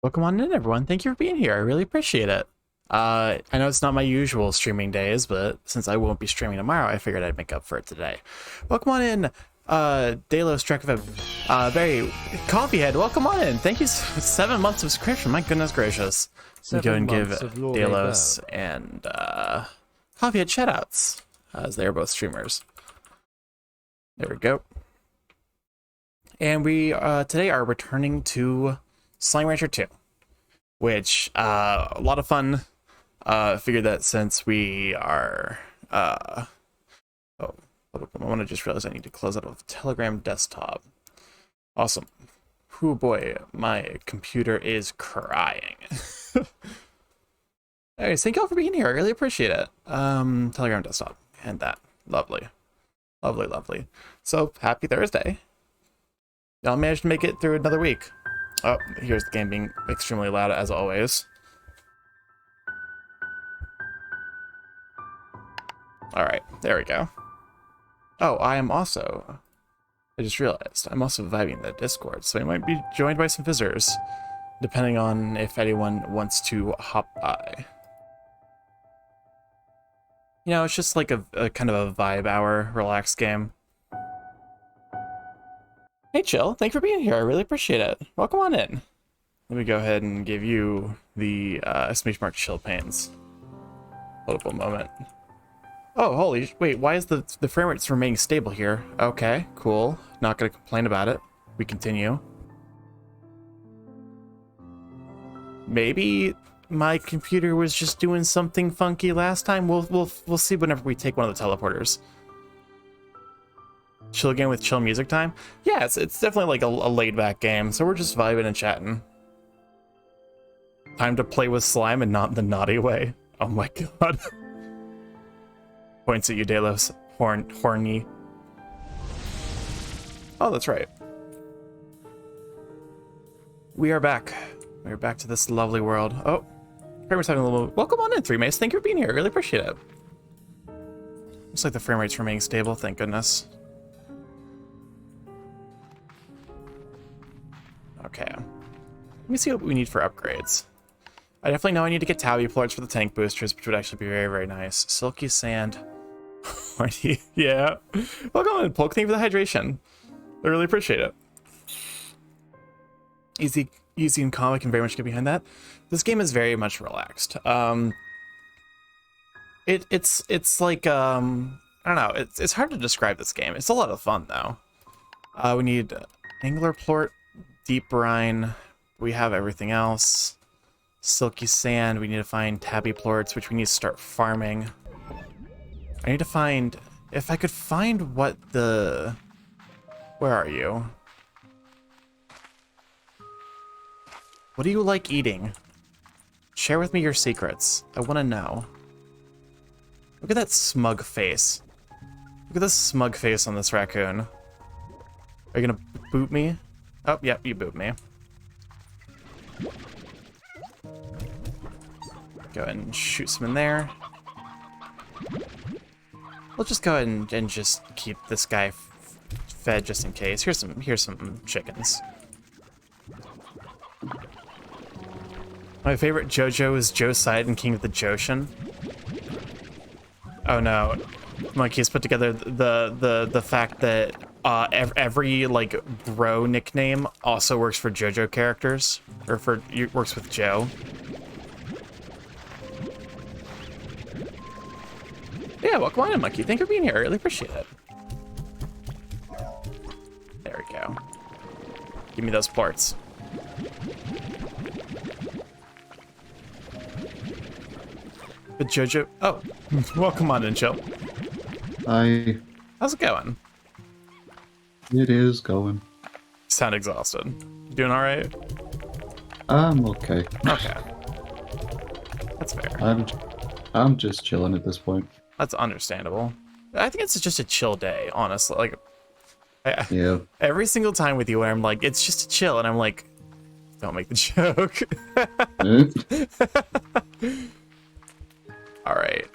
Welcome on in, everyone. Thank you for being here. I really appreciate it. I know it's not my usual streaming days, but since I won't be streaming tomorrow, I figured I'd make up for it today. Welcome on in, Delos Trekovic, Barry, Coffeehead. Welcome on in. Thank you. 7 months of subscription. My goodness gracious. Let me go and give Delos and Coffeehead shoutouts, as they are both streamers. There we go. And we today are returning to Slime Rancher 2, which a lot of fun. Figured that since we are I want to just realize I need to close out of Telegram desktop. Awesome. Oh boy, my computer is crying. Anyways, thank you all for being here. I really appreciate it. Telegram desktop and that. Lovely. Lovely, lovely. So happy Thursday. Y'all managed to make it through another week. Oh, here's the game being extremely loud as always. Alright, there we go. Oh, I just realized, I'm also vibing the Discord, so I might be joined by some visitors, depending on if anyone wants to hop by. You know, it's just like a kind of a vibe hour, relaxed game. Hey, Chill. Thanks for being here. I really appreciate it. Welcome on in. Let me go ahead and give you the exclamation mark chill pains. Hold up a moment. Oh, holy... Wait, why is the frame rate's remaining stable here? Okay, cool. Not gonna complain about it. We continue. Maybe my computer was just doing something funky last time. We'll see whenever we take one of the teleporters. Chill game with chill music time? Yeah, it's definitely like a laid-back game, so we're just vibing and chatting. Time to play with slime and not in the naughty way. Oh my god. Points at you, Delos. Horny. Oh, that's right. We are back. We are back to this lovely world. Oh, frame rate's having a little... Welcome on in, 3Mace. Thank you for being here. I really appreciate it. Looks like the frame rate's remaining stable, thank goodness. Okay. Let me see what we need for upgrades. I definitely know I need to get Tabby plorts for the tank boosters, which would actually be very, very nice. Silky sand. Yeah. Welcome on, Polk. Thank you for the hydration. I really appreciate it. Easy and calm. I can very much get behind that. This game is very much relaxed. It's like I don't know. It's hard to describe this game. It's a lot of fun though. We need angler plort, deep brine. We have everything else. Silky sand. We need to find tabby plorts, which we need to start farming. I need to find... If I could find what the... Where are you? What do you like eating? Share with me your secrets. I want to know. Look at that smug face. Look at this smug face on this raccoon. Are you gonna boot me? Oh, yep, you boot me. Go ahead and shoot some in there. We'll just go ahead and just keep this guy fed just in case. Here's some chickens. My favorite JoJo is Joe Sidon, King of the Joshin. Oh no, Monkey's put together the fact that every like bro nickname also works for JoJo characters, or works with Joe. Yeah, welcome on in, Monkey. Thank you for being here. I really appreciate it. There we go. Give me those plorts. But JoJo... Oh, welcome on in, Chill. Hi. How's it going? It is going. Sound exhausted. You doing all right? I'm okay. Okay. That's fair. I'm just chilling at this point. That's understandable. I think it's just a chill day, honestly. Like, Yeah. every single time with you where I'm like, it's just a chill, and I'm like, don't make the joke. All right.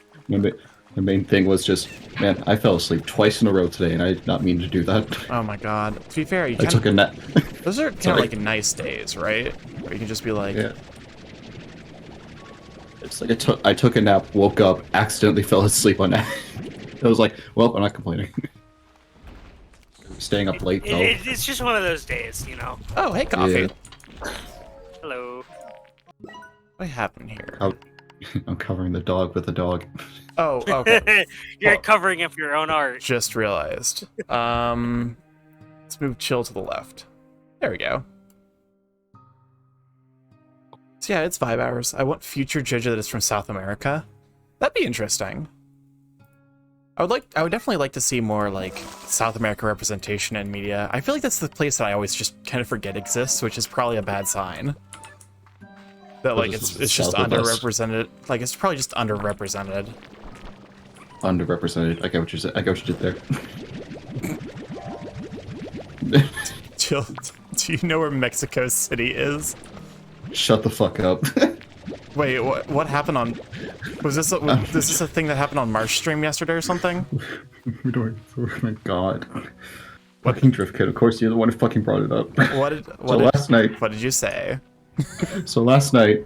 The main thing was just, man, I fell asleep twice in a row today, and I did not mean to do that. Oh my god. To be fair, you I took a nap. those are kind of like nice days, right? Or you can just be like, Yeah. It's like I took a nap, woke up, accidentally fell asleep on that. I was like, well, I'm not complaining. Staying up late though. It's just one of those days, you know. oh, hey, coffee. Yeah. Hello. What happened here? I'm covering the dog with a dog. Oh, okay. You're Well- covering up your own art. Just realized. Let's move chill to the left. There we go. So yeah, it's 5 hours. I want future JoJo that is from South America. That'd be interesting. I would definitely like to see more like South America representation in media. I feel like that's the place that I always just kind of forget exists, which is probably a bad sign. That like This is it's just south of us. underrepresented. Like it's probably just underrepresented. Underrepresented. I get what you said. I get what you did there. Jill, do you know where Mexico City is? Shut the fuck up. Wait, what happened on? Was this a thing that happened on Marsh stream yesterday or something? We don't. Oh my god. Fucking Drift Kid. Of course, you're the one who fucking brought it up. Last night. What did you say? So last night,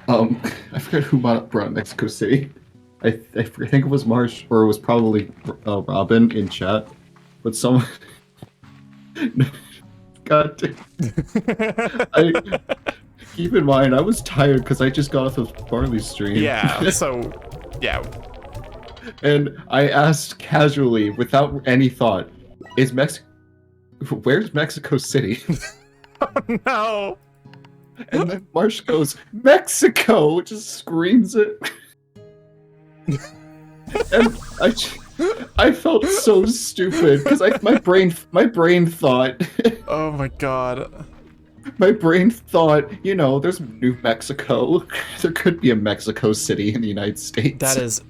I forget who brought Mexico City. I think it was Marsh, or it was probably Robin in chat. But someone. God damn. Keep in mind, I was tired because I just got off of Barley's stream. Yeah. So, yeah. And I asked casually, without any thought, where's Mexico City? Oh no. And then Marsh goes, Mexico! Just screams it. And I felt so stupid because my brain thought, Oh my god. there's New Mexico. There could be a Mexico City in the United States. That is.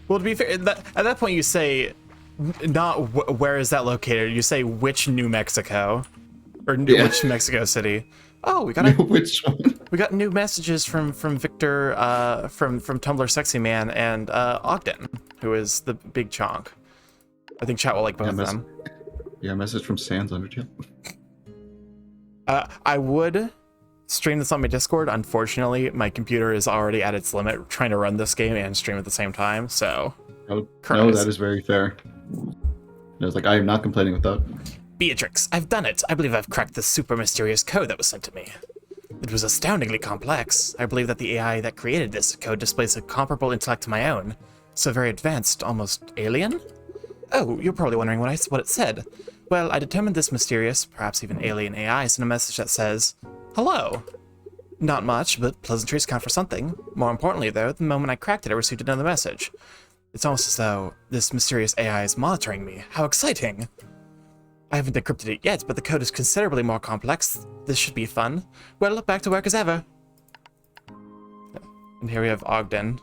Well, to be fair, at that point you say, not where is that located. You say which New Mexico, or which Mexico City. Oh, we got which one? we got new messages from Victor, from Tumblr Sexy Man and Ogden, who is the big chonk. I think chat will like both of them. Yeah, message from Sans Undertale. I would stream this on my Discord. Unfortunately, my computer is already at its limit trying to run this game and stream at the same time, so... No, Cries. that is very fair. I was like, I am not complaining with that. Beatrix, I've done it. I believe I've cracked the super mysterious code that was sent to me. It was astoundingly complex. I believe that the AI that created this code displays a comparable intellect to my own. So very advanced, almost alien? Oh, you're probably wondering what it said. Well, I determined this mysterious, perhaps even alien AI sent a message that says, hello. Not much, but pleasantries count for something. More importantly, though, the moment I cracked it, I received another message. It's almost as though this mysterious AI is monitoring me. How exciting! I haven't decrypted it yet, but the code is considerably more complex. This should be fun. Well, back to work as ever. And here we have Ogden.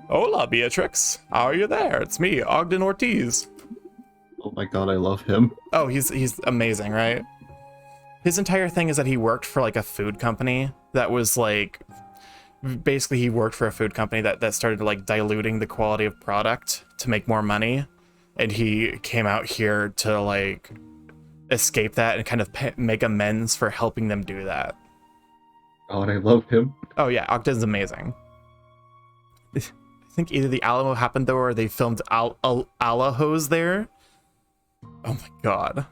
Hola, Beatrix. How are you there? It's me, Ogden Ortiz. Oh my god, I love him. Oh, he's amazing, right? His entire thing is that he worked for like a food company that was like, basically he worked for a food company that started like diluting the quality of product to make more money, and he came out here to like escape that and kind of make amends for helping them do that. Oh, and I love him. Oh yeah, Ogden's amazing. I think either the Alamo happened though, or they filmed Alahos there. Oh my god.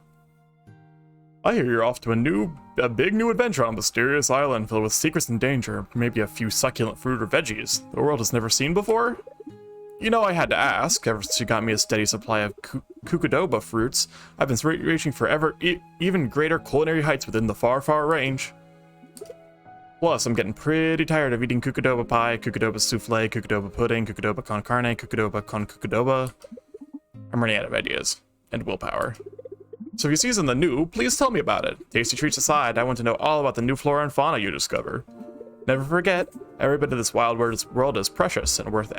I hear you're off to a big new adventure on a mysterious island filled with secrets and danger, maybe a few succulent fruit or veggies the world has never seen before? You know, I had to ask, ever since you got me a steady supply of Kukudoba fruits, I've been reaching for even greater culinary heights within the far, far range. Plus, I'm getting pretty tired of eating Kukudoba pie, Kukudoba souffle, Kukudoba pudding, Kukudoba con carne, Kukudoba con Kukudoba. I'm running out of ideas. And willpower. So if you see something new, please tell me about it. Tasty treats aside, I want to know all about the new flora and fauna you discover. Never forget, every bit of this wild world is precious and worth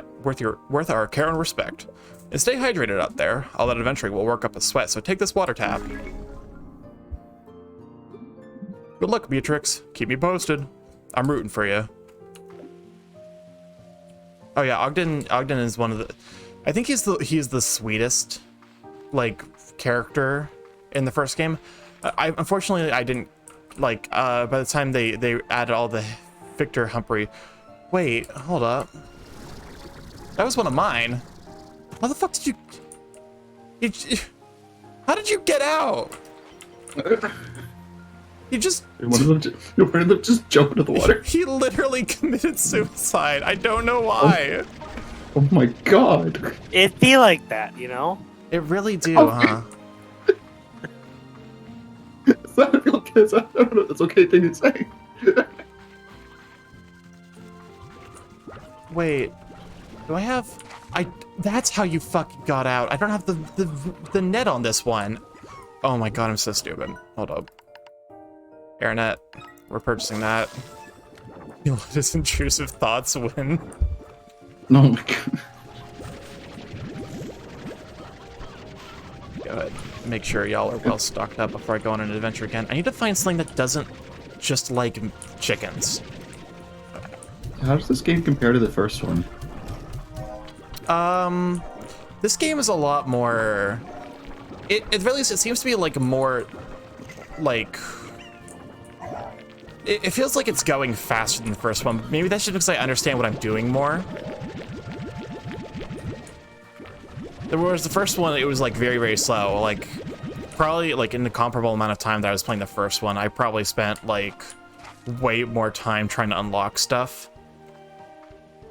our care and respect. And stay hydrated out there. All that adventuring will work up a sweat, so take this water tap. Good luck, Beatrix. Keep me posted. I'm rooting for you. Oh yeah, Ogden is one of the... I think he's the sweetest, like, character in the first game. Unfortunately, I didn't like, by the time they added all the Victor Humphrey. Wait, hold up. That was one of mine. How the fuck did you... How did you get out? You just... One of them just jump into the water. He literally committed suicide. I don't know why. Oh my god. It'd be like that, you know? It really do, Oh. huh? It's not okay. I don't know. That's okay thing to say. Wait. Do I have... That's how you fucking got out. I don't have the net on this one. Oh my god, I'm so stupid. Hold up. Airnet. We're purchasing that. You let his intrusive thoughts win. Oh my god. Go ahead. Make sure y'all are well stocked up before I go on an adventure again. I need to find something that doesn't just like chickens. How does this game compare to the first one? This game is a lot more... It really is, it seems to be like more, like... It feels like it's going faster than the first one. Maybe that's just because I understand what I'm doing more. Whereas the first one, it was like very, very slow. Like, probably like in the comparable amount of time that I was playing the first one, I probably spent like way more time trying to unlock stuff.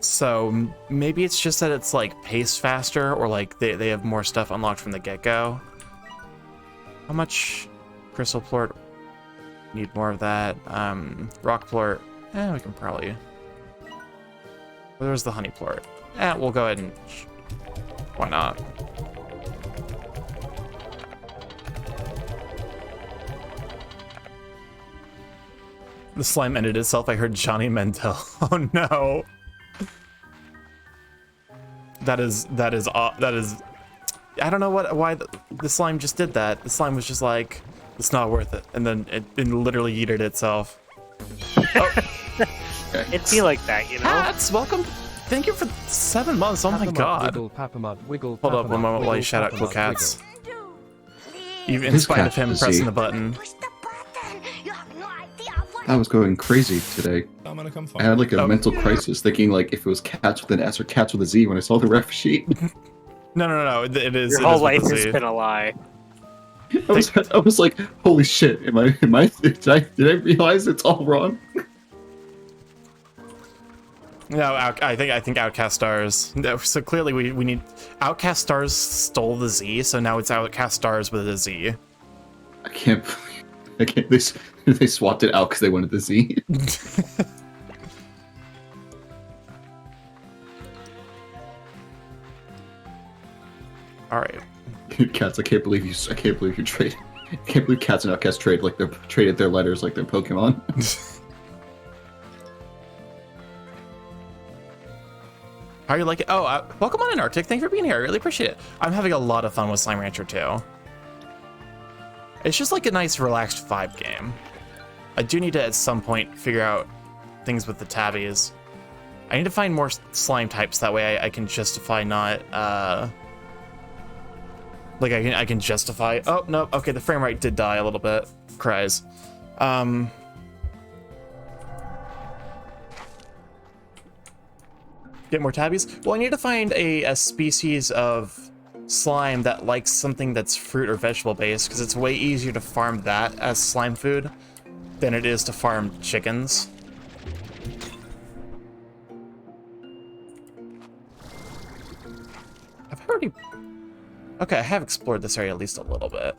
So maybe it's just that it's like paced faster, or like they have more stuff unlocked from the get-go. How much crystal plort? Need more of that. Rock plort. We can probably... Where's the honey plort? We'll go ahead and... Why not? The slime ended itself. I heard Johnny Mandel. Oh no. That is. I don't know why the slime just did that. The slime was just like, it's not worth it, and then it literally yeeted itself. Oh. It'd be like that, you know? Hats, welcome. Thank you for 7 months. Oh my god. Wiggle, Hold up one moment while you shout out Cool Cats. Even in This spite of cat him is pressing Z. the button. Push the button. You have no idea what. I was going crazy today. I'm gonna come I had like a Oh. mental crisis, thinking like if it was cats with an S or cats with a Z when I saw the ref sheet. No. It is. Your it whole is with life the has Z. been a lie. I was like, holy shit! Did I realize it's all wrong? No, I think Outcast Stars. No, so clearly we need... Outcast Stars stole the Z, so now it's Outcast Stars with a Z. I can't. They swapped it out because they wanted the Z. All right. Cats, I can't believe you trade. I can't believe Cats and Outcast trade like they're traded their letters like they're Pokemon. How you like it? Oh, welcome on in, Arctic. Thank you for being here. I really appreciate it. I'm having a lot of fun with Slime Rancher too. It's just like a nice, relaxed vibe game. I do need to, at some point, figure out things with the tabbies. I need to find more slime types. That way I can justify not, like I can justify... Oh, no. Okay, the frame rate did die a little bit. Cries. Get more tabbies? Well, I need to find a species of slime that likes something that's fruit or vegetable based, because it's way easier to farm that as slime food than it is to farm chickens. I've already... Okay, I have explored this area at least a little bit.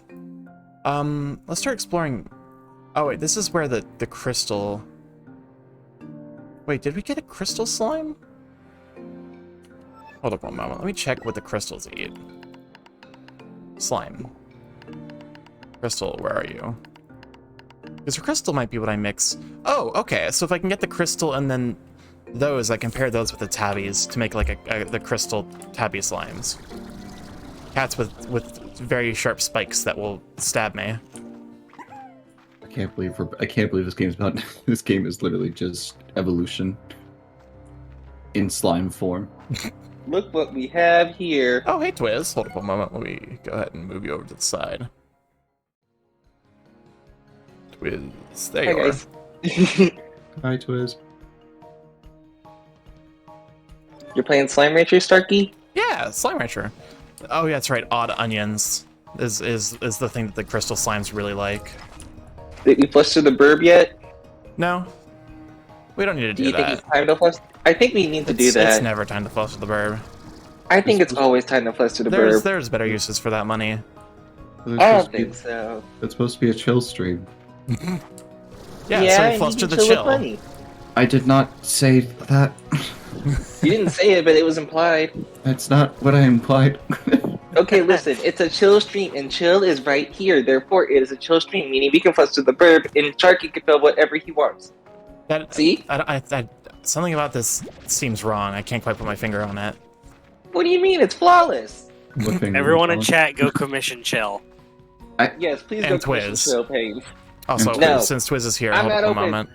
Let's start exploring... Oh wait, this is where the crystal... Wait, did we get a crystal slime? Hold up one moment. Let me check what the crystals eat. Slime. Crystal, where are you? Because the crystal might be what I mix. Oh, okay. So if I can get the crystal and then those, I compare those with the tabbies to make like the crystal tabby slimes. Cats with very sharp spikes that will stab me. I can't believe this game's about. This game is literally just evolution in slime form. Look what we have here. Oh, hey, Twiz. Hold up a moment. Let me go ahead and move you over to the side. Twiz. There Hi, you are. guys. Hi, Twiz. You're playing Slime Rancher, Starkey? Yeah, Slime Rancher. Oh yeah, that's right. Odd onions is the thing that the crystal slimes really like. Did we flush through the burb yet? No, we don't need to Do do you think that. it's time to flush? I think we need to do It's that. never time to flush with the burb. I think it's always time to flush through the There's burb. better uses for that money. It's I supposed don't to be- think so. It's supposed to be a chill stream. Yeah, so we you flush can to the with chill. money. I did not say that. You didn't say it, but it was implied. That's not what I implied. Okay, listen, it's a chill stream, and chill is right here. Therefore, it is a chill stream, meaning we can flush through the burb, and Sharky can feel whatever he wants. That, See? something about this seems wrong. I can't quite put my finger on it. What do you mean? It's flawless. What finger Everyone was in on? chat, go commission chill. Yes, please And go commission Twiz. Chill Pain. Also, No. since Twiz is here, I'm hold not up a open. moment.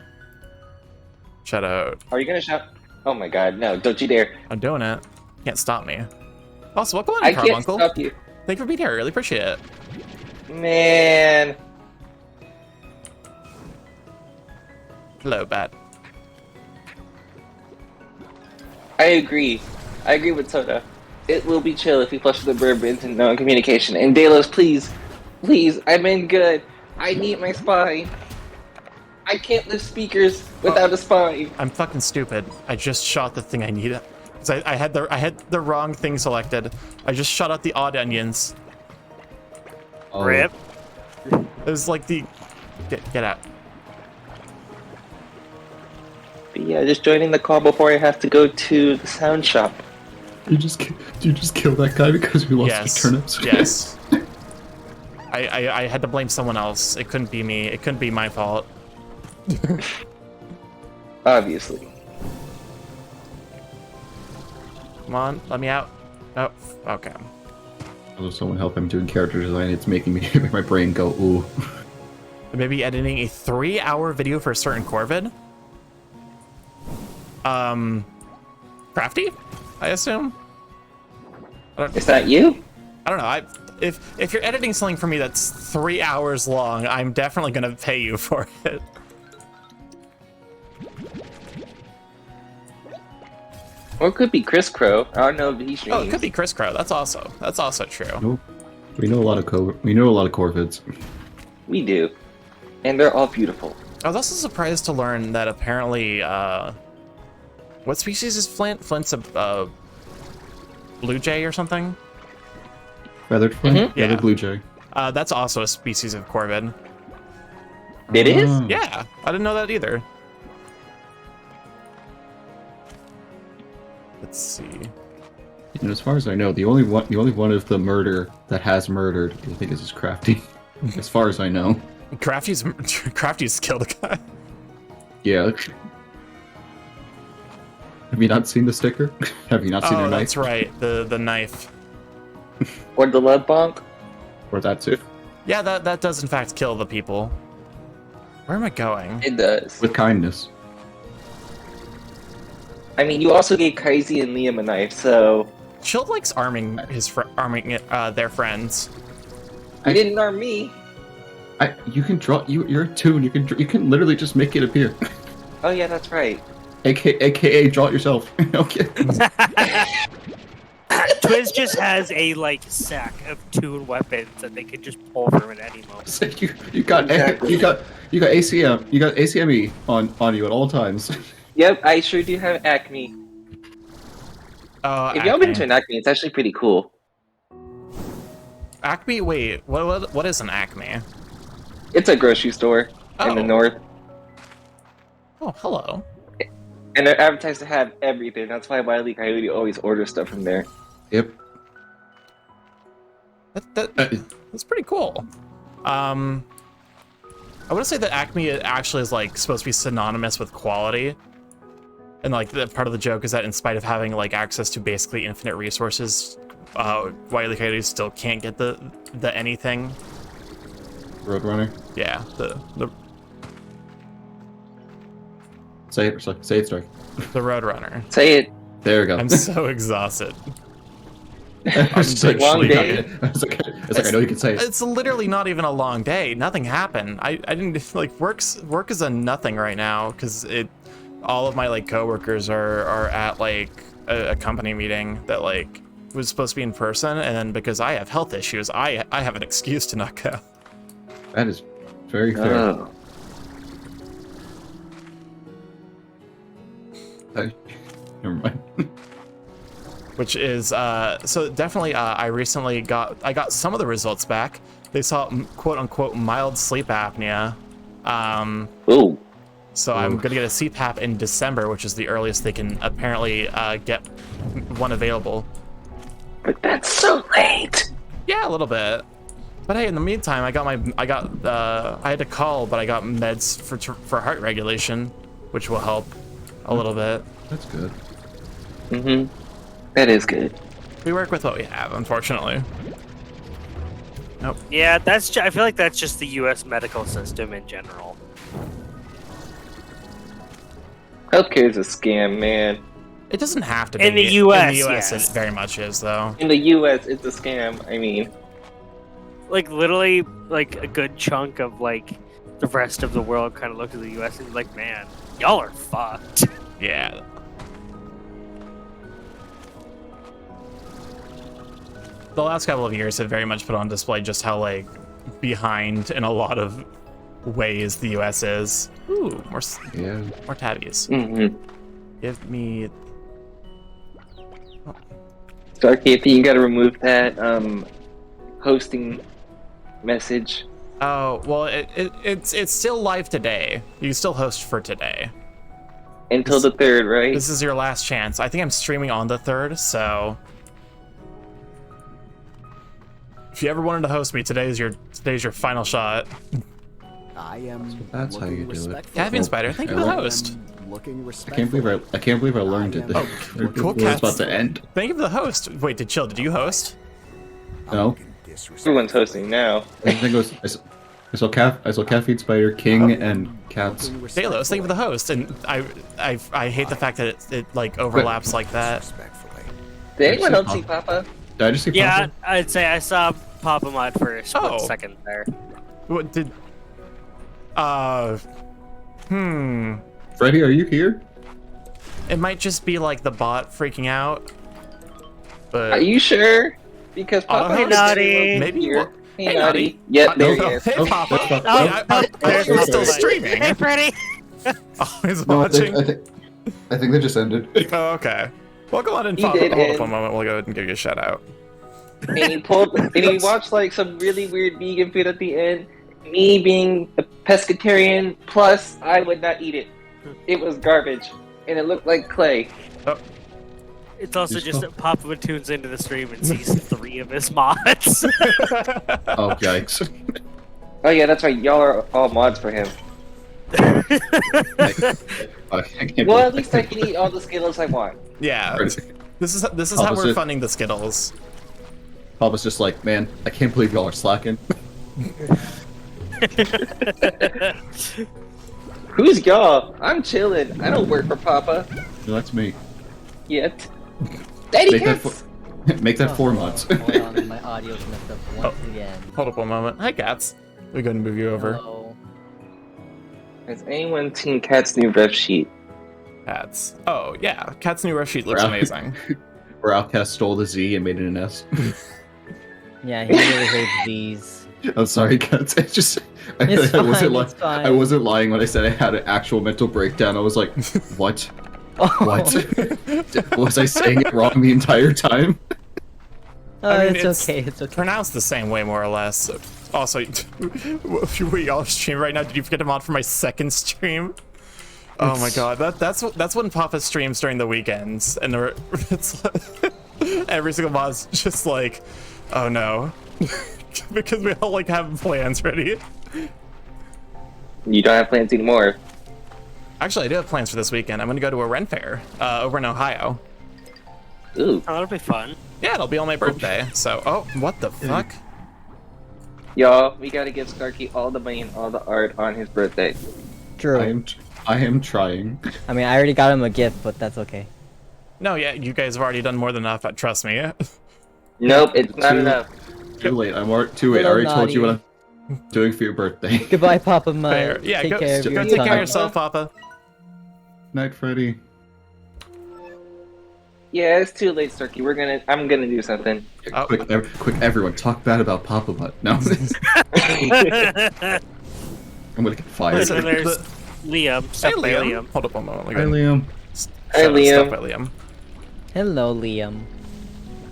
Shout out. Are you gonna shout? Oh my god, no, don't you dare. I'm doing it. Can't stop me. Also, welcome I on, can't Carbuncle. stop you. Thank you for being here. I really appreciate it. Man. Hello, Bat. I agree. I agree with Soda. It will be chill if we flush the burb into non-communication. And Delos, please, please, I'm in good. I need my spine. I can't lift speakers without a spine. I'm fucking stupid. I just shot the thing I needed. 'Cause I had the wrong thing selected. I just shot out the odd onions. Oh, Rip. It was like the get out. But yeah, just joining the call before I have to go to the sound shop. You just kill that guy because we lost Yes. the turnips. Yes. I had to blame someone else. It couldn't be me. It couldn't be my fault. Obviously. Come on, let me out. Oh, okay. Although someone help him doing character design, it's making me make my brain go ooh. Maybe editing a 3-hour video for a certain Corvid. Crafty, I assume. Is that you? I don't know. If you're editing something for me that's 3 hours long, I'm definitely gonna pay you for it. Or it could be Chris Crow. I don't know if he streams. Oh, it could be Chris Crow. That's also true. Nope. We know a lot of Corvids. We do. And they're all beautiful. I was also surprised to learn that apparently, what species is Flint? Flint's a blue jay or something. Feathered flint, Mhm. Yeah. feathered blue jay. That's also a species of Corvid. It is? Oh. Yeah, I didn't know that either. Let's see. And as far as I know, the only one of the murder that has murdered, I think, is just Crafty. As far as I know. Crafty's killed a guy. Yeah. Have you not seen the sticker? Have you not seen Oh, their knife? that's right. The knife. Or the love bonk? Or that too. Yeah, that does in fact kill the people. Where am I going? It does. With kindness. I mean, you also gave Kaizi and Liam a knife, so... Shield likes arming their friends. You didn't arm me. You can draw. You're a toon. You can literally just make it appear. Oh yeah, that's right. AKA draw it yourself. Okay. Twiz just has a sack of toon weapons that they can just pull from at any moment. So you got Exactly. you got ACM. You got ACME on you at all times. Yep, I sure do have Acme. Oh, If y'all been Acme. to an Acme, it's actually pretty cool. Acme? Wait, what is an Acme? It's a grocery store in the Oh. north. Oh, hello. And they're advertised to have everything. That's why Wile E. Coyote always orders stuff from there. Yep. That's pretty cool. I would say that Acme actually is supposed to be synonymous with quality. And the part of the joke is that in spite of having access to basically infinite resources, Wile E. Coyote still can't get the anything. Roadrunner. Yeah, the Say it, Strike. Roadrunner. Say it. There we go. I'm so exhausted. I was just like, Long "Shit." day? I know you can say it. It's literally not even a long day. Nothing happened. I didn't like work is a nothing right now because all of my like coworkers are at like a company meeting that like was supposed to be in person, and then because I have health issues, I have an excuse to not go. That is very fair. Oh. Never mind. Which is so definitely I recently got some of the results back. They saw quote unquote mild sleep apnea. Ooh. So I'm gonna get a CPAP in December, which is the earliest they can apparently get one available. But that's so late. Yeah, a little bit. But hey, in the meantime, I had to call, but I got meds for heart regulation, which will help a little bit. That's good. Mm-hmm. That is good. We work with what we have, unfortunately. Nope. Yeah, I feel like that's just the U.S. medical system in general. Healthcare is a scam, man. It doesn't have to be. In the US, In the US, yes. it very much is, though. In the U.S., it's a scam. I mean, Like literally, like a good chunk of like the rest of the world kind of look at the U.S. and be like, man, y'all are fucked. Yeah. The last couple of years have very much put on display just how like behind in a lot of ways the US is. Ooh, more Yeah. more tabbies. mm-hmm. Give me. Starkey, I think you gotta remove that hosting message. Oh well, it's still live today. You can still host for today. Until the 3rd, right? This is your last chance. I think I'm streaming on the 3rd, so if you ever wanted to host me, today's your final shot. I am. That's how you do it. respectful. Cavian Spider, thank you for the host. Looking I can't believe I learned it. Oh, cool It was cats. about to end. Thank you for the host. Wait, did you host? No. Everyone's hosting now. I think it was. I saw Caffeine Spider, King, and Cats. Delos, thank you for the host. And I hate the fact that it like overlaps like that. Respectfully. Did anyone Actually, else see Papa? Did I just see Yeah, Papa? I'd say I saw Papa Mod for a split Oh. second there. What did? Freddy, are you here? It might just be like the bot freaking out. But Are you sure? Because Papa Hey, is Naughty. maybe here. what- Hey, Hey, Naughty. Naughty. Yep, there he no, is. Hey, Oh, Papa. that's fine. there's We're still Papa. streaming. Hey, Freddy. Oh, he's No, watching. I think they just ended. Oh, okay. Welcome on in, He Papa. did Hold up end. one moment. We'll go ahead and give you a shout out. And he watched like some really weird vegan food at the end. Me being a pescatarian, plus I would not eat it. It was garbage, and it looked like clay. It's also Just just go. that Papa tunes into the stream and sees 3 of his mods. Oh yikes! Oh yeah, that's right. Y'all are all mods for him. I can't Well, at believe- least I can eat all the Skittles I want. Yeah. This is how we're Opposite. funding the Skittles. Papa's just like, man, I can't believe y'all are slacking. Who's y'all? I'm chilling. I don't work for Papa No, that's me. yet. Daddy Make that cats. Make that 4 months. Hold on, my audio's messed up once again. Hold up one moment. Hi, cats. We're going to move you over. Hello. Has anyone seen Cat's new ref sheet? Cats. Oh, yeah. Cat's new rush sheet looks Right. amazing. Where Outcast stole the Z and made it an S. Yeah, he really hates these. I'm sorry, Cats. It's just It's I wasn't fine, it's fine. I wasn't lying when I said I had an actual mental breakdown. I was like, what? What? Was I saying it wrong the entire time? Oh, I mean, it's okay, it's okay. Pronounced the same way, more or less. Also, were y'all stream right now? Did you forget to mod for my second stream? Oh my god, that's when Papa streams during the weekends, and it's every single mod's just like, oh no, because we all like have plans ready. You don't have plans anymore. Actually, I do have plans for this weekend. I'm gonna go to a Ren Fair over in Ohio. Ooh. Oh, that'll be fun. Yeah, it'll be on my birthday. So, oh, what the fuck? Y'all, we gotta give Starkey all the money and all the art on his birthday. True. I am trying. I mean, I already got him a gift, but that's okay. No, yeah, you guys have already done more than enough. Trust me. Nope, it's not Too- enough. Too late. Too late. I Little already told you what naughty. I'm doing for your birthday. Goodbye, Papa Fair. Mutt. Yeah, Take go, care of go your take care of son. yourself, Papa. Night, Freddy. Yeah, it's too late, Starkey. I'm gonna do something. Oh. Quick, everyone, talk bad about Papa Mutt. No, I'm gonna get fired. So there's Liam. Hey, Stuff by Liam. Liam. Hold up one moment. Hi, Liam. Hi, Stuff Liam. by Liam. Hello, Liam.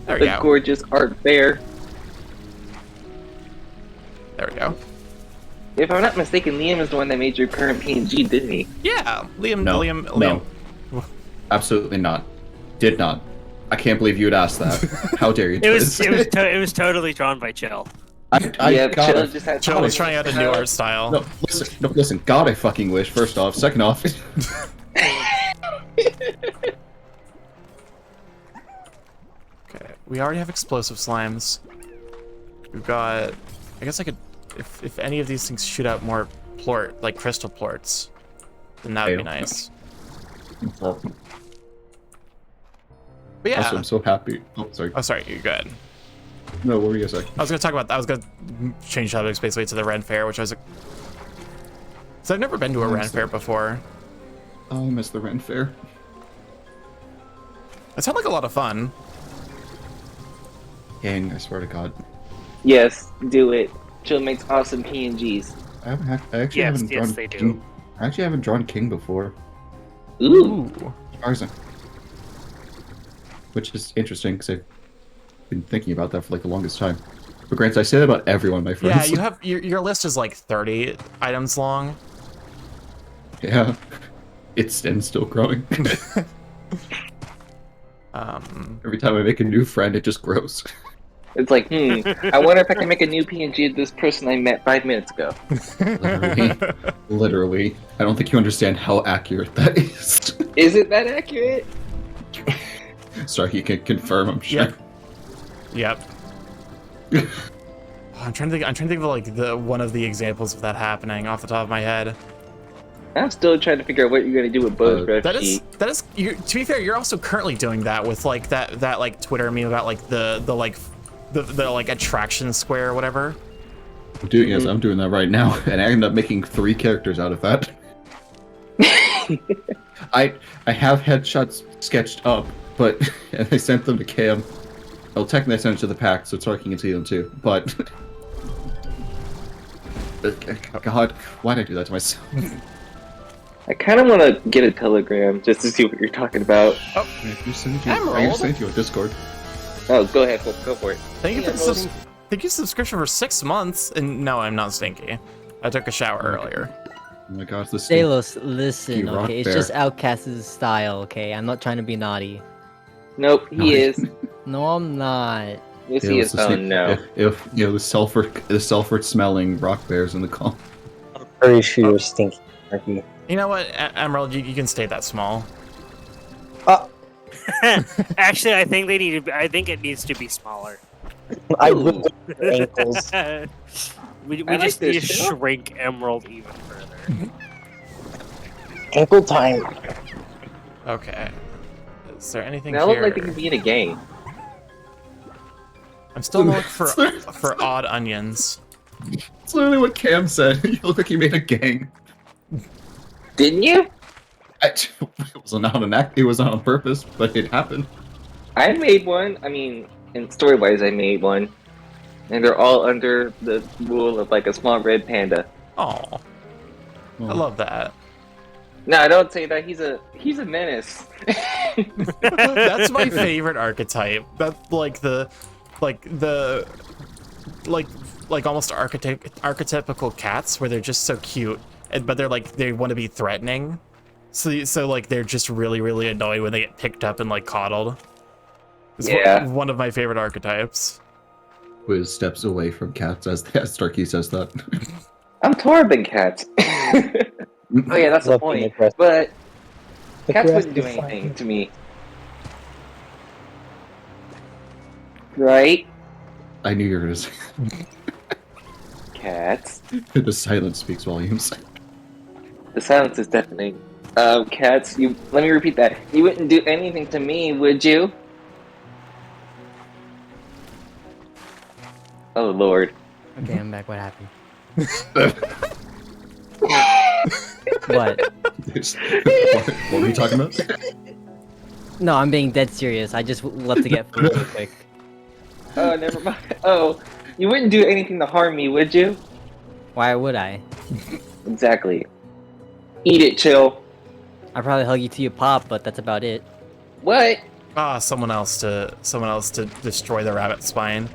There we The go. gorgeous art fair. There we go. If I'm not mistaken, Liam is the one that made your current PNG, didn't he? Yeah, Liam. No, Liam. no. Absolutely not. Did not. I can't believe you would ask that. How dare you? It was totally drawn by Chill. I Yeah, gotta- Chill just had. Joe was trying out a new art style. No, listen. God, I fucking wish. First off, second off. Okay, we already have explosive slimes. We've got. I guess I could, if any of these things shoot out more plort, like crystal plorts, then that would be Okay. nice. But yeah. Also, I'm so happy. Oh, sorry. Oh, sorry. You're good. No, what were you gonna say? I was gonna talk about. I was gonna change topics basically to the Ren Fair, which I was. So I've never been to a Ren Fair before. Oh, I miss the Ren Fair. It sounded like a lot of fun. Gang, I swear to God. Yes, do it. Chill makes awesome PNGs. I actually Yes, haven't yes, drawn they do. King. I actually haven't drawn King before. Ooh. Tarzan. Which is interesting because I've been thinking about that for like the longest time. But granted, I say that about everyone, my Yeah, friends. you have your list is like 30 items long. Yeah. It's and still growing. Every time I make a new friend, it just grows. It's like, I wonder if I can make a new PNG of this person I met 5 minutes ago. Literally. I don't think you understand how accurate that is. Is it that accurate? Sorry, you can confirm, I'm sure. Yep. Yep. I'm trying to think of like one of the examples of that happening off the top of my head. I'm still trying to figure out what you're gonna do with Bo's ref That is sheet. to be fair, you're also currently doing that with like that like Twitter meme about like the like attraction square or whatever. Yes, I'm doing that right now, and I ended up making 3 characters out of that. I have headshots sketched up, but and I sent them to Cam. Well, technically I sent it to the pack, so Tarky can see them too. But God, why did I do that to myself? I kind of want to get a Telegram just to see what you're talking about. I can send you a Discord. Oh, go ahead, go for it. Thank you for the thank you subscription for 6 months. And no, I'm not stinky. I took a shower earlier. Oh my gosh, this Delos, listen, You rock okay? It's bear. just Outcast's style, okay? I'm not trying to be naughty. Nope, he is. No, I'm not. Yes, he is. Oh no. If you know the sulfur smelling rock bears in the call. Pretty sure you're stinky. Turkey. You know what, Emerald, you can stay that small. Actually, I think it needs to be smaller. I ripped up your ankles. we I like just need to this show. shrink Emerald even further. Ankle time. Okay. Is there anything Now look here? like they could be in a game. I'm still looking for odd onions. That's literally what Cam said. You look like you made a gang. Didn't you? It was not an act. It was not on purpose, but it happened. I made one. I mean, in story-wise, I made one, and they're all under the rule of like a small red panda. Oh, I love that. No, don't say that. He's a menace. That's my favorite archetype. That's like almost archetypical cats where they're just so cute, but they're like they want to be threatening. So like they're just really really annoying when they get picked up and like coddled. It's Yeah. one of my favorite archetypes. Wiz steps away from cats as Starkey says that. I'm Torben cats. Oh yeah, that's the Love being point. aggressive. But The cats grass wouldn't do is fine. anything to me, right? I knew you were gonna say. Cats. The silence speaks volumes. The silence is deafening. Cats. You. Let me repeat that. You wouldn't do anything to me, would you? Oh lord. Okay, I'm back. What happened? What? What were you talking about? No, I'm being dead serious. I just left to get food real quick. Oh, never mind. Oh, you wouldn't do anything to harm me, would you? Why would I? Exactly. Eat it, chill. I'd probably hug you till you pop, but that's about it. What? Someone else to destroy the rabbit spine.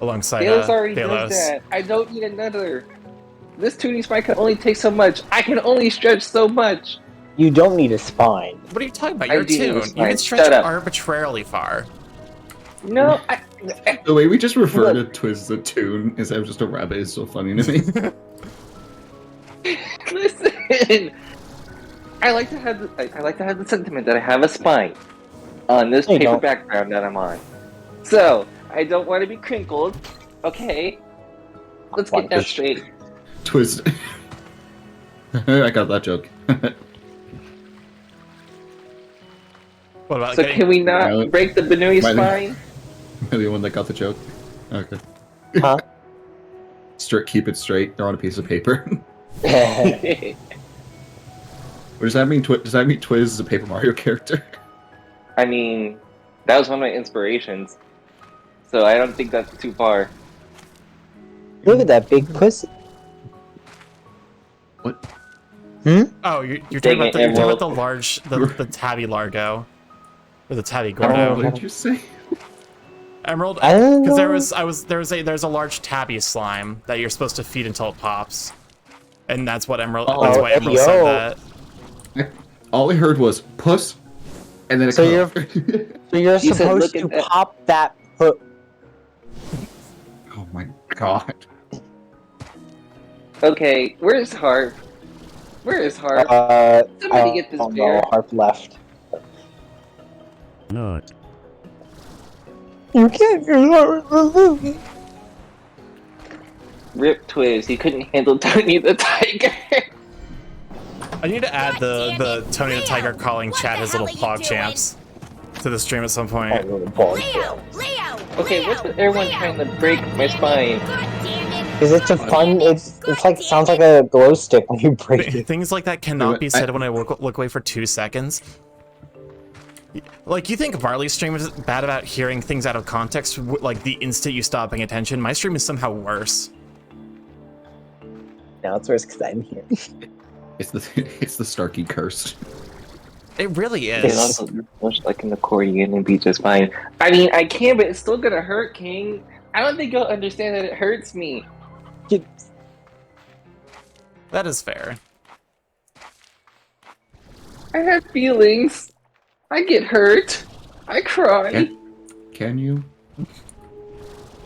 Alongside Delos already Delos. does that. I don't need another. This tuning spine can only take so much. I can only stretch so much. You don't need a spine. What are you talking about? I You're do need Toon. a You spine. can stretch Shut up. arbitrarily far. No, The way we just refer to Twiz as a tune instead of just a rabbit is so funny to me. listen. I like to have the sentiment that I have a spine on this No, you paper don't. background that I'm on. So I don't want to be crinkled. Okay. Let's get that straight. Twiz. I got that joke. What about So getting... can we not Miley- break the Benui Miley- spine? The one that got the joke. Okay. Huh? Keep it straight. They're on a piece of paper. I What does that mean? Does that mean Twiz is a Paper Mario character? mean, that was one of my inspirations. So I don't think that's too far. Look at that big pussy. What? Oh, you're Dang talking it, about the Emerald. large, the Tabby Largo. Or the Tabby Oh. Gordo. What did you say? Emerald, I don't because know. there's a large tabby slime that you're supposed to feed until it pops, and that's what Emerald. Oh, that's why Emerald said yo. that. All I heard was puss, and then it So cut you're- off. So you're You said, supposed "Look to at that." pop that put. Oh my god. Okay, where's Harp? Where is Harp? Somebody get this oh beer. no, Harp left. No. You can't get Rip Twiz, he couldn't handle Tony the Tiger. I need to add the Tony the Tiger calling chat his little pog champs to the stream at some point. Leo! Leo! Okay, what's with everyone trying to break my spine? God damn it! Is it a fun? It's like sounds like a glow stick when you break it. Things like that cannot be I- said when I look away for 2 seconds. Like, you think Marley's stream is bad about hearing things out of context, like the instant you stop paying attention? My stream is somehow worse. Now it's worse because I'm here. It's the Starkey curse. It really It is. also much like an accordion and be just fine. I mean, I can, but it's still gonna hurt, King. I don't think you'll understand that it hurts me. That is fair. I have feelings. I get hurt. I cry. Yeah. Can you?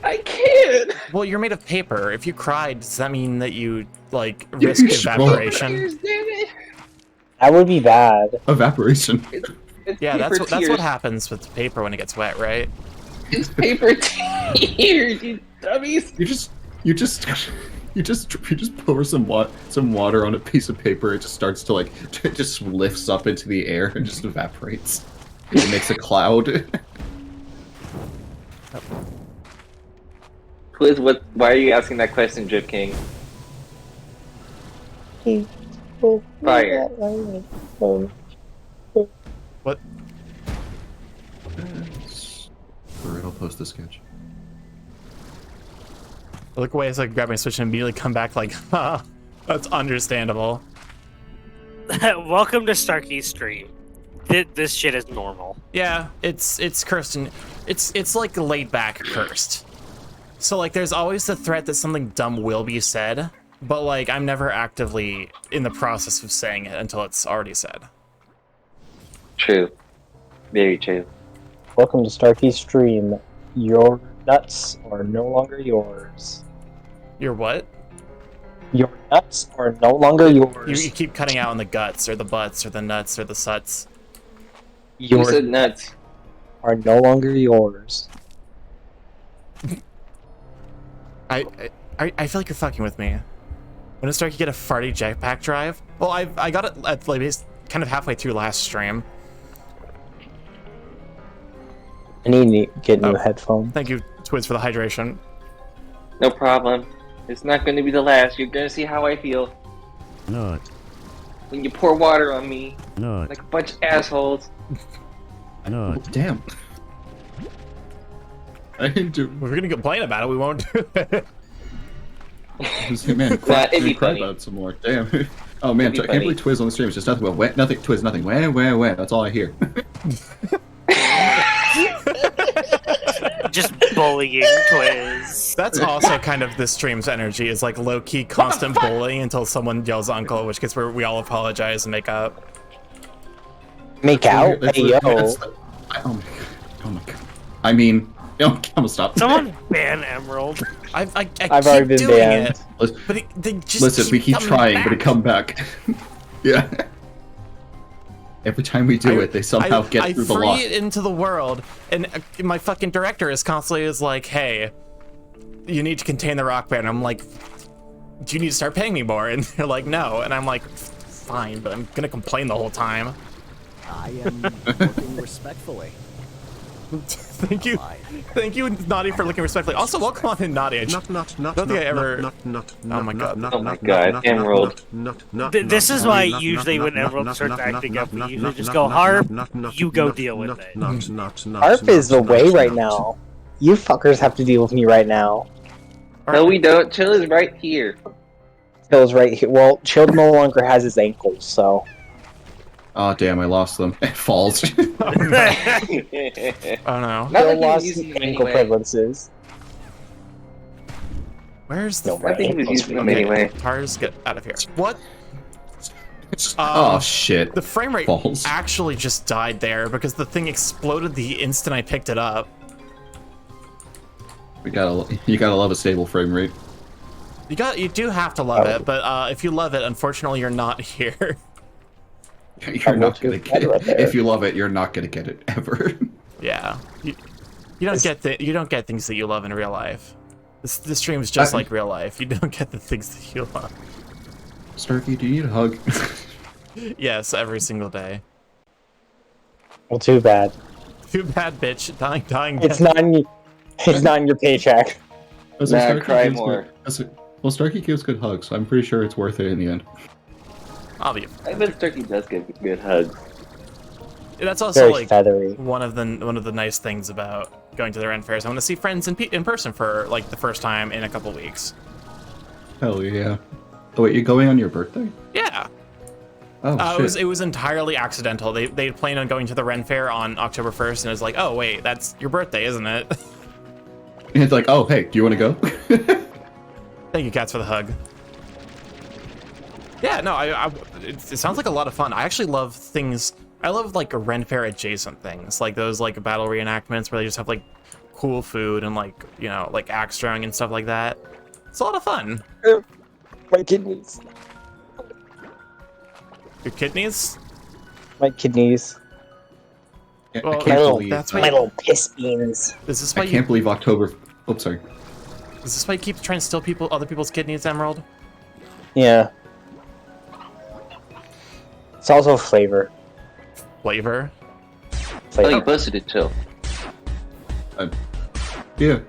I can. Well, you're made of paper. If you cried, does that mean that you, like, You risk should- evaporation? Tears, damn it. That would be bad. Evaporation. It's Yeah, paper that's tears. what happens with paper when it gets wet, right? It's paper tears, you dummies. You just pour some water on a piece of paper. It just starts to it just lifts up into the air and just evaporates. It makes a cloud. Quiz, why are you asking that question, Drip King? Fire. What? Alright, I'll post the sketch. I look away as I grab my Switch and immediately come back like, ha, that's understandable. Welcome to Starkey's stream. This shit is normal. Yeah, it's cursed and it's like laid back cursed. So like there's always the threat that something dumb will be said, but like I'm never actively in the process of saying it until it's already said. True. Very true. Welcome to Starkey's stream. Your nuts are no longer yours. You're what? Your nuts are no longer You yours. keep cutting out on the guts or the butts or the nuts or the suts. You Your said nuts. are no longer yours. I feel like you're fucking with me. When does Starkey get a farty jetpack drive? Well, I got it at like kind of halfway through last stream. I need to get new Oh. headphones. Thank you, Twiz, for the hydration. No problem. It's not going to be the last. You're going to see how I feel Nut. when you pour water on me Nut. like a bunch of assholes. Oh, Nut. damn. I didn't do. If we're gonna complain about it, we won't do it. Man, Nah, it'd be cry funny. about it some more. Damn. Oh man, It'd I be can't believe Twiz on the stream is just nothing but wah, nothing. Twiz, nothing. Wah, wah, wah. That's all I hear. Just bullying Twiz. That's also kind of this stream's energy, is like low-key constant bullying until someone yells uncle, in which case we all apologize and make up. Make out? That's Hey, yo. oh my god. Oh my god. I mean, I'm gonna stop. Someone ban Emerald. I've I've already been doing banned. it, but they just Listen, we keep coming trying, back. but it come back. Yeah. Every time we do it, they somehow get through the I free lock. it into the world, and my fucking director is constantly like, "Hey, you need to contain the rock band." I'm like, "Do you need to start paying me more?" And they're like, "No," and I'm like, "Fine, but I'm gonna complain the whole time." I am looking respectfully. Thank you, Naughty, for looking respectfully. Also, welcome on in, Naughty. I don't think I ever. Oh my god. Oh my god, Emerald. This is why usually when Emerald starts acting up, we usually just go, Harp, you go deal with it. Harp is the way right now. You fuckers have to deal with me right now. No, we don't. Chill is right here. Chill's right here. Well, Chill no longer has his ankles, so. Oh damn, I lost them. It falls. Oh no. Not Chill like you're lost using them ankle anyway. privileges. Where's the? No, I think he was using them anyway. Tars, get out of here. What? Oh shit. The frame rate Balls. actually just died there because the thing exploded the instant I picked it up. You gotta love a stable frame rate. You do have to love Oh. it, but if you love it, unfortunately you're not here. You're not gonna look get good right it. there. If you love it, you're not gonna get it ever. Yeah. You don't get things that you love in real life. The stream is just like real life. You don't get the things that you love. Starkey, do you need a hug? Yes, every single day. Well, too bad. Too bad, bitch. Dying. It's not in, it's not in your paycheck. Nah, cry more. Well, Starkey gives good hugs, so I'm pretty sure it's worth it in the end. I'll be. I bet Turkey does get good hugs. That's also Very like feathery. one of the nice things about going to the Ren fairs. I want to see friends in person for like the first time in a couple weeks. Hell yeah. Oh wait, you're going on your birthday? Yeah. Oh shit. It was entirely accidental. They planned on going to the Ren fair on October 1st, and it was like, oh wait, that's your birthday, isn't it? It's like, oh hey, do you want to go? Thank you, Cats, for the hug. Yeah, no, it sounds like a lot of fun. I actually love things. I love like a Ren fair adjacent things, like those like battle reenactments where they just have like cool food and like like axe throwing and stuff like that. It's a lot of fun. My kidneys. Your kidneys? My kidneys. I Well, can't believe. that's My why- little piss beans. Is this why I can't believe October. Oops, sorry. Is this why you keep trying to steal other people's kidneys, Emerald? Yeah. It's also flavor. Flavor? Oh, Flavor. you posted it, Chill. Yeah.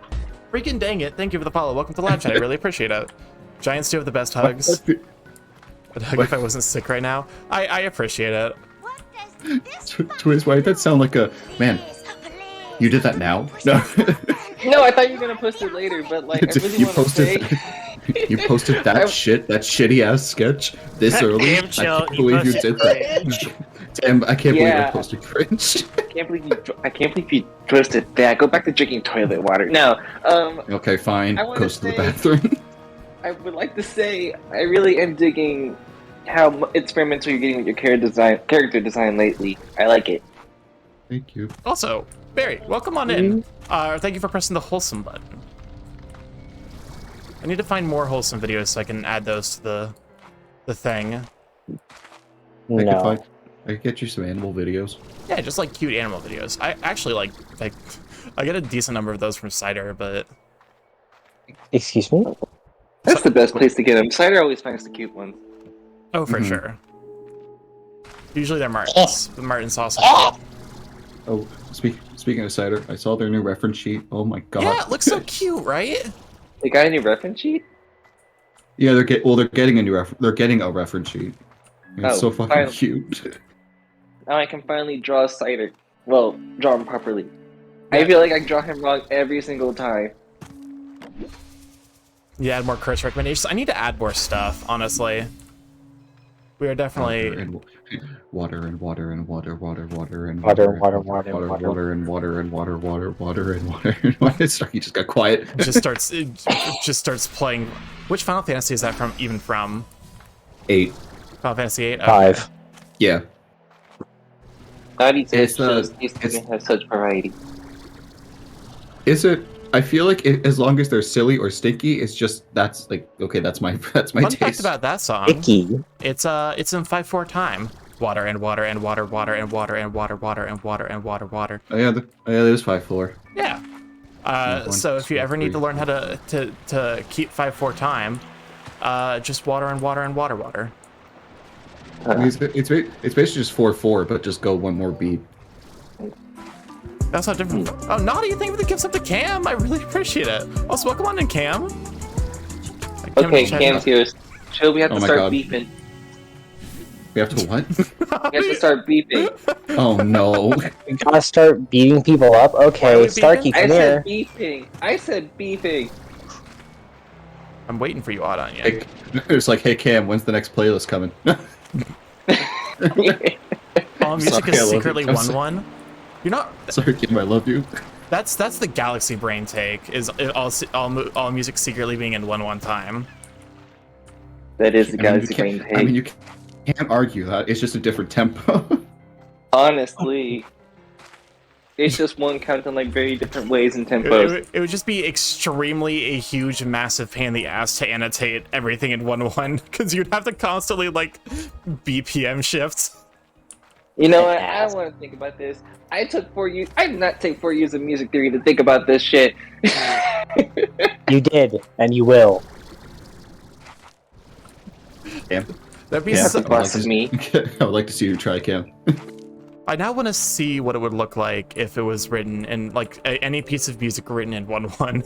Freaking dang it! Thank you for the follow. Welcome to Live Chat. I really appreciate it. Giants do have the best hugs. I'd hug if I wasn't sick right now. I appreciate it. What does this Twiz, why did that sound like a man? You did that now? No. No, I thought you were gonna post it later, but like, I really you want to posted. say. You posted that I- that shitty ass sketch this early. Damn, I Chill, can't you believe you posted did that. Damn, I can't believe I Yeah. posted cringe. I can't believe you posted that. Go back to drinking toilet water. No, Okay, fine. I wanna Goes to the say- bathroom. I would like to say I really am digging how experimental you're getting with your character design lately. I like it. Thank you. Also, Barry, welcome on in. Thank you for pressing the wholesome button. I need to find more wholesome videos so I can add those to the thing. No. I could get you some animal videos. Yeah, just like cute animal videos. I actually like I get a decent number of those from Cider, but Excuse me? That's the best place to get them. Cider always finds the cute ones. oh, for Mhm. sure. Usually they're Martins. The Martin sausage. Oh, speaking of cider, I saw their new reference sheet. Oh my god. Yeah, it looks so cute, right? They got a new reference sheet? Yeah, they're getting a new they're getting a reference sheet. And it's Oh, so fucking finally. cute. Now I can finally draw Cider. Well, draw him properly. I feel like I draw him wrong every single time. You add more Kurt's recommendations. I need to add more stuff, honestly. We are definitely. Water and water and water, water, water and Water, water, water, water, water, water and water and water, water, water and water and water. Sorry, you just got quiet. it just starts playing. Which Final Fantasy is that from? Even from 8. Final Fantasy 8? 5. Yeah. Naughty It's, shows these games have such variety. Is it? I feel like as long as they're silly or stinky, it's just that's like okay. That's my Fun fact taste. about that song. Icky. It's in 5/4 time. Water and water and water, water and water and water, water and water and water, water. Oh yeah, there's 5/4. Yeah. So if you ever need to learn how to keep 5/4 time, just water and water and water, water. I mean, it's basically just 4/4, but just go one more beat. That's not different. Oh, Naughty, thank you for the gifts up to Cam. I really appreciate it. Also, welcome on in, Cam. Okay, Cam's here. Chill, we have Oh to my start God. beefing. We have to what? We have to start beefing. Oh no. We gotta start beating people up. Why are Okay, we Starkey, beating? I come said here. beefing. I said beefing. I'm waiting for you, Audon. Yeah. Hey, it's like, hey Cam, when's the next playlist coming? All music Sorry, I is love you. secretly I'm 1/1. You're not. Sorry, Cam, I love you. That's the Galaxy brain take. Is all music secretly being in 1/1 time. That is the I mean, Galaxy Brain I mean, take. you can't argue that. It's just a different tempo. Honestly, it's just one count in like very different ways and tempos. It would just be extremely a huge, massive pain in the ass to annotate everything in 1/1 because you'd have to constantly like BPM shift. You know what? I don't want to think about this. I took 4 years. I did not take 4 years of music theory to think about this shit. You did, and you will. Cam, That'd be Yeah. so. Boss of me. I would like to see you try, Cam. I now want to see what it would look like if it was written in like any piece of music written in 1/1.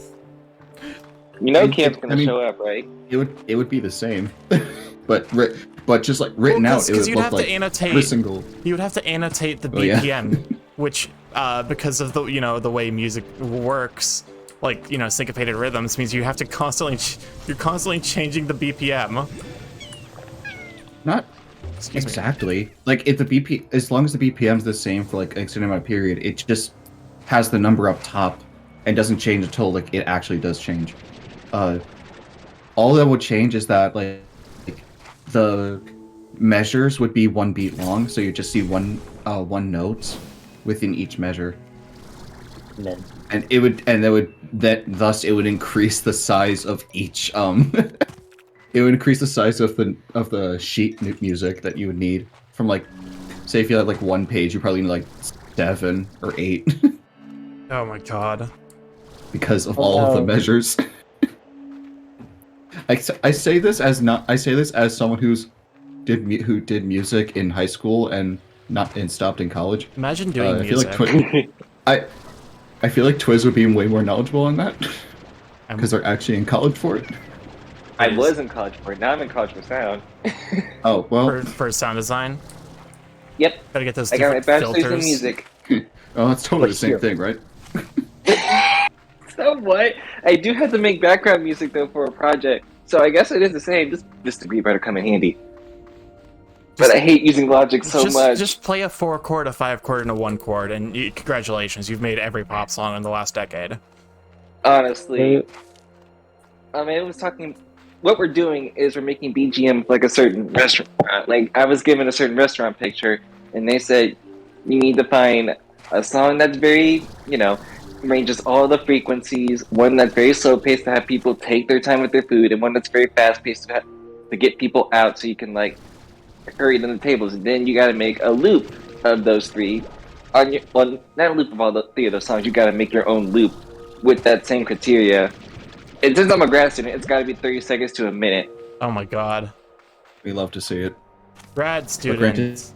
You know I mean, Cam's gonna I mean- show up, right? It would be the same, but just like written Well, out, it 'cause would you'd look have like to annotate. every single. You would have to annotate the Oh, yeah. BPM, which because of the way music works, like syncopated rhythms means you have to you're constantly changing the BPM. Not Excuse me. exactly. Like if the BP, as long as the BPM's the same for like an extended amount of period, it just has the number up top and doesn't change until like it actually does change. All that would change is that like the measures would be 1 beat long, so you just see one notes within each measure, And then and thus it would increase the size of each it would increase the size of the sheet music that you would need from like, say if you had like 1 page, you probably need like 7 or 8 Oh my god. because of all of the no. measures. I say this as someone who did music in high school and stopped in college. Imagine doing I feel music. like I feel like Twiz would be way more knowledgeable on that I'm- because they're actually in college for it. I was in college for it. Now I'm in college for sound. Oh well. for sound design. Yep. Gotta get those I got my different bachelor's in filters. music. Oh, that's totally the But same here- thing, right? So what? I do have to make background music though for a project. So I guess it is the same. This degree better come in handy. But I hate using Logic so much. Just play a 4-chord, a 5-chord, and a 1-chord, and congratulations, you've made every pop song in the last decade. Honestly, I mean, it was talking. What we're doing is we're making BGM like a certain restaurant. Like I was given a certain restaurant picture, and they said you need to find a song that's very, ranges all the frequencies. One that's very slow paced to have people take their time with their food, and one that's very fast paced to get people out so you can like hurry them to the tables. And then you got to make a loop of those three. Not a loop of all the 3 of those songs. You got to make your own loop with that same criteria. And since I'm a grad student, it's got to be 30 seconds to a minute. Oh my god. We love to see it. Grad granted- students.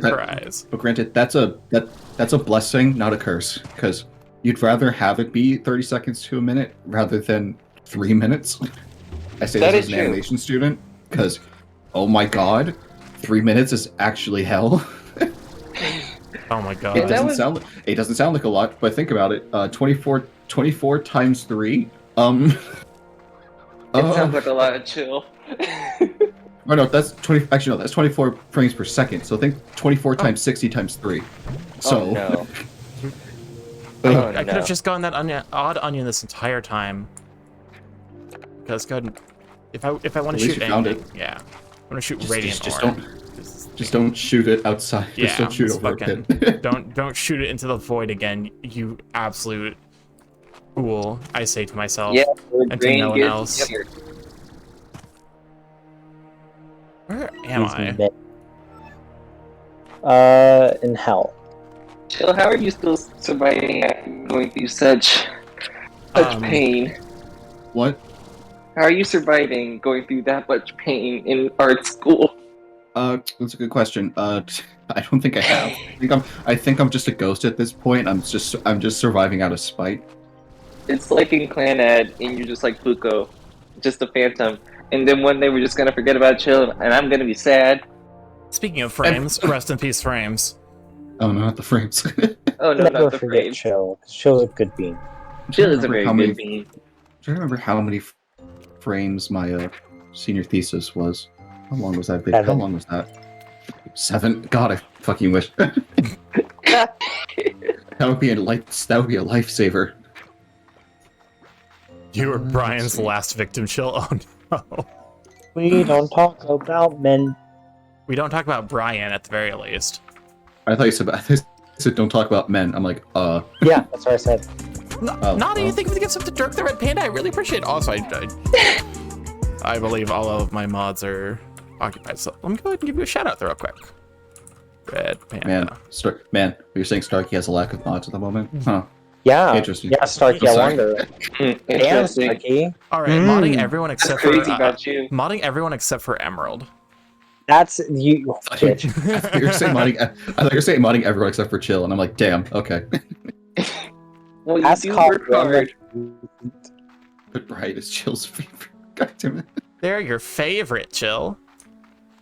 Surprise. But granted, that's a blessing, not a curse, because you'd rather have it be 30 seconds to a minute rather than 3 minutes. I say That this is as an true. animation student, because, oh my god, 3 minutes is actually hell. Oh my god. It that doesn't was- sound like a lot, but think about it. 24 times 3. It sounds like a lot of chill. Oh no, that's 20. Actually, no, that's 24 frames per second. So think 24 times 60 times 3. So Oh no. I Oh, could no. have just gone that odd onion this entire time. Because go ahead and, if I want At to least shoot you found anything, yeah, I want to shoot Just- radiant just ore. just don't shoot it outside. Yeah, just don't shoot just over a fucking- pit. don't shoot it into the void again, you absolute fool. I say to myself. Yeah, And to no one else. together. Where am He's I? dead. In hell. Chill, how are you still surviving after going through such pain? What? How are you surviving going through that much pain in art school? That's a good question. I don't think I have. I think I'm just a ghost at this point. I'm just surviving out of spite. It's like in Clan Ed, and you're just like Fuko, just a phantom. And then one day we're just gonna forget about Chill, and I'm gonna be sad. Speaking of frames, rest in peace, frames. Oh no, not the frames. Oh no, Never not the forget frame. Chill. Chill's a good bean. Chill is a Remember very how good many- bean. Do you remember how many frames my senior thesis was? How long was that? How 7. long was that? 7. God, I fucking wish. That would be a lifesaver. You were Brian's last victim, Chill. Oh no. We don't talk about men. We don't talk about Brian at the very least. I thought you said don't talk about men. I'm like, Yeah, that's what I said. Not anything for the gifts up to Dirk the Red Panda. I really appreciate it. Also, I believe all of my mods are occupied. So let me go ahead and give you a shout out there real quick. Red Panda. man, you're saying Starkey has a lack of mods at the moment? Huh. Yeah. Interesting. Yeah, Starkey, I Sorry. wonder. Damn, Interesting. Starkey. All right, modding everyone except for Crazy about you. modding everyone except for Emerald. That's you. Bitch. You're saying modding. I thought you were saying modding everyone except for Chill, and I'm like, damn, okay. Well, you Ask do Carl work hard. But Brian is Chill's favorite. God damn it. They're your favorite, Chill.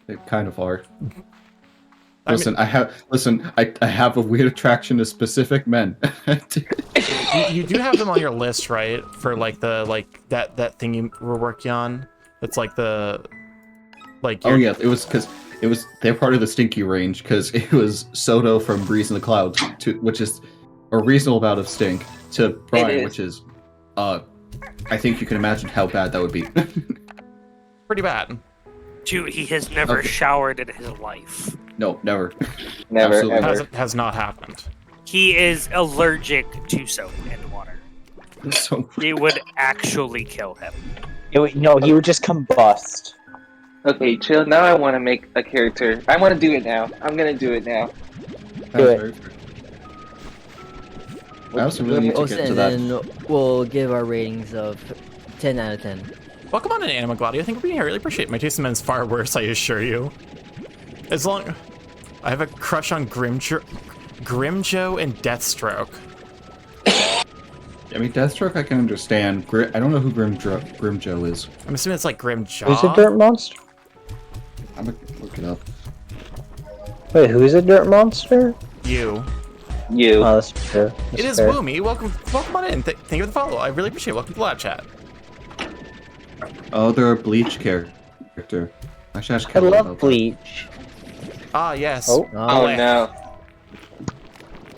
They kind of are. I mean- Listen, I have a weird attraction to specific men. You do have them on your list, right? For like that thing you were working on. It's like the Oh yeah, it was because they're part of the stinky range because it was Soto from Breeze in the Clouds, which is a reasonable amount of stink, to Brian, is. which is I think you can imagine how bad that would be. pretty bad. Dude, he has never Okay. showered in his life. No, never. Never, Absolutely. ever. Has not happened. He is allergic to soap and water. So It would actually kill him. No, he would just combust. Okay, Chill. Now I want to make a character. I want to do it now. I'm gonna do it now. Do it. very fair. I also really need to Post get it to that. and then we'll give our ratings of 10 out of 10. Welcome on in, Anima Gladio. Thank you for being here. I really appreciate it. My taste in men's far worse, I assure you. As long... I have a crush on Grimjo and Deathstroke. I mean, Deathstroke I can understand. I don't know who Grimjo is. I'm assuming it's like Grimjaw. Who's a dirt monster? I'm gonna look it up. Wait, who's a dirt monster? You. You. Oh, that's fair. That's It is fair. Woomy. Welcome on in. Thank you for the follow. I really appreciate it. Welcome to Lab Chat. Oh, they're a Bleach character. Actually, I should I care love about that. Bleach. Ah, yes. Oh. Oh Blech. no.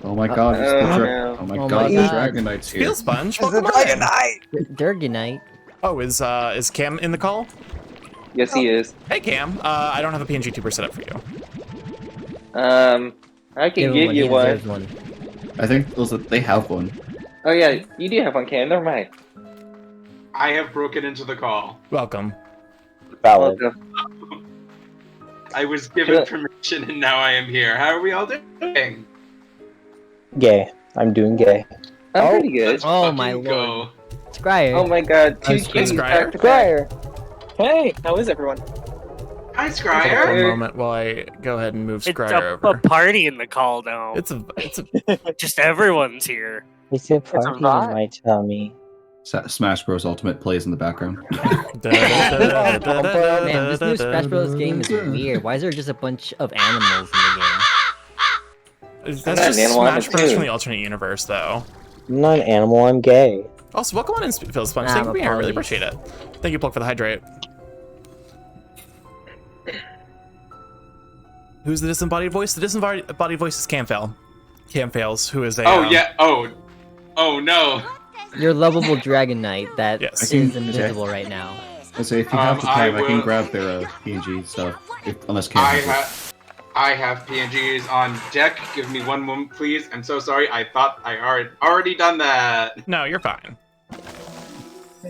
Oh my god, it's the Oh, dra- no. oh my Oh god, my the God. Dragon Knight's here. Steel Sponge. Welcome on in. Durganite. Oh, is Cam in the call? Yes, he is. Hey, Cam. I don't have a PNG tuber set up for you. I can Give him give one. you He one. deserves one. I think they have one. Oh yeah, you do have one, Cam. Never mind. I have broken into the call. Welcome. Valid. Welcome. I was given permission and now I am here. How are we all doing? Gay. I'm doing gay. I'm pretty good. Let's Oh fucking my lord. go. Scryer. Oh my god, two Thanks, cuties Gryer. back to back. Hey, how is everyone? Hi, Hold Scryer. on a moment while I go ahead and move It's Scryer a over. party in the call now. It's a Just everyone's here. It's a party, you vibe. might tell me. Smash Bros. Ultimate plays in the background. Man, this new Smash Bros. Game is weird. Why is there just a bunch of animals in the game? That's not just an animal, I'm a Smash Bros. too. from the alternate universe, though. I'm not an animal, I'm gay. Also, welcome on in, Phil Sponge. Ah, Thank you for being here. I really apologies. appreciate it. Thank you, Plug, for the hydrate. Who's the disembodied voice? The disembodied voice is Camfail. Camfails, who is a. Oh yeah. Oh no. Your lovable Dragon Knight that Yes. is invisible right now. I say if you have the time, I can will- grab their PNG stuff. Unless Cam I has it. I have PNGs on deck. Give me one moment, please. I'm so sorry. I thought I already done that. No, you're fine.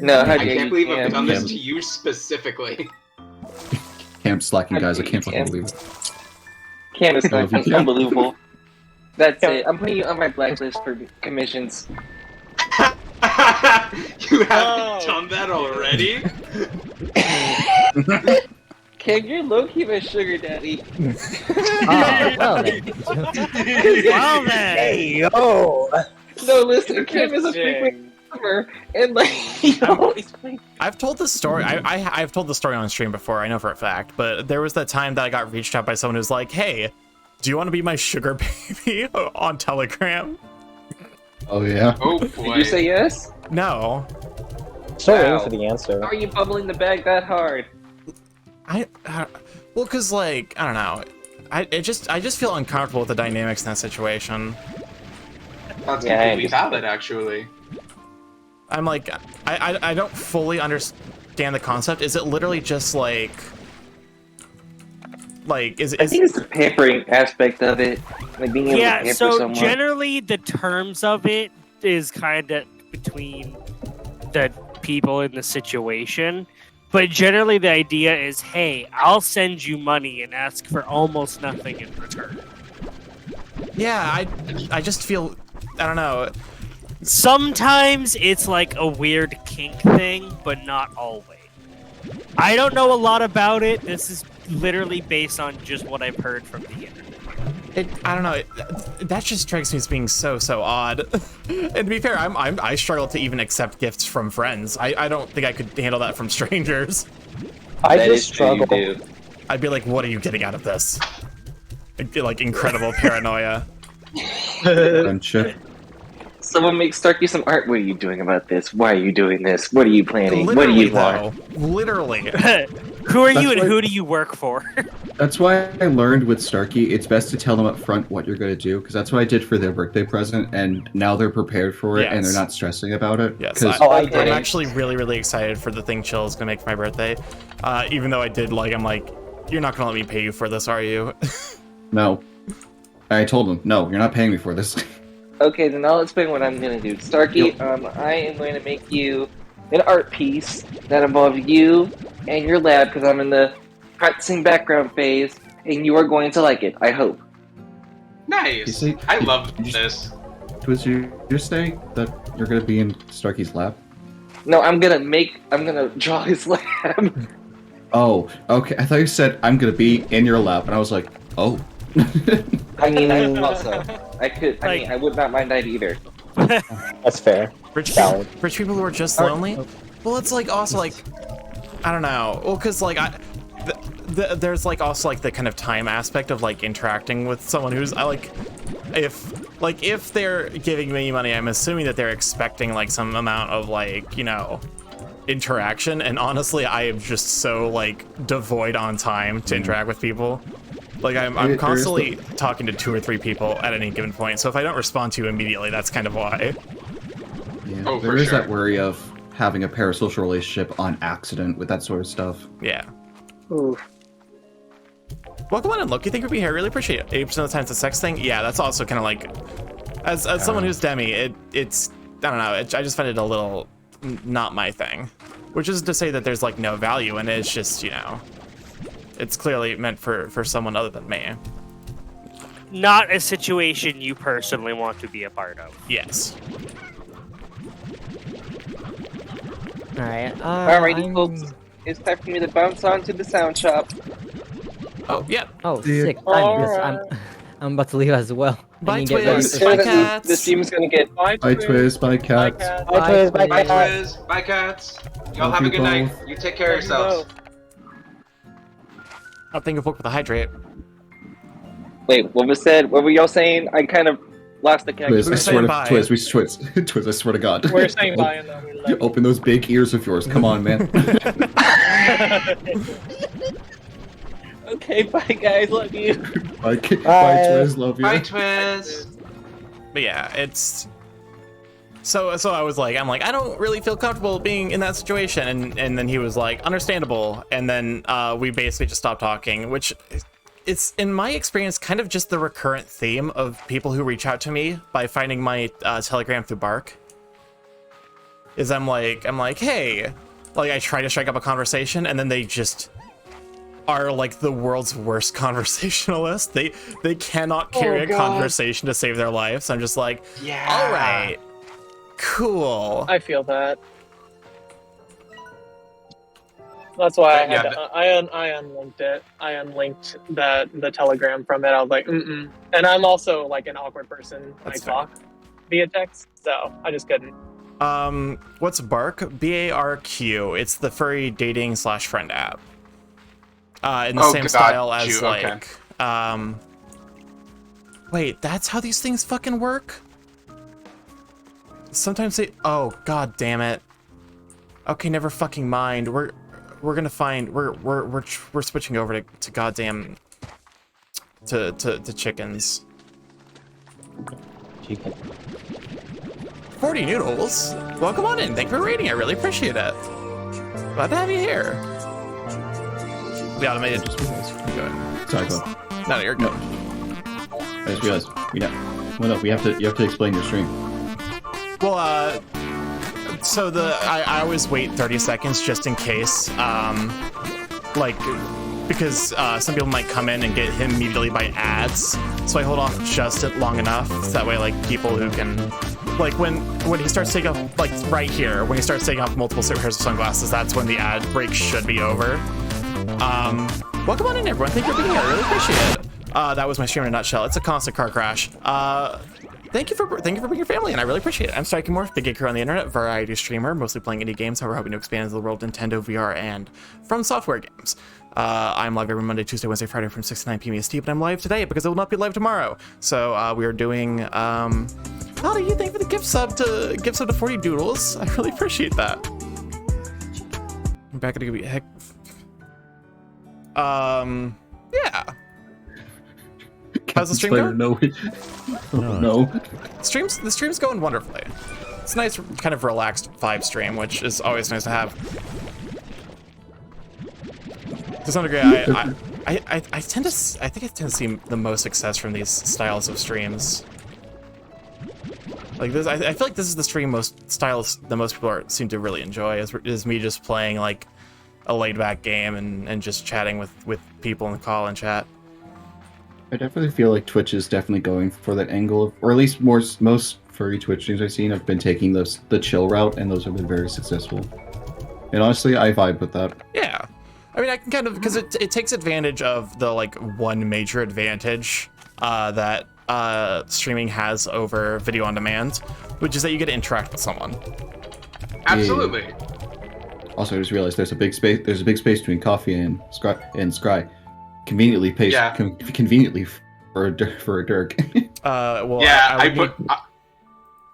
No, how I dare can't you, believe I've Cam. done this Cam. to you specifically. Cam's slacking, guys. I Cam. can't fucking believe it. Cam is Love you, fucking Cam. unbelievable. That's it. I'm putting you on my blacklist for commissions. You haven't done that already? Cam, you're low-key my sugar daddy. Oh, well then. Well then. Oh! No, listen, Cam is a frequent customer, and like, he always plays. I've told this story. I've told the story on stream before. I know for a fact. But there was that time that I got reached out by someone who's like, "Hey, do you want to be my sugar baby on Telegram?" Oh yeah. Oh Did boy. you say yes? No, So Wow. waiting for the answer. How are you bubbling the bag that hard? well, cause like I don't know. I just feel uncomfortable with the dynamics in that situation. That's Yeah, I completely valid, actually. I'm like, I don't fully understand the concept. Is it literally just like is I think it's the pampering aspect of it, like being able to Yeah, pamper so someone. generally the terms of it is kind of between the people in the situation. But generally the idea is, hey, I'll send you money and ask for almost nothing in return. yeah, I just feel I don't know. Sometimes it's like a weird kink thing, but not always. I don't know a lot about it. This is literally based on just what I've heard from the internet. I don't know. That just strikes me as being so odd. And to be fair, I struggle to even accept gifts from friends. I don't think I could handle that from strangers. I That just is true, you struggle. do. I'd be like, "What are you getting out of this?" I'd be like incredible paranoia. Friendship. Someone make Starkey some art. What are you doing about this? Why are you doing this? What are you planning? What do Literally, you want? though. Literally. Who are you That's and why- who do you work for? That's why I learned with Starkey, it's best to tell them up front what you're going to do, because that's what I did for their birthday present, and now they're prepared for it, and Yes. they're not stressing about it. Yes, 'cause- Oh, I I'm did. actually really excited for the thing Chill is gonna make for my birthday. Even though I did I'm like, "You're not gonna let me pay you for this, are you?" No. I told them, no, you're not paying me for this. Okay, then I'll explain what I'm gonna do. Starkey, I am going to make you an art piece that involves you and your lab, because I'm in the practicing background phase, and you are going to like it. I hope. Nice. You see- I love you- this. Was you say that you're going to be in Starkey's lab? No, I'm gonna draw his lab. Oh, okay. I thought you said, I'm going to be in your lab, and I was like, oh. I mean, also, I could. I Like- mean, I would not mind that either. That's fair. Rich Valid. people who are just lonely. Well, it's like also like I don't know. Well, because like there's like also like the kind of time aspect of like interacting with someone who's if they're giving me money, I'm assuming that they're expecting like some amount of like interaction. And honestly, I am just so like devoid on time to interact with people. Like I'm constantly talking to 2 or 3 people at any given point. So if I don't respond to you immediately, that's kind of why. Yeah, Oh, there for is sure. that worry of having a parasocial relationship on accident with that sort of stuff. Yeah. Oof. Welcome on in, Loki. Thank you for being here. I really appreciate it. 80% of the time it's a sex thing. Yeah, that's also kind of like, as someone who's demi, it's I don't know. I just find it a little not my thing. Which isn't to say that there's like no value in it. It's just it's clearly meant for someone other than me. Not a situation you personally want to be a part of. Yes. Alright, Alrighty, folks. It's time for me to bounce on to the sound shop. Oh, yeah. Oh, See ya. sick. Timing, 'cause I'm about to leave as well. I Bye, need to get ready. Twiz. I'm sure Bye, that cats. the stream is gonna get. Bye, Twiz. Bye, cats. Bye, Twiz. Bye, Bye, cats. Twiz. Bye, cats. Y'all Love have a you good night. both. You take care of yourselves. I'll think of book with a hydrate. Wait, what was said? What were y'all saying? I kind of lost the connection. Twiz, I We're swear to saying bye. Twiz, I swear to God. We're saying bye and then we left. Open those big ears of yours. Come on, man. Okay, bye guys, love you. Bye, Twiz. Love you. Bye, Twiz. But yeah, it's so I was like, I'm like, I don't really feel comfortable being in that situation, and then he was like, understandable, and then we basically just stopped talking, which it's in my experience kind of just the recurrent theme of people who reach out to me by finding my Telegram through Bark. Is I'm like, hey, like I try to strike up a conversation, and then they just are like the world's worst conversationalist. They cannot carry a conversation to save their lives. I'm just like, Yeah. all right, cool. I feel that. That's why I unlinked it. I unlinked the Telegram from it. I was like, mm-mm. And I'm also like an awkward person when That's I talk via text, so I just couldn't. What's Bark? B-A-R-Q. It's the furry dating / friend app. In the same style as okay. like, wait, that's how these things fucking work? Sometimes they, oh god damn it. Okay, never fucking mind. We're gonna find, we're switching over to goddamn to chickens. Chicken. 40 noodles. Welcome on in. Thank you for rating. I really appreciate it. Glad to have you here. The automated just Sorry, Bob. no, you're good. I just realized. You have to explain your stream. Well, so I always wait 30 seconds just in case, like, because some people might come in and get hit immediately by ads. So I hold off just long enough so that way, like, people who can, like, when he starts taking off, like, right here, when he starts taking off multiple pairs of sunglasses, that's when the ad break should be over. Welcome on in, everyone. Thank you for being here. I really appreciate it. That was my stream in a nutshell. It's a constant car crash. Thank you for bringing your family, and I really appreciate it. I'm Striking Morph, big geeker on the internet, variety streamer, mostly playing indie games, however hoping to expand into the world of Nintendo, VR, and From Software games. I'm live every Monday, Tuesday, Wednesday, Friday from 6 to 9 p.m. EST, but I'm live today because it will not be live tomorrow. So we are doing, how do you think for the gift sub to 40 doodles? I really appreciate that. I'm back at the heck. Yeah. How's the stream going? No. No. The stream's going wonderfully. It's a nice, kind of relaxed vibe stream, which is always nice to have. To some degree, I tend to see the most success from these styles of streams. Like this, I feel like this is the stream the most people seem to really enjoy is me just playing like a laid back game and just chatting with people in the call and chat. I definitely feel like Twitch is definitely going for that angle, or at least most furry Twitch streams I've seen have been taking the chill route, and those have been very successful. And honestly, I vibe with that. Yeah, I mean, I can kind of, because it takes advantage of the like one major advantage that streaming has over video on demand, which is that you get to interact with someone. Absolutely. Yeah. Also, I just realized there's a big space between Coffee and Scry. Conveniently paced. Yeah. Conveniently for a Dirk. Well, Yeah,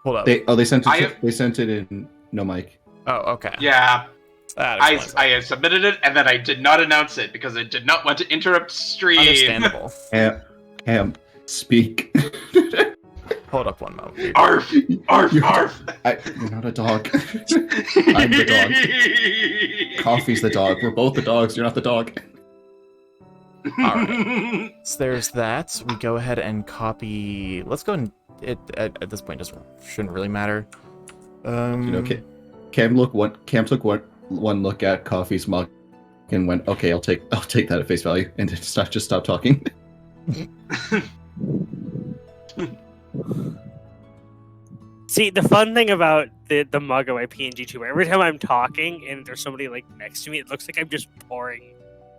hold up. They sent it in no mic. Oh, okay. Yeah. That I explains it. had submitted it and then I did not announce it because I did not want to interrupt stream. Understandable. Ham, speak. Hold up one moment. Arf! Arf! Arf! You're not a dog. I'm the dog. Coffee's the dog. We're both the dogs. You're not the dog. Alright. So there's that. We go ahead and copy. Let's go and at this point just shouldn't really matter. Cam took one look at Coffee's mug and went, "Okay, I'll take that at face value," and just stop talking. See, the fun thing about the mug of my PNG tuber, every time I'm talking and there's somebody like next to me, it looks like I'm just pouring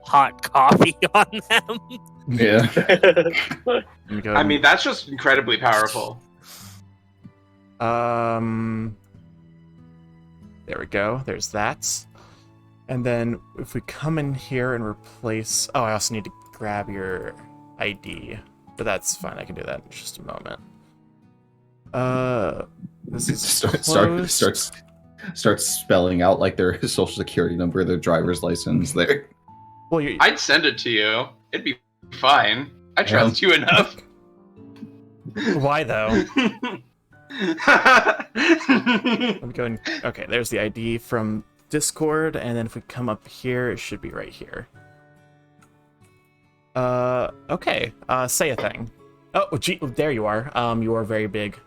hot coffee on them. Yeah. Let me go I mean, that's just incredibly powerful. There we go. There's that. And then if we come in here and replace... Oh, I also need to grab your ID. But that's fine. I can do that in just a moment. This is Starts spelling out like their social security number, their driver's license there. Well, you... I'd send it to you. It'd be fine. I trust you enough. Why, though? I'm going. Okay, there's the ID from Discord, and then if we come up here, it should be right here. Okay. Say a thing. Oh, gee, there you are. You are very big.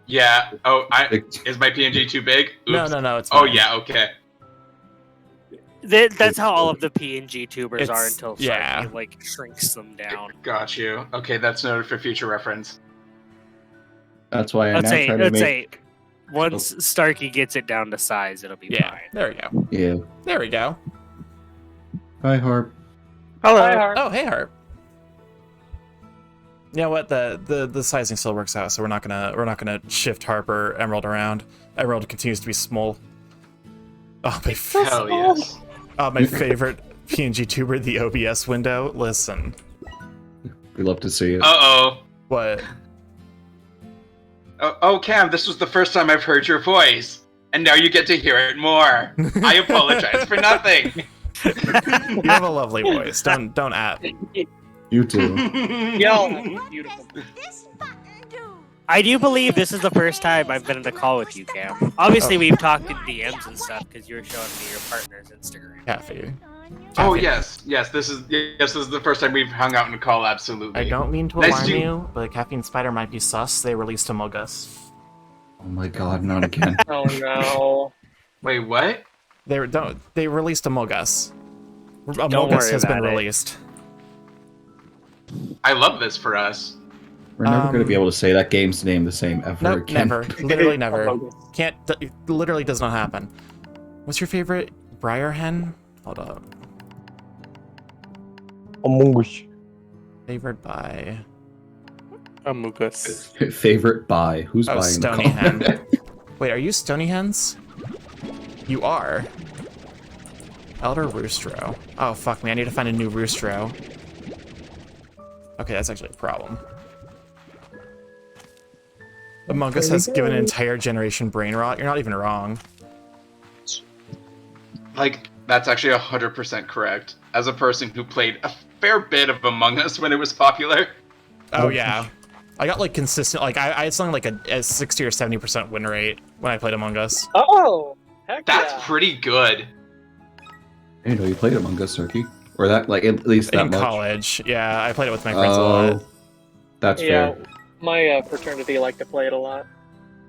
Yeah. Oh, is my PNG too big? Oops. No, it's Oh fine. yeah. Okay. That's how all of the PNG tubers are It's- until yeah. Sharky like shrinks them down. Got you. Okay, that's noted for future reference. That's why I Let's now try to say make. once Starkey gets it down to size, it'll be Yeah, fine. there we go. Yeah. There we go. Hi, Harp. Hello. Hi, Harp. Oh, hey, Harp. You know what? The sizing still works out, so we're not gonna shift Harp or Emerald around. Emerald continues to be small. Oh, Hell yes. my favorite PNG tuber, the OBS window. Listen, We love to see it. Uh-oh. what? Oh, Cam, this was the first time I've heard your voice. And now you get to hear it more. I apologize for nothing. You have a lovely voice. Don't at. You too. Yo, beautiful. This button do. I do believe this is the first time I've been in a call with you, Cam. Obviously, we've talked in DMs and stuff because you were showing me your partner's Instagram. Kathy. Oh Kathy, yes, this is the first time we've hung out in a call. Absolutely. I don't mean to Nice alarm to- you, but Kathy and Spider might be sus. They released Among Us. Oh my god, not again. Oh no. Wait, what? They released Among Us. Among Don't Us worry has been about it. released. I love this for us. We're never going to be able to say that game's name the same ever Nope, again. never. Literally never. Among Can't. It literally does not happen. What's your favorite Briar Hen? Hold up. Among Us. Favored by. Among Us. Favorite buy. Who's Oh, buying the Stony call? Hen. Wait, are you Stony Hens? You are. Elder Roostro. Oh, fuck me. I need to find a new Roostro. Okay, that's actually a problem. Among Us has given an entire generation brain rot. You're not even wrong. Like, that's actually 100% correct. As a person who played a fair bit of Among Us when it was popular. Oh, yeah. I got, like, consistent... Like, I had something like a 60 or 70% win rate when I played Among Us. Oh, heck That's yeah. pretty good. Hey, no, you played Among Us, Turkey? Or that, like, at least that In much? college. Yeah, I played it with my friends a lot. Oh, that's Yeah, fair. my fraternity like to play it a lot.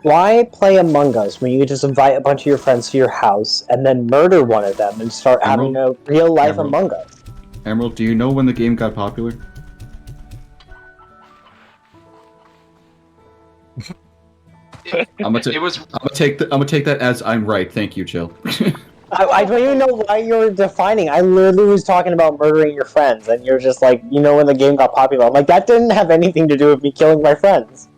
Why play Among Us when you could just invite a bunch of your friends to your house and then murder one of them and start having a real life Emerald. Among Us? Emerald, do you know when the game got popular? I'm gonna take that as I'm right. Thank you, Chill. I don't even know why you're defining. I literally was talking about murdering your friends, and you're just like, you know, when the game got popular. I'm like, that didn't have anything to do with me killing my friends.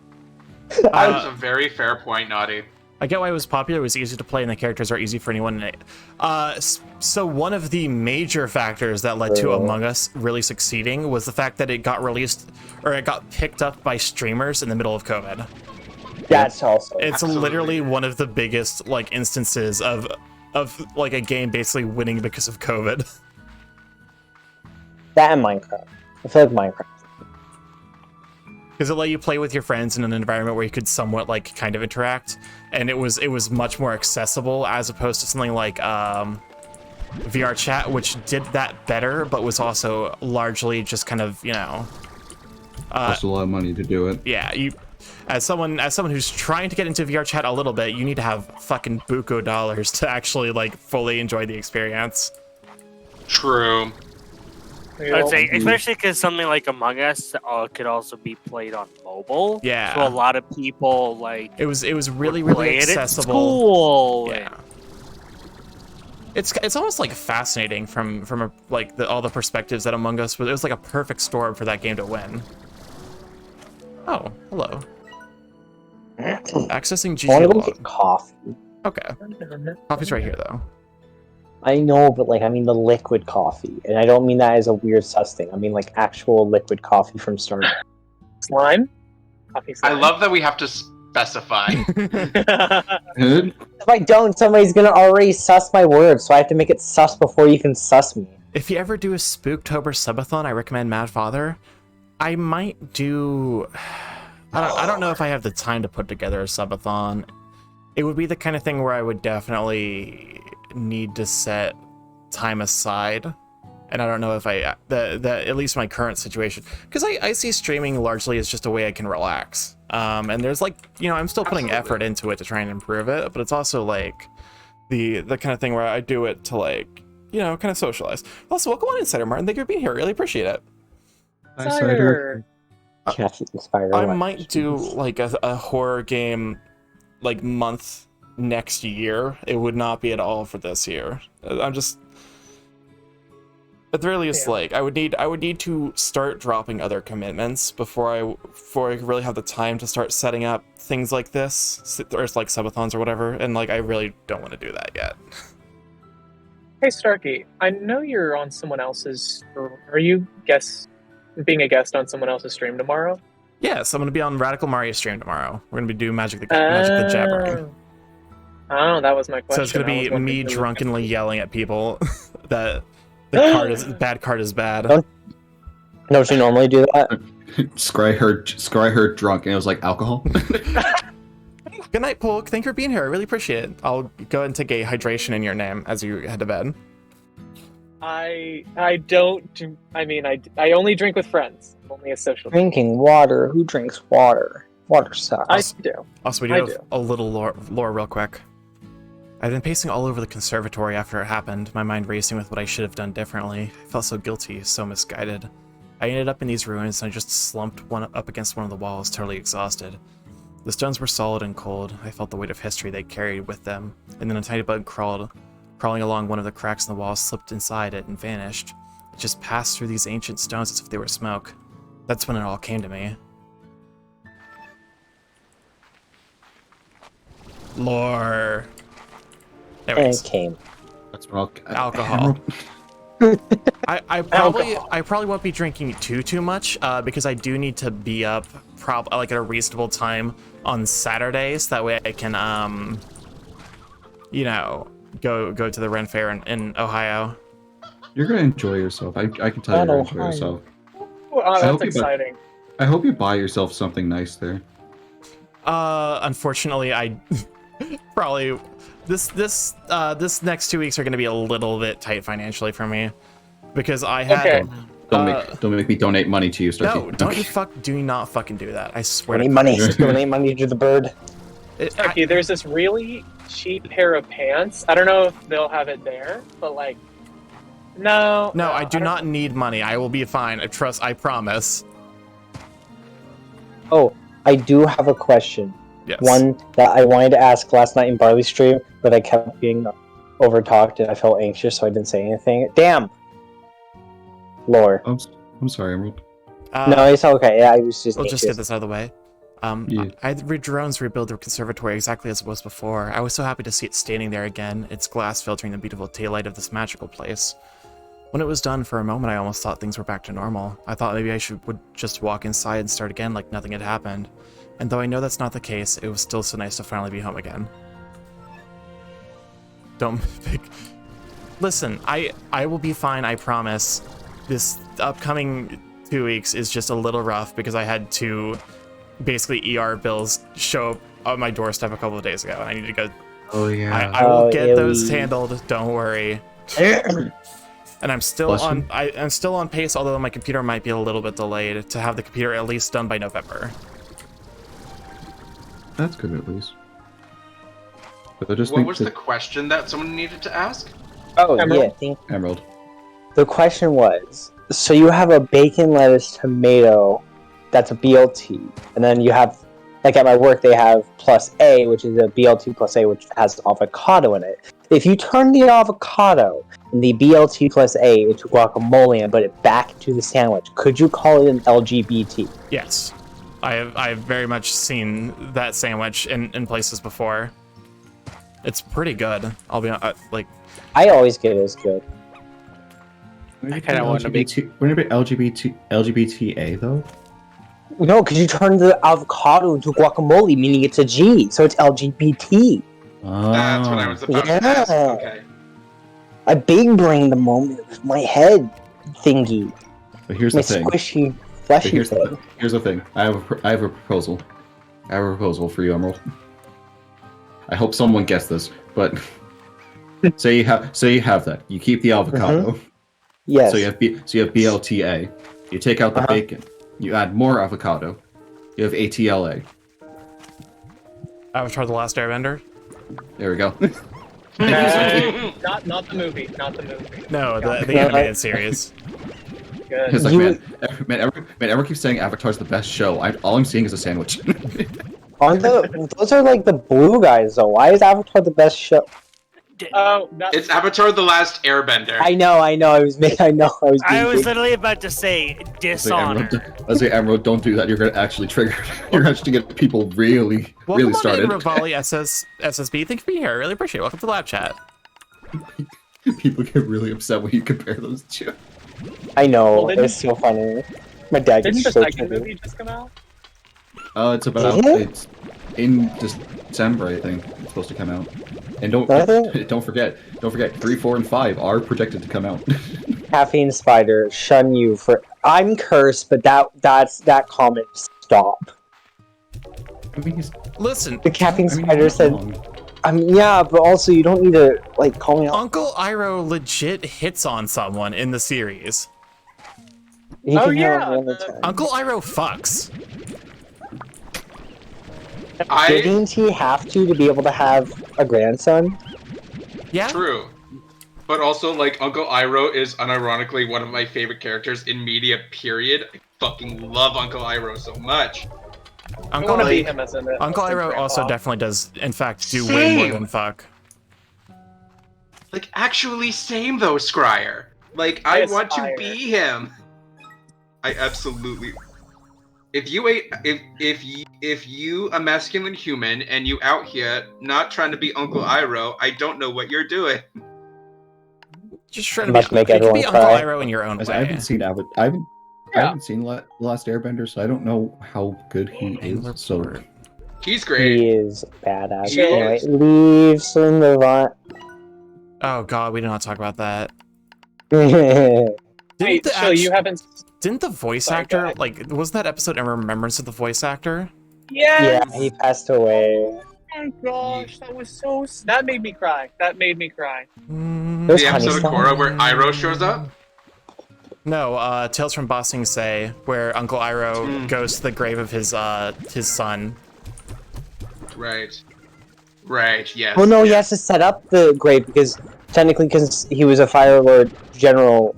That's a very fair point, Naughty. I get why it was popular. It was easy to play, and the characters are easy for anyone. So one of the major factors that led to Among Us really succeeding was the fact that it got released, or it got picked up by streamers in the middle of COVID. That's also. It's Absolutely. literally one of the biggest like instances of like a game basically winning because of COVID. That and Minecraft. I feel like Minecraft. Because it let you play with your friends in an environment where you could somewhat like kind of interact, and it was much more accessible as opposed to something like VR chat, which did that better, but was also largely just kind of, you know, Cost a lot of money to do it. yeah, you as someone who's trying to get into VR chat a little bit, you need to have fucking buku dollars to actually like fully enjoy the experience. True. I'd say, especially because something like Among Us could also be played on mobile. Yeah. So a lot of people like It was really would play really it at accessible. school. Yeah. It's almost like fascinating from all the perspectives that Among Us was. It was like a perfect storm for that game to win. Oh, hello. Accessing I want GG to log. get coffee. Okay. Coffee's right here though. I know, but like I mean the liquid coffee, and I don't mean that as a weird sus thing. I mean like actual liquid coffee from Starbucks. Slime? Coffee I slime. love that we have to specify. Good. If I don't, somebody's gonna already sus my words, so I have to make it sus before you can sus me. If you ever do a Spooktober subathon, I recommend Mad Father. I might do. I don't know if I have the time to put together a subathon. It would be the kind of thing where I would definitely need to set time aside, and I don't know if I at least my current situation, because I see streaming largely as just a way I can relax. And there's like, you know, I'm still putting effort into it to try and improve it, but it's also like the kind of thing where I do it to like, you know, kind of socialize. Also, welcome on in, Cider Martin. Thank you for being here. I really appreciate it. Hi, Cider. I might do like a horror game like month next year. It would not be at all for this year. I'm just at the very least, like I would need to start dropping other commitments before I really have the time to start setting up things like this, or like subathons or whatever, and like I really don't want to do that yet. Hey Starkey, I know you're on someone else's. Are you being a guest on someone else's stream tomorrow? Yes, I'm going to be on Radical Mario stream tomorrow. We're going to be doing Magic the Jabbering. Oh, that was my question. So it's going to be me drunkenly yelling at people that the bad card is bad. Don't you normally do that? Scry heard drunk, and it was like alcohol. Good night, Polk. Thank you for being here. I really appreciate it. I'll go ahead and take a hydration in your name as you head to bed. I don't. I mean, I only drink with friends. I'm only a social. Drinking water. Who drinks water? Water sucks. I do. Also, we do have a little lore real quick. I've been pacing all over the conservatory after it happened, my mind racing with what I should have done differently. I felt so guilty, so misguided. I ended up in these ruins and I just slumped up against one of the walls, totally exhausted. The stones were solid and cold. I felt the weight of history they carried with them, and then a tiny bug crawling along one of the cracks in the wall, slipped inside it and vanished. It just passed through these ancient stones as if they were smoke. That's when it all came to me. Lore. And it came. That's what Alcohol. I probably won't be drinking too much because I do need to be up like at a reasonable time on Saturdays. That way I can you know, go to the Ren Fair in Ohio. You're gonna enjoy yourself. I can tell you're gonna enjoy yourself. Oh, that's exciting. I hope you buy yourself something nice there. Unfortunately, I probably this next 2 weeks are gonna be a little bit tight financially for me because I had. Don't make me donate money to you, Starkey. No, do not fucking do that. I swear. Donate money. Donate money to the bird. Starkey, there's this really cheap pair of pants. I don't know if they'll have it there, but like, no. No, I do not need money. I will be fine. I promise. Oh, I do have a question. Yes. One that I wanted to ask last night in Barley stream, but I kept being overtalked and I felt anxious, so I didn't say anything. Damn. Lore. I'm sorry, Emerald. No, it's okay. Yeah, I was just. We'll anxious. just get this out of the way. I had drones rebuild the conservatory exactly as it was before. I was so happy to see it standing there again, its glass filtering the beautiful daylight of this magical place. When it was done, for a moment I almost thought things were back to normal. I thought maybe I would just walk inside and start again like nothing had happened. And though I know that's not the case, it was still so nice to finally be home again. Listen, I will be fine, I promise. This upcoming 2 weeks is just a little rough because I had to basically ER bills show up on my doorstep a couple of days ago and I need to go. Oh yeah. I will get those handled, don't worry. And I'm still I'm still on pace, although my computer might be a little bit delayed, to have the computer at least done by November. That's good at least. But what was the question that someone needed to ask? Oh, Emerald? yeah. Emerald. The question was, so you have a bacon, lettuce, tomato that's a BLT, and then you have, like at my work, they have plus A, which is a BLT plus A, which has avocado in it. If you turn the avocado and the BLT plus A into guacamole and put it back into the sandwich, could you call it an LGBT? Yes. I've very much seen that sandwich in places before. It's pretty good. I'll be like. I always get it as good. I kind of want to be. Wouldn't it be LGBTA though? No, because you turn the avocado into guacamole, meaning it's a G, so it's LGBT. That's what I was about to ask. Okay. I big brain the moment with my head thingy. But here's My the thing. squishy, fleshy Here's thing. the thing. I have a proposal. I have a proposal for you, Emerald. I hope someone gets this, but say you have that. You keep the avocado. Yes. So you have BLTA. You take out the bacon. You add more avocado. You have ATLA. Avatar: The Last Airbender. There we go. Not the movie. Not the movie. No, the animated series. Good. It's like, everyone keeps saying Avatar's the best show. All I'm seeing is a sandwich. Those are like the blue guys though. Why is Avatar the best show? Oh, It's Avatar: The Last Airbender. I know. I was literally about to say Dishonor. I say, Emerald, don't do that. You're gonna actually trigger. You're actually get people really started. Welcome on in, Rivali SSB. Thanks for being here. I really appreciate it. Welcome to Lab Chat. People get really upset when you compare those two. I know. Well, it's so funny. My dad Didn't gets the so second triggered. movie just come out? It's about Did it? it's in December, I think. It's supposed to come out. And don't forget, 3, 4, and 5 are projected to come out. Caffeine Spider, shun you for. I'm cursed, but that comment. Stop. I mean, Listen, The Caffeine Spider said. Yeah, but also you don't need to like call me out. Uncle Iroh legit hits on someone in the series. He Oh, can have yeah, it one the- time. Uncle Iroh fucks. Didn't he have to be able to have a grandson? Yeah. True. But also, like, Uncle Iroh is unironically one of my favorite characters in media, period. I fucking love Uncle Iroh so much. I Uncle, want to be him as an Uncle as a Iroh also grandpa. definitely does, in fact, do way more Same. than fuck. Like, actually, same though, Scryer. Like, I want to aspire. be him. I absolutely. If you a masculine human and you out here not trying to be Uncle Iroh, I don't know what you're doing. Just trying to Must be, make you can everyone be Uncle cry. Iroh in your own I way. haven't seen I haven't seen Last Airbender, so I don't know how good he is. So He's great. He is badass. He Anyway, is. leave Slim Levant. Oh god, we did not talk about that. Yeah, Wait, so you haven't? Didn't the voice Sorry, go actor, ahead. like, wasn't that episode in remembrance of the voice actor? Yes. he passed away. Oh gosh, that was so. That made me cry. That made me cry. There's The Honey episode of Star. Korra where Iroh shows up? No, Tales from Ba Sing Se, where Uncle Iroh Mm. goes to the grave of his son. Right. Right, yes. Well, no, he has to set up the grave because technically, because he was a Fire Lord General.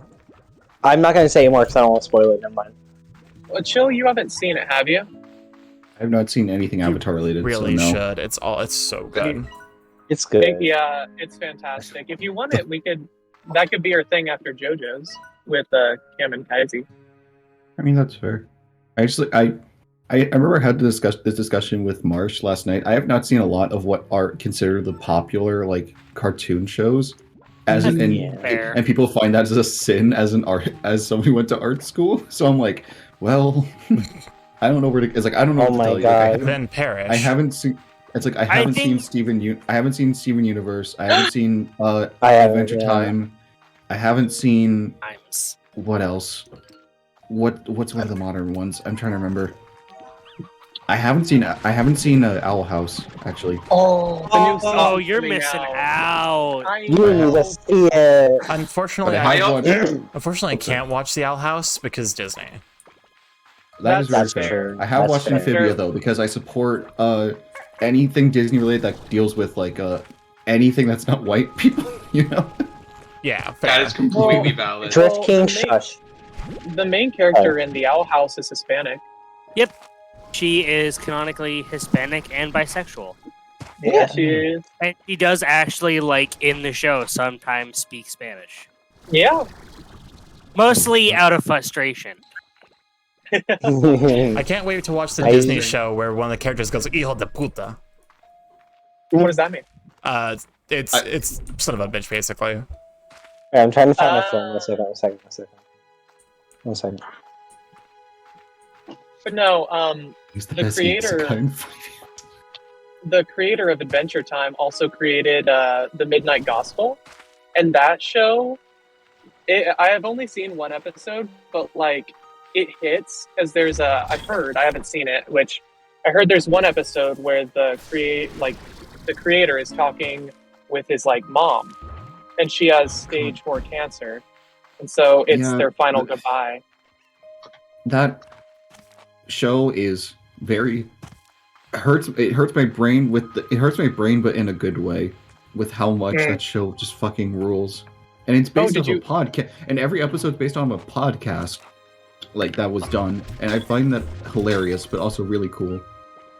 I'm not gonna say more because I don't want to spoil it. Never mind. Well, Chill, you haven't seen it, have you? I have not seen anything Avatar related. Really so no. should. It's so good. It's good. Yeah, it's fantastic. If you want it, we could. That could be our thing after JoJo's with Cam and Kaisi. I mean, that's fair. I remember I had this discussion with Marsh last night. I have not seen a lot of what are considered the popular like cartoon shows, Fair. and people find that as a sin as somebody who went to art school. So I'm like, well, I don't know where to. It's like I don't know Oh what to my tell you. God. Like, Then perish. I haven't seen. It's like I haven't think- seen I haven't seen Steven Universe. I haven't seen I haven't, Adventure yeah. Time. I haven't seen Times. what else? What's one of the modern ones? I'm trying to remember. I haven't seen Owl House actually. Oh, the new Oh, season's you're coming missing out. out. I You need know. to see it. Unfortunately, But I have can't watch the Owl House because Disney. That is very That's fair. true. I have That's watched fair. Amphibia though because I support anything Disney related that deals with like anything that's not white people. You know. Yeah, fair. That is completely valid. Drift Well, King, the main- shush. The main character in the Owl House is Hispanic. She is canonically Hispanic and bisexual. Yeah, she is. And he does actually, like, in the show, sometimes speak Spanish. Yeah. Mostly out of frustration. I can't wait to watch the I- Disney show where one of the characters goes "hijo de puta." What does that mean? It's son of a bitch, basically. Yeah, I'm trying to find my phone. One second. But no, He's The best creator- isekai. the creator of Adventure Time also created the Midnight Gospel, and that show. I have only seen one episode, but like it hits because there's I haven't seen it, which I heard there's one episode where the creator is talking with his like mom, and she has stage 4 cancer, and so it's Yeah, their final but- goodbye. That show is very it hurts my brain but in a good way with how much Mm. that show just fucking rules. And it's based did off you- a podcast, and every episode's based on a podcast like that was done, and I find that hilarious but also really cool.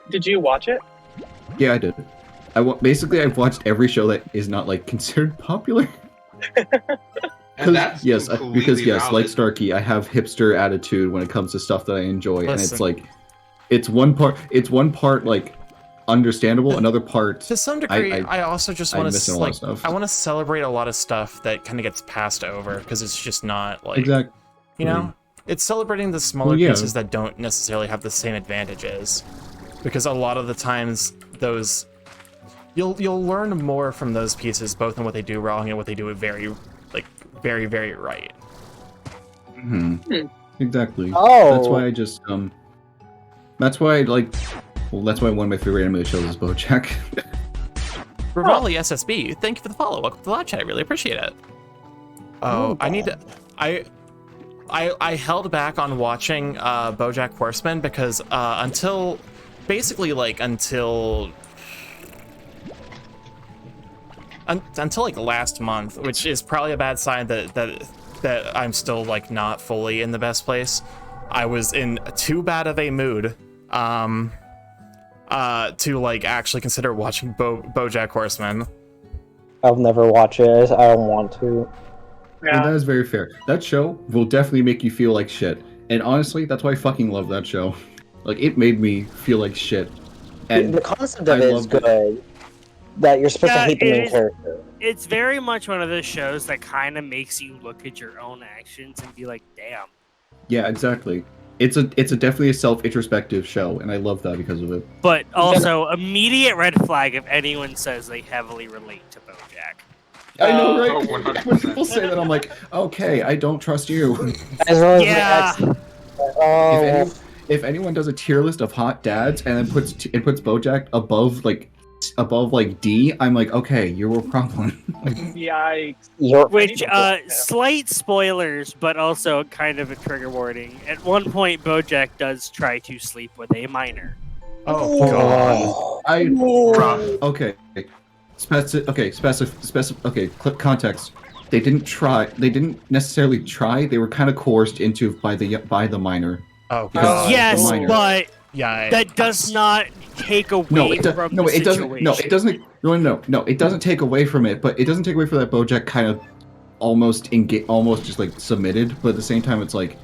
Did you watch it? Yeah, I did. Basically I've watched every show that is not like considered popular. And that's Yes, completely because yes, valid. like Starkey, I have hipster attitude when it comes to stuff that I enjoy, and it's Listen. like, it's one part like understandable, another part. To some degree, I- I also just I'm want missing to a lot like of stuff. I want to celebrate a lot of stuff that kind of gets passed over because it's just not like Exactly. you know, it's celebrating the smaller Well, yeah. pieces that don't necessarily have the same advantages, because a lot of the times those you'll learn more from those pieces, both in what they do wrong and what they do very right. Exactly. Oh. That's why I just That's why I like. Well, that's why one of my favorite anime shows is BoJack. Rivali SSB, thank you for the follow. Welcome to the live chat. I really appreciate it. Oh, I need to. I held back on watching BoJack Horseman because until like last month, which is probably a bad sign that I'm still like not fully in the best place. I was in too bad of a mood to like actually consider watching BoJack Horseman. I'll never watch it. I don't want to. And that is very fair. That show will definitely make you feel like shit. And honestly, that's why I fucking love that show. Like, it made me feel like shit. And The concept of I it is loved it. good. That you're supposed to Yeah, hate the it main is- character. It's very much one of those shows that kind of makes you look at your own actions and be like, damn. yeah, exactly. It's a definitely a self-introspective show, and I love that because of it. But also, immediate red flag if anyone says they heavily relate to BoJack. I know, Oh, right? 100%. When people say that, I'm like, okay, I don't trust you. As well as Yeah. the ex. Oh, If anyone does a tier list of hot dads and then puts BoJack above like D, I'm like, okay, you're a problem. Yikes. you're Which, Yeah. slight spoilers, but also kind of a trigger warning. At one point, BoJack does try to sleep with a minor. Oh god. I okay. Context. They didn't necessarily try. They were kind of coerced into by the minor. Oh Because- god. Yes, minor. but Yeah. that does not take away No, it from no, the it doesn't. situation. No, it doesn't. No, it doesn't take away from it. But it doesn't take away from that BoJack kind of almost just like submitted. But at the same time, it's like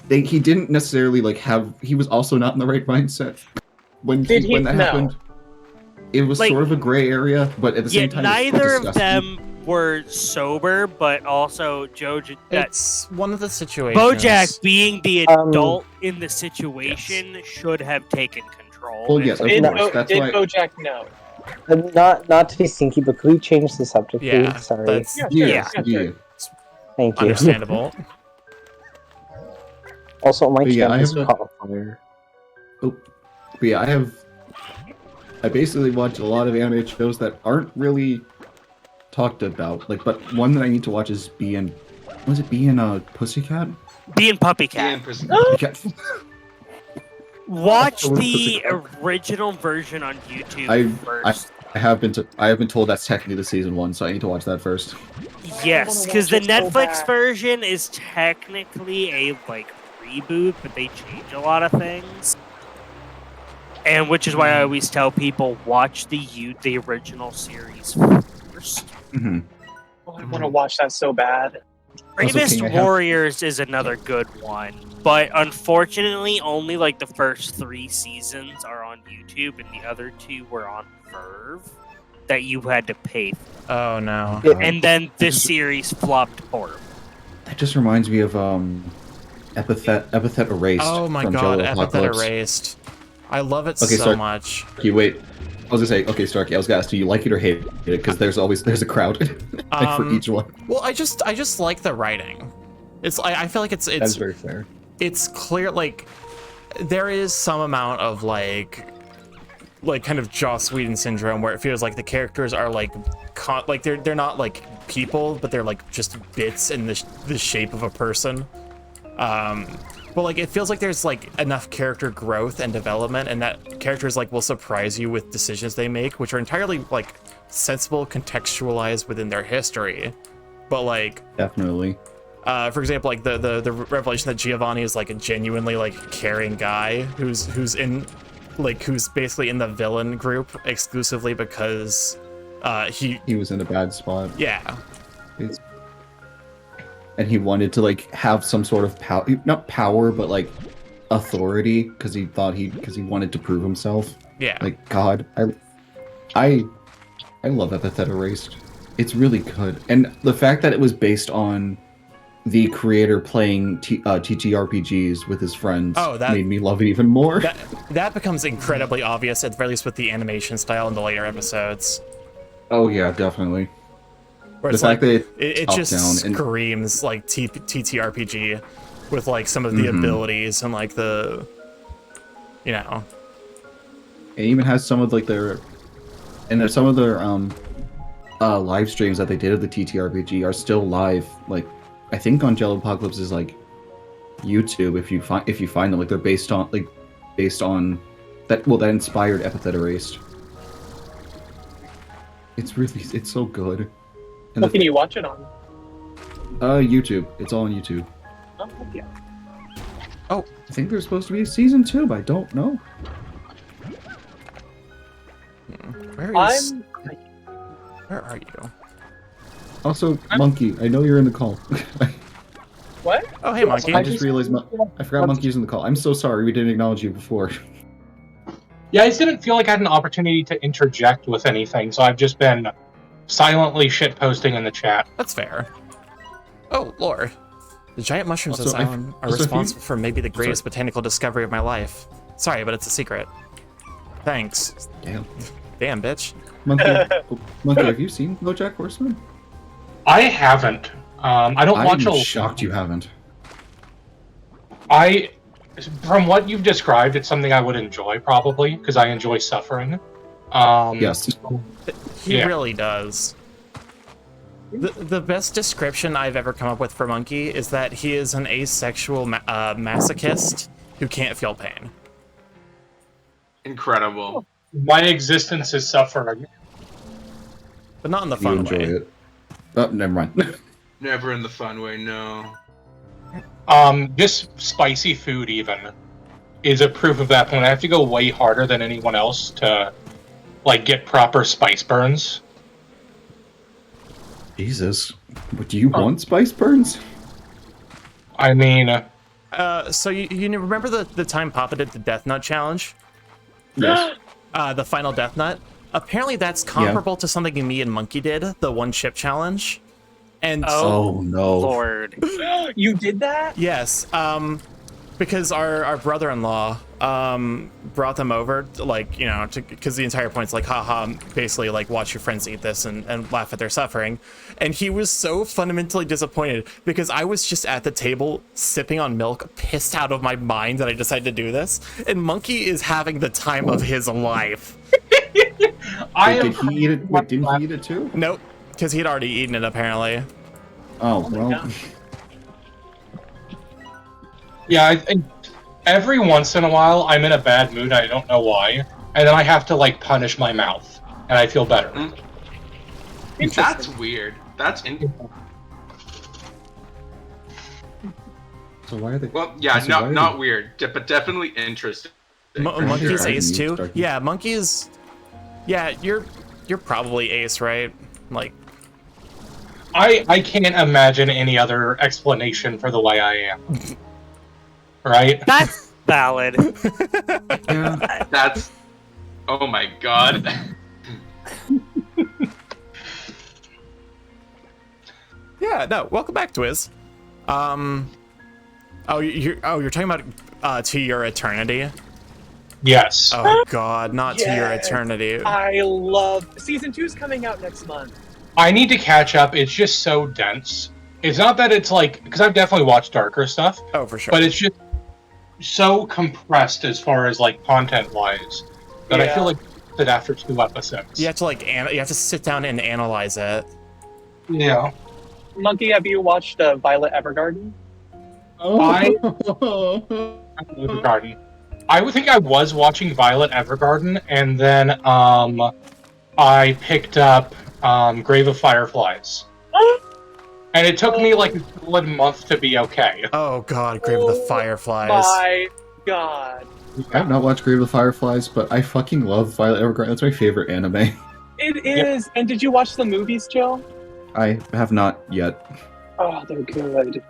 he didn't necessarily like have. He was also not in the right mindset when Did he? when that No. happened. It was Like- sort of a gray area, but at the Yeah, same time, it's neither of disgusting. them were sober, but also It's one of the situations. BoJack, being the Um, adult in the situation, should have taken control. Well, and yes, of Did, course. Bo- That's did why. BoJack know? not to be stinky, but could we change the subject, Yeah, please? Sorry. that's Yeah, sure, Yeah, yeah, yeah. sure. Thank you. understandable. Also, my But yeah, I campus have a- caught fire. But yeah, I basically watch a lot of anime shows that aren't really talked about. Like, but one that I need to watch is Pussycat? being puppy Yeah, cat. Pussycat. Watch Or the Pussycat. original version on YouTube I first. have been told that's technically the season 1, so I need to watch that first. Yes, I because the wanna watch it so Netflix bad. version is technically a reboot, but they change a lot of things. And which is why I always tell people watch the original series first. Mm-hmm. Oh, I want to watch that so bad. Bravest King, I have- Warriors is another good one, but unfortunately, only like the first 3 seasons are on YouTube, and the other 2 were on Verve that you had to pay for. Oh no. And then this series flopped horribly. That just reminds me of Epithet Erased. Oh my from god, Jello Epithet Apocalypse. Erased. I love it Okay, so sorry. much. You wait. I was gonna say, okay, Starkey. I was gonna ask, do you like it or hate it? Because there's a crowd like, for each one. Well, I just like the writing. I feel like That's it's very fair. it's clear, like there is some amount of like kind of Joss Whedon syndrome where it feels like the characters are like they're not like people, but they're like just bits in the shape of a person. But like it feels like there's like enough character growth and development, and that characters like will surprise you with decisions they make, which are entirely like sensible, contextualized within their history. But like Definitely. for example, like the revelation that Giovanni is like a genuinely like caring guy who's basically in the villain group exclusively because he was in a bad spot. Yeah. And he wanted to like have some sort of power, not power, but like authority, because he wanted to prove himself. Yeah. Like God, I love Epithet Erased. It's really good, and the fact that it was based on the creator playing TTRPGs with his friends made me love it even more. That becomes incredibly obvious, at the very least with the animation style in the later episodes. Oh yeah, definitely. Where The it's fact like, that it just screams like TTRPG with like some of the abilities and like the, you know. It even has some of like some of their live streams that they did of the TTRPG are still live. Like I think on Jello Apocalypse is like YouTube if you find them, like they're based on that that inspired Epithet Erased. It's so good. And What can you watch it on? YouTube. It's all on YouTube. Oh, yeah. Oh, I think there's supposed to be a season 2, but I don't know. Where are you? Also, Monkey, I know you're in the call. What? Oh, hey, Monkey. I just realized I forgot Monkey's in the call. I'm so sorry we didn't acknowledge you before. Yeah, I just didn't feel like I had an opportunity to interject with anything, so I've just been silently shitposting in the chat. That's fair. Oh, lore. The giant mushrooms Also, of Zion are responsible for maybe the greatest botanical discovery of my life. Sorry, but it's a secret. Thanks. Damn, bitch. Monkey, have you seen BoJack Horseman? I haven't. I don't watch I'm shocked you haven't. From what you've described, it's something I would enjoy probably because I enjoy suffering. Yes. He really does. The best description I've ever come up with for Monkey is that he is an asexual masochist who can't feel pain. Incredible. My existence is suffering. But not in the You fun enjoy way. it. Oh, never mind. Never in the fun way, no. Just spicy food even is a proof of that point. I have to go way harder than anyone else to like get proper spice burns. Jesus. But do you want spice burns? I mean... so you remember the time Papa did the Death Nut challenge? Yes. The final Death Nut? Apparently that's comparable to something me and Monkey did, the one chip challenge. And oh no. Lord. You did that? Yes, because our brother-in-law brought them over, like, you know, because the entire point's like, haha, basically, like, watch your friends eat this and laugh at their suffering. And he was so fundamentally disappointed because I was just at the table sipping on milk, pissed out of my mind that I decided to do this. And Monkey is having the time of his life. Did he eat it? Wait, didn't he eat it too? Nope, because he'd already eaten it, apparently. Oh, well. Yeah, every once in a while, I'm in a bad mood. I don't know why, and then I have to like punish my mouth, and I feel better. That's weird. So why are they? Well, yeah, not weird, but definitely interesting. Monkey's Starting ace you, too. starting. Yeah, Monkey's. Yeah, you're probably ace, right? Like, I can't imagine any other explanation for the way I am. Right? That's valid. Yeah. That's. Oh my god. yeah, no. Welcome back, Twiz. Oh, you're talking about To Your Eternity. Yes. Oh God, not To Your Yes. Eternity. I love season 2's coming out next month. I need to catch up. It's just so dense. It's not that it's like, because I've definitely watched darker stuff, Oh, for sure. but it's just so compressed as far as like content wise that I Yeah. feel like that after 2 episodes. You have to like you have to sit down and analyze it. Yeah. Monkey, have you watched Violet Evergarden? Evergarden. I would think I was watching Violet Evergarden, and then I picked up Grave of Fireflies. And it took me like a solid month to be okay. Oh God, Grave of the Fireflies. My God. I have not watched Grave of the Fireflies, but I fucking love Violet Evergarden. That's my favorite anime. It is. And did you watch the movies, Joe? I have not yet. Oh, they're good.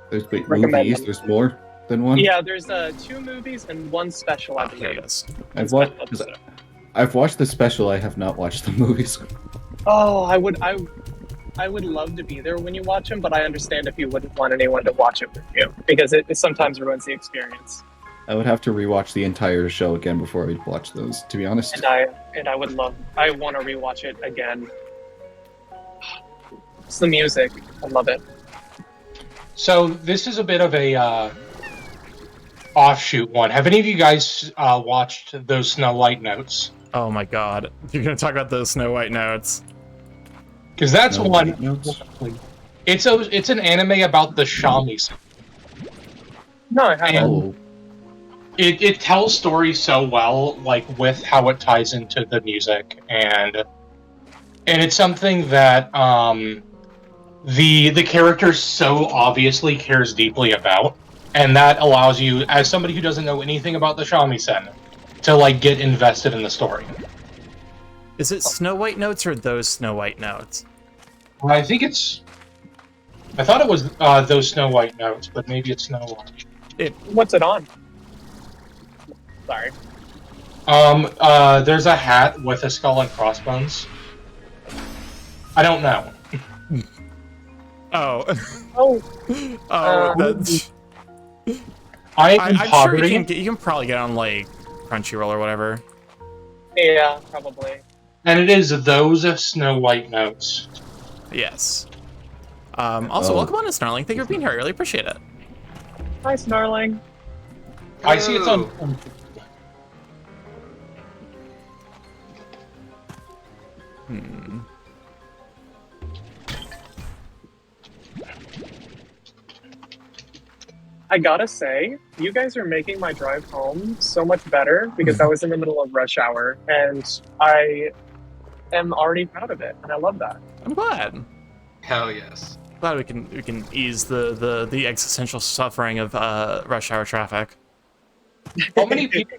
There's Recommend movies. them. There's more than one. Yeah, there's 2 movies and 1 special, I Oh, here it believe. is. I've Special watched. episode. I've watched the special. I have not watched the movies. Oh, I would love to be there when you watch them, but I understand if you wouldn't want anyone to watch it with you because it sometimes ruins the experience. I would have to rewatch the entire show again before I'd watch those. To be honest. And I would love. I want to rewatch it again. It's the music. I love it. So this is a bit of a offshoot one. Have any of you guys watched those Snow White notes? Oh my God, you're gonna talk about those Snow White notes. Because that's Snow one. White notes? It's an anime about the shamans. No, I haven't. Oh, It tells stories so well, like with how it ties into the music, and it's something that the character so obviously cares deeply about, and that allows you, as somebody who doesn't know anything about the shamisen, to like get invested in the story. Is it Snow White notes or those Snow White notes? I think it's. I thought it was those Snow White notes, but maybe it's Snow White. What's it on? Sorry. There's a hat with a skull and crossbones. I don't know. Oh. Oh. That's. I'm I'm sure poverty, you can probably get on like Crunchyroll or whatever. Yeah, probably. and it is those Snow White notes. Yes. Also, Oh. welcome on to Snarling. Thank you for being here. I really appreciate it. Hi, Snarling. I see it's on. Hmm. I gotta say, you guys are making my drive home so much better because I was in the middle of rush hour and I am already proud of it, and I love that. I'm glad. Hell yes. Glad we can ease the existential suffering of rush hour traffic. How many people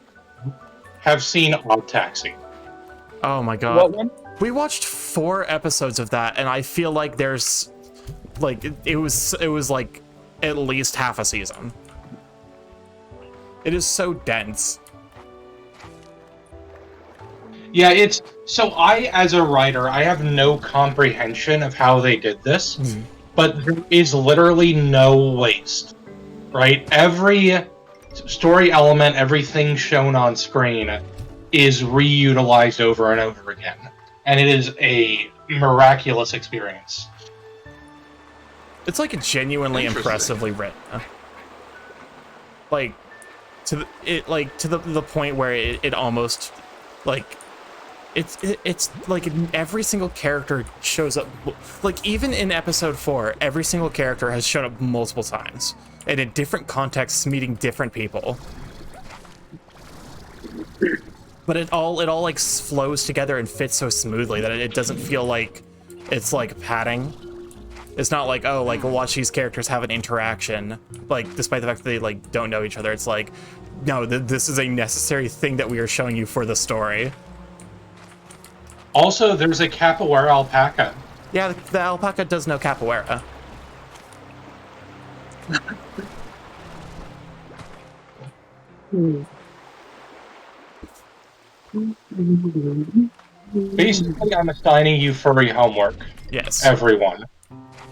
have seen Odd Taxi? Oh my god. What one? We watched 4 episodes of that, and I feel like there's like it was like at least half a season. It is so dense. Yeah, it's so I, as a writer, I have no comprehension of how they did this, but there is literally no waste, right? Every story element, everything shown on screen is reutilized over and over again, and it is a miraculous experience. It's like genuinely Interesting. impressively written. Like to the point where it almost like it's like every single character shows up, like even in episode 4 every single character has shown up multiple times and in different contexts meeting different people, but it all like flows together and fits so smoothly that it doesn't feel like it's like padding. It's not like, oh, like watch these characters have an interaction, like despite the fact that they like don't know each other. It's like, no, this is a necessary thing that we are showing you for the story. Also, there's a capoeira alpaca. Yeah, the alpaca does know capoeira. Basically, I'm assigning you furry homework. Yes. Everyone.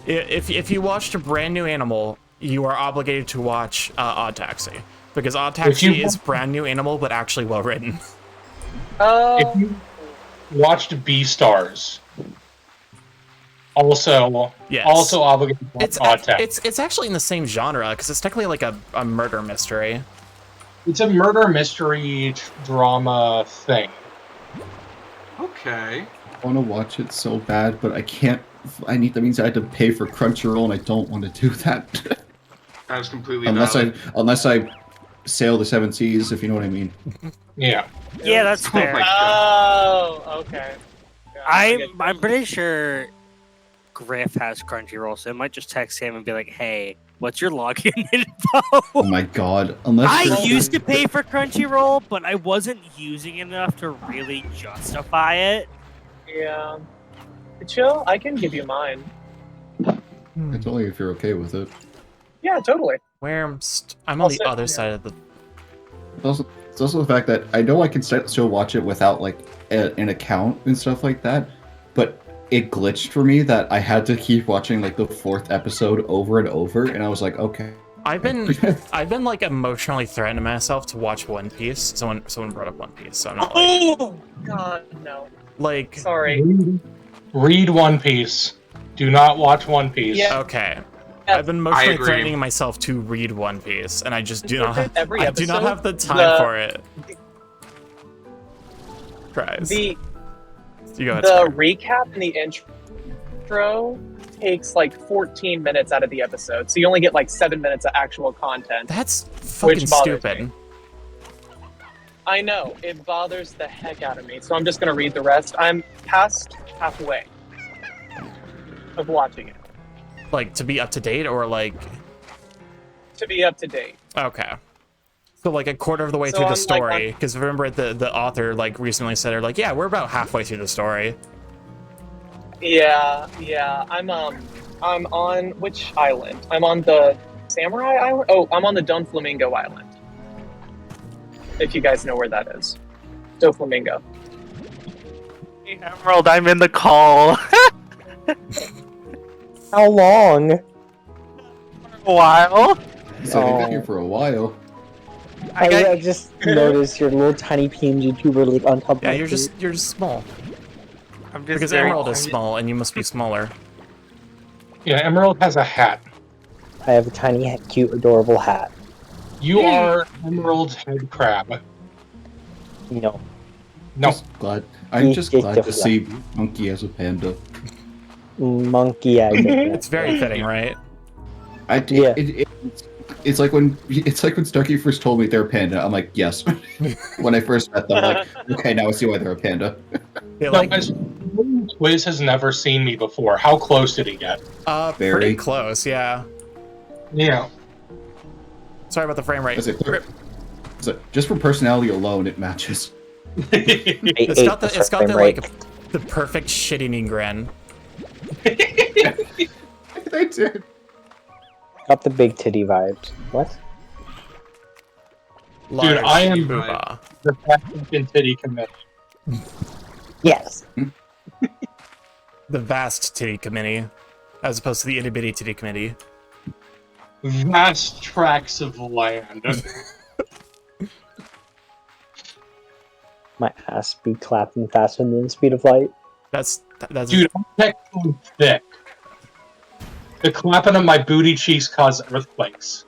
If you watched a brand new animal, you are obligated to watch Odd Taxi, because Odd Taxi is brand new animal but actually well written. If you watched Beastars, also obligated to watch Odd Taxi. It's actually in the same genre because it's technically like a murder mystery. It's a murder mystery drama thing. Okay. I want to watch it so bad, but I can't. That means I had to pay for Crunchyroll, and I don't want to do that. That is completely unless valid. I sail the seven seas, if you know what I mean. Yeah. Yeah, that's fair. Okay. I'm pretty sure Griff has Crunchyroll, so I might just text him and be like, "Hey, what's your login info?" Oh my god! I used to pay for Crunchyroll, but I wasn't using it enough to really justify it. Yeah. Chill, I can give you mine. It's only if you're okay with it. Yeah, totally. I'm on the other side of the. It's also the fact that I know I can still watch it without like an account and stuff like that, but it glitched for me that I had to keep watching like the 4th episode over and over, and I was like, okay. I've been like emotionally threatening myself to watch One Piece. Someone brought up One Piece, so I'm not like. Oh God, no. Like. Sorry. Read One Piece. Do not watch One Piece. Yeah. Okay. I've been emotionally threatening myself to read One Piece, and I just do not have. I do not have the time for it. Tries. The recap and the intro takes like 14 minutes out of the episode, so you only get like 7 minutes of actual content. That's fucking stupid. Me. I know, it bothers the heck out of me, so I'm just gonna read the rest. I'm past halfway of watching it. Like, to be up to date, or like... To be up to date. Okay. So like a quarter of the way So through the I'm, story, because remember the author like recently said, like, yeah, we're about halfway through the story. Yeah. I'm on which island? I'm on the Samurai Island? Oh, I'm on the Doflamingo Island. If you guys know where that is. Doflamingo. Hey, Emerald, I'm in the call. How long? A while. So you've been here for a while. I just noticed your little tiny PNG tuber like on top of Yeah, you're just small. I'm just because Emerald is small, and you must be smaller. Yeah, Emerald has a hat. I have a tiny, cute, adorable hat. You are Emerald's head crab. No. No. I'm just glad to see Monkey as a panda. Monkey, It's very fitting, right? It's like when Stucky first told me they're a panda. I'm like, yes. When I first met them, I'm like, okay, now I see why they're a panda. Wiz has never seen me before. How close did he get? Pretty close, yeah. Yeah. Sorry about the frame rate. Just for personality alone, it matches. It's got the like the perfect shit-eating grin. They did. Got the big titty vibes. What? Dude, I am the fucking titty committee. Yes. The vast titty committee, as opposed to the itty bitty titty committee. Vast tracts of land. My ass be clapping faster than the speed of light. That's Dude, I'm technically thick. The clapping of my booty cheeks cause earthquakes.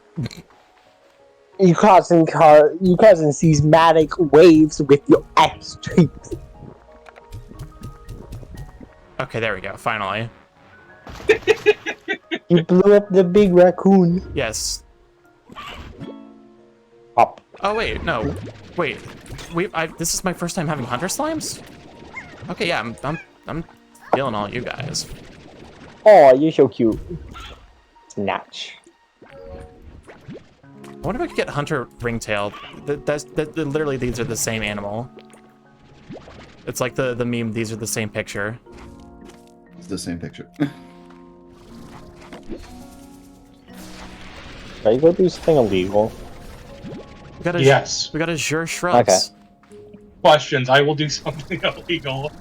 You causing seismic waves with your ass cheeks. Okay, there we go. Finally. You blew up the big raccoon. Yes. Up. Oh wait, no. Wait. This is my first time having hunter slimes? Okay, yeah, I'm feeling all you guys. Oh, you're so cute. Snatch. I wonder if I could get Hunter Ringtail. Literally, these are the same animal. It's like the meme, these are the same picture. It's the same picture. Are you gonna do something illegal? We got a, Yes. We got a Jure Shrubs. Okay. Questions. I will do something illegal.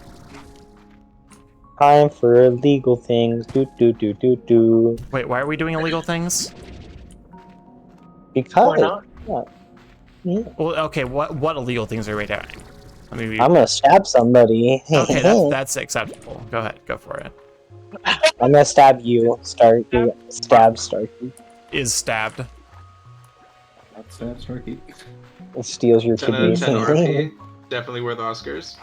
Time for illegal things. Do. Wait, why are we doing illegal things? Because. Why not? Yeah. Well, okay, what illegal things are we doing? I mean, I'm gonna stab somebody. okay, that's acceptable. Go ahead, go for it. I'm gonna stab you, Starkey. Stab Starkey. Is stabbed. That's Starkey. It steals your 10 out of kidneys. 10 RP. Definitely worth Oscars.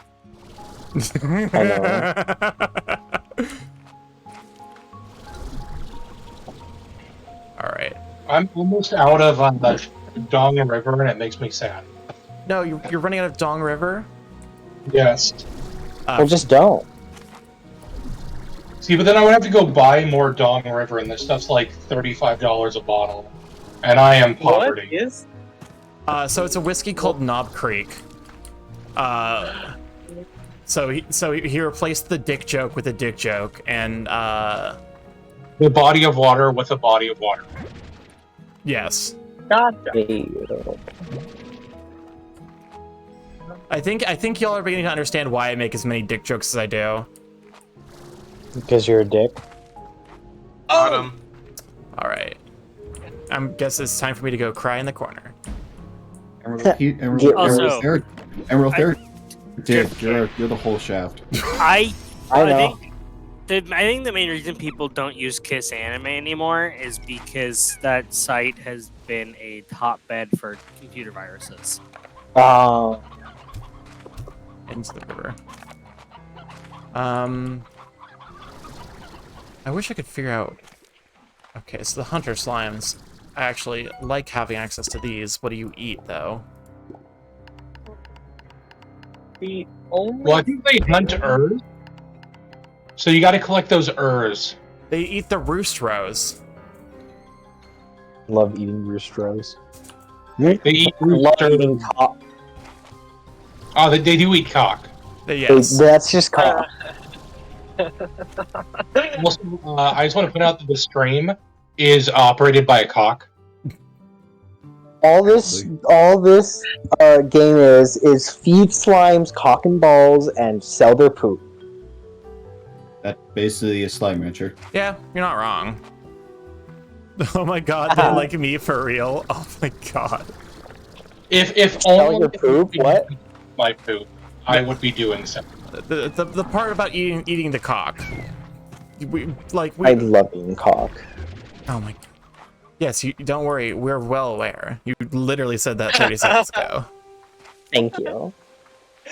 Alright. I'm almost out of the Dong River, and it makes me sad. No, you're running out of Dong River? Yes. Well, just don't. See, but then I would have to go buy more Dong River, and this stuff's like $35 a bottle. And I am poverty. What is? So it's a whiskey called Knob Creek. So he replaced the dick joke with a dick joke, and The body of water with a body of water. yes. Gotcha. I think y'all are beginning to understand why I make as many dick jokes as I do. Because you're a dick. Autumn. Alright. I guess it's time for me to go cry in the corner. Also, Emerald Fair. Dude, you're the whole shaft. I know. think the main reason people don't use Kiss Anime anymore is because that site has been a hotbed for computer viruses. Into the river. I wish I could figure out. Okay, so the hunter slimes. I actually like having access to these. What do you eat, though? The only. Well, I think they hunt urs. So you gotta collect those urs. They eat the roost rows. Love eating roosters. They eat Love rooster. eating cock. Oh, they do eat cock. Yes. That's just cock. Also, I just want to point out that the stream is operated by a cock. All this game is feed slimes, cock and balls, and sell their poop. That's basically a slime rancher. Yeah, you're not wrong. Oh my god, they like me for real. Oh my god. If Sell only your poop? What? my poop, I would be doing so. The part about eating the cock. I love eating cock. Oh my. Yes, you don't worry. We're well aware. You literally said that 30 seconds ago. Thank you.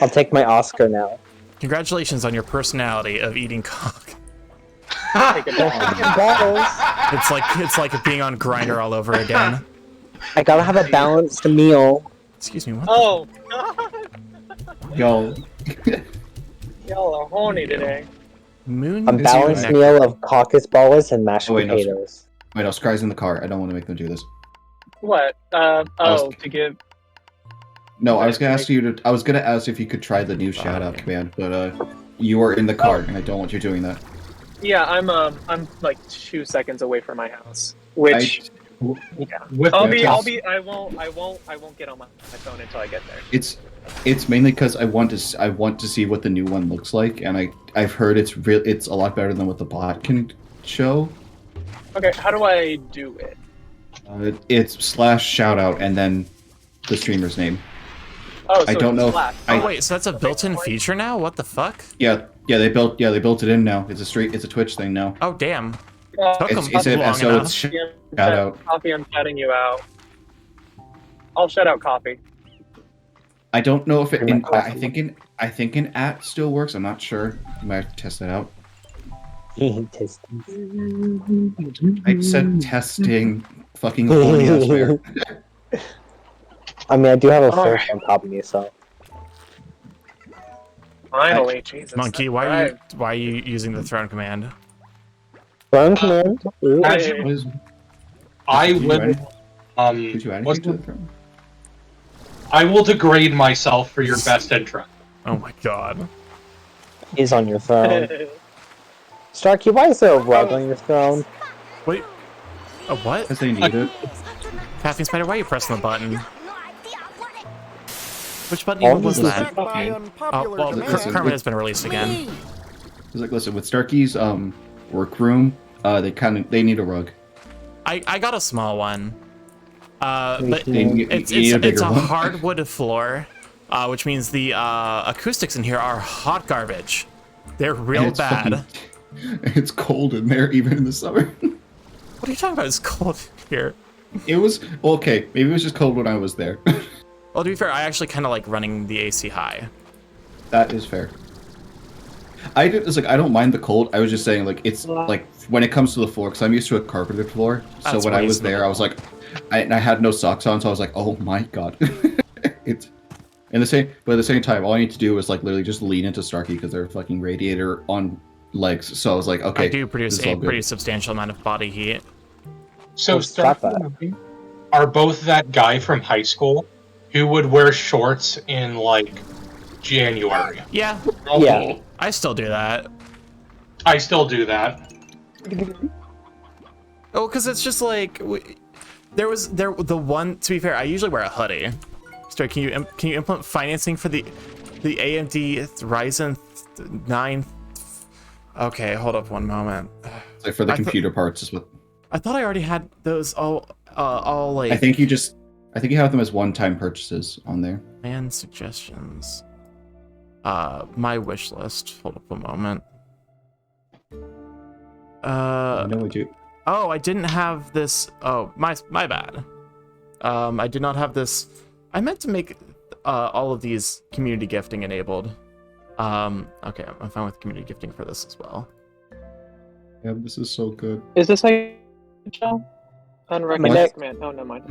I'll take my Oscar now. Congratulations on your personality of eating cock. Take it back. It's like being on Grindr all over again. I gotta have a balanced meal. Excuse me. What? Oh God! Y'all. Y'all are horny today. Moon. A balanced meal of caucus balls and mashed potatoes. Wait, no, Sky's in the car. I don't want to make them do this. What? To give. No, I was gonna ask you to. I was gonna ask if you could try the new shout out command, but you are in the car, and I don't want you doing that. Yeah, I'm like 2 seconds away from my house, which. Yeah. I won't get on my phone until I get there. It's mainly because I want to see what the new one looks like, and I've heard it's a lot better than what the bot can show. Okay, how do I do it? It's /shoutout and then the streamer's name. Oh, so I don't know. Oh wait, so that's a built-in feature now? What the fuck? Yeah, they built it in now. It's a Twitch thing now. Oh damn. It's shout out. Coffee, I'm shouting you out. I'll shout out Coffee. I don't know if I think in @ still works. I'm not sure. You might have to test that out. I said testing. Fucking horny ass bear. I mean, I do have a fair on top of me, so. Finally, Jesus. Monkey, why are you using the throne command? Throne command. Ooh. Magic- What is- I Did you will. Did you add what's anything to the- the throne? I will degrade myself for your best interest. Oh my god. He's on your throne. Starkey, why is there a rug on your throne? Wait. A what? Because they need it. Caffeine Spider, why are you pressing the button? Which button All even was this is that? By Oh, unpopular well, demand. Kermit has been released again. It's like, listen, with Starkey's workroom, they need a rug. I got a small one. But They need, it's you need a bigger it's a one. hardwood floor, which means the acoustics in here are hot garbage. They're real And it's bad. fucking- it's cold in there, even in the summer. What are you talking about? It's cold here. It was well, okay. Maybe it was just cold when I was there. Well, to be fair, I actually kind of like running the AC high. That is fair. It's like I don't mind the cold. I was just saying like it's like when it comes to the floor, because I'm used to a carpeted floor. So That's when I was reasonable. there, I was like, I had no socks on, so I was like, oh my god. It's in the same, but at the same time, all I need to do is like literally just lean into Starkey because they're fucking radiator on legs. So I was like, okay, I do produce this is all a good. pretty substantial amount of body heat. So, Oh, stop Starkey and Luffy are both that guy from high school who would wear shorts in like January. Yeah, Yeah. I still do that. I still do that. Oh, because it's just like the one. To be fair, I usually wear a hoodie. Sorry, can you implement financing for the AMD Ryzen 9? Okay, hold up one moment. It's like for the I thought- computer parts is what I thought I already had those all like. I think you have them as one-time purchases on there. Man suggestions. My wish list. Hold up a moment. No, we do. Oh, I didn't have this. Oh, my bad. I did not have this. I meant to make all of these community gifting enabled. Okay, I'm fine with community gifting for this as well. Yeah, this is so good. Is this how show? Unrecognized command. Oh, never mind.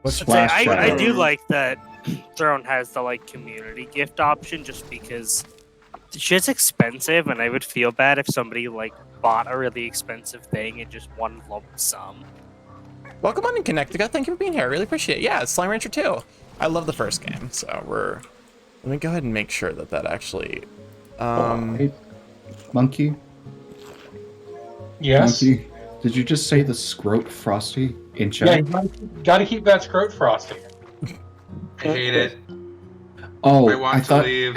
What's Splash I Shadow. do like that Throne has the like community gift option just because shit's expensive and I would feel bad if somebody like bought a really expensive thing in just one lump sum. Welcome on in Connecticut. Thank you for being here. I really appreciate it. Yeah, it's Slime Rancher 2. I love the first game, so let me go ahead and make sure that actually. Hey, Monkey. Yes. Monkey. Did you just say the Scrote Frosty in Yeah, chat? you gotta keep that scrote frosty. I hate it. Oh, I want to thought. leave.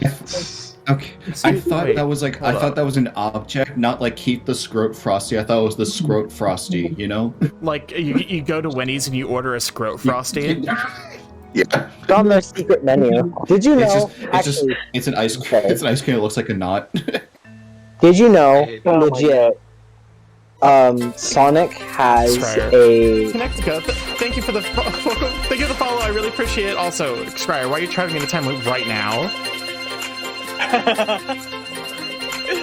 Okay, I thought Wait, that was like hold up. that was an object, not like keep the Scrote Frosty. I thought it was the Scrote Frosty. You know? Like you go to Wendy's and you order a Scrote Frosty. Yeah. It's on their secret menu. Did you know? It's an ice cream. Okay. It's an ice cream that looks like a knot. Did you know? Oh my Legit. Sonic has Scryer. a. Connecticut, thank you for the thank you for the follow. I really appreciate it. Also, Scryer, why are you traveling in a time loop right now?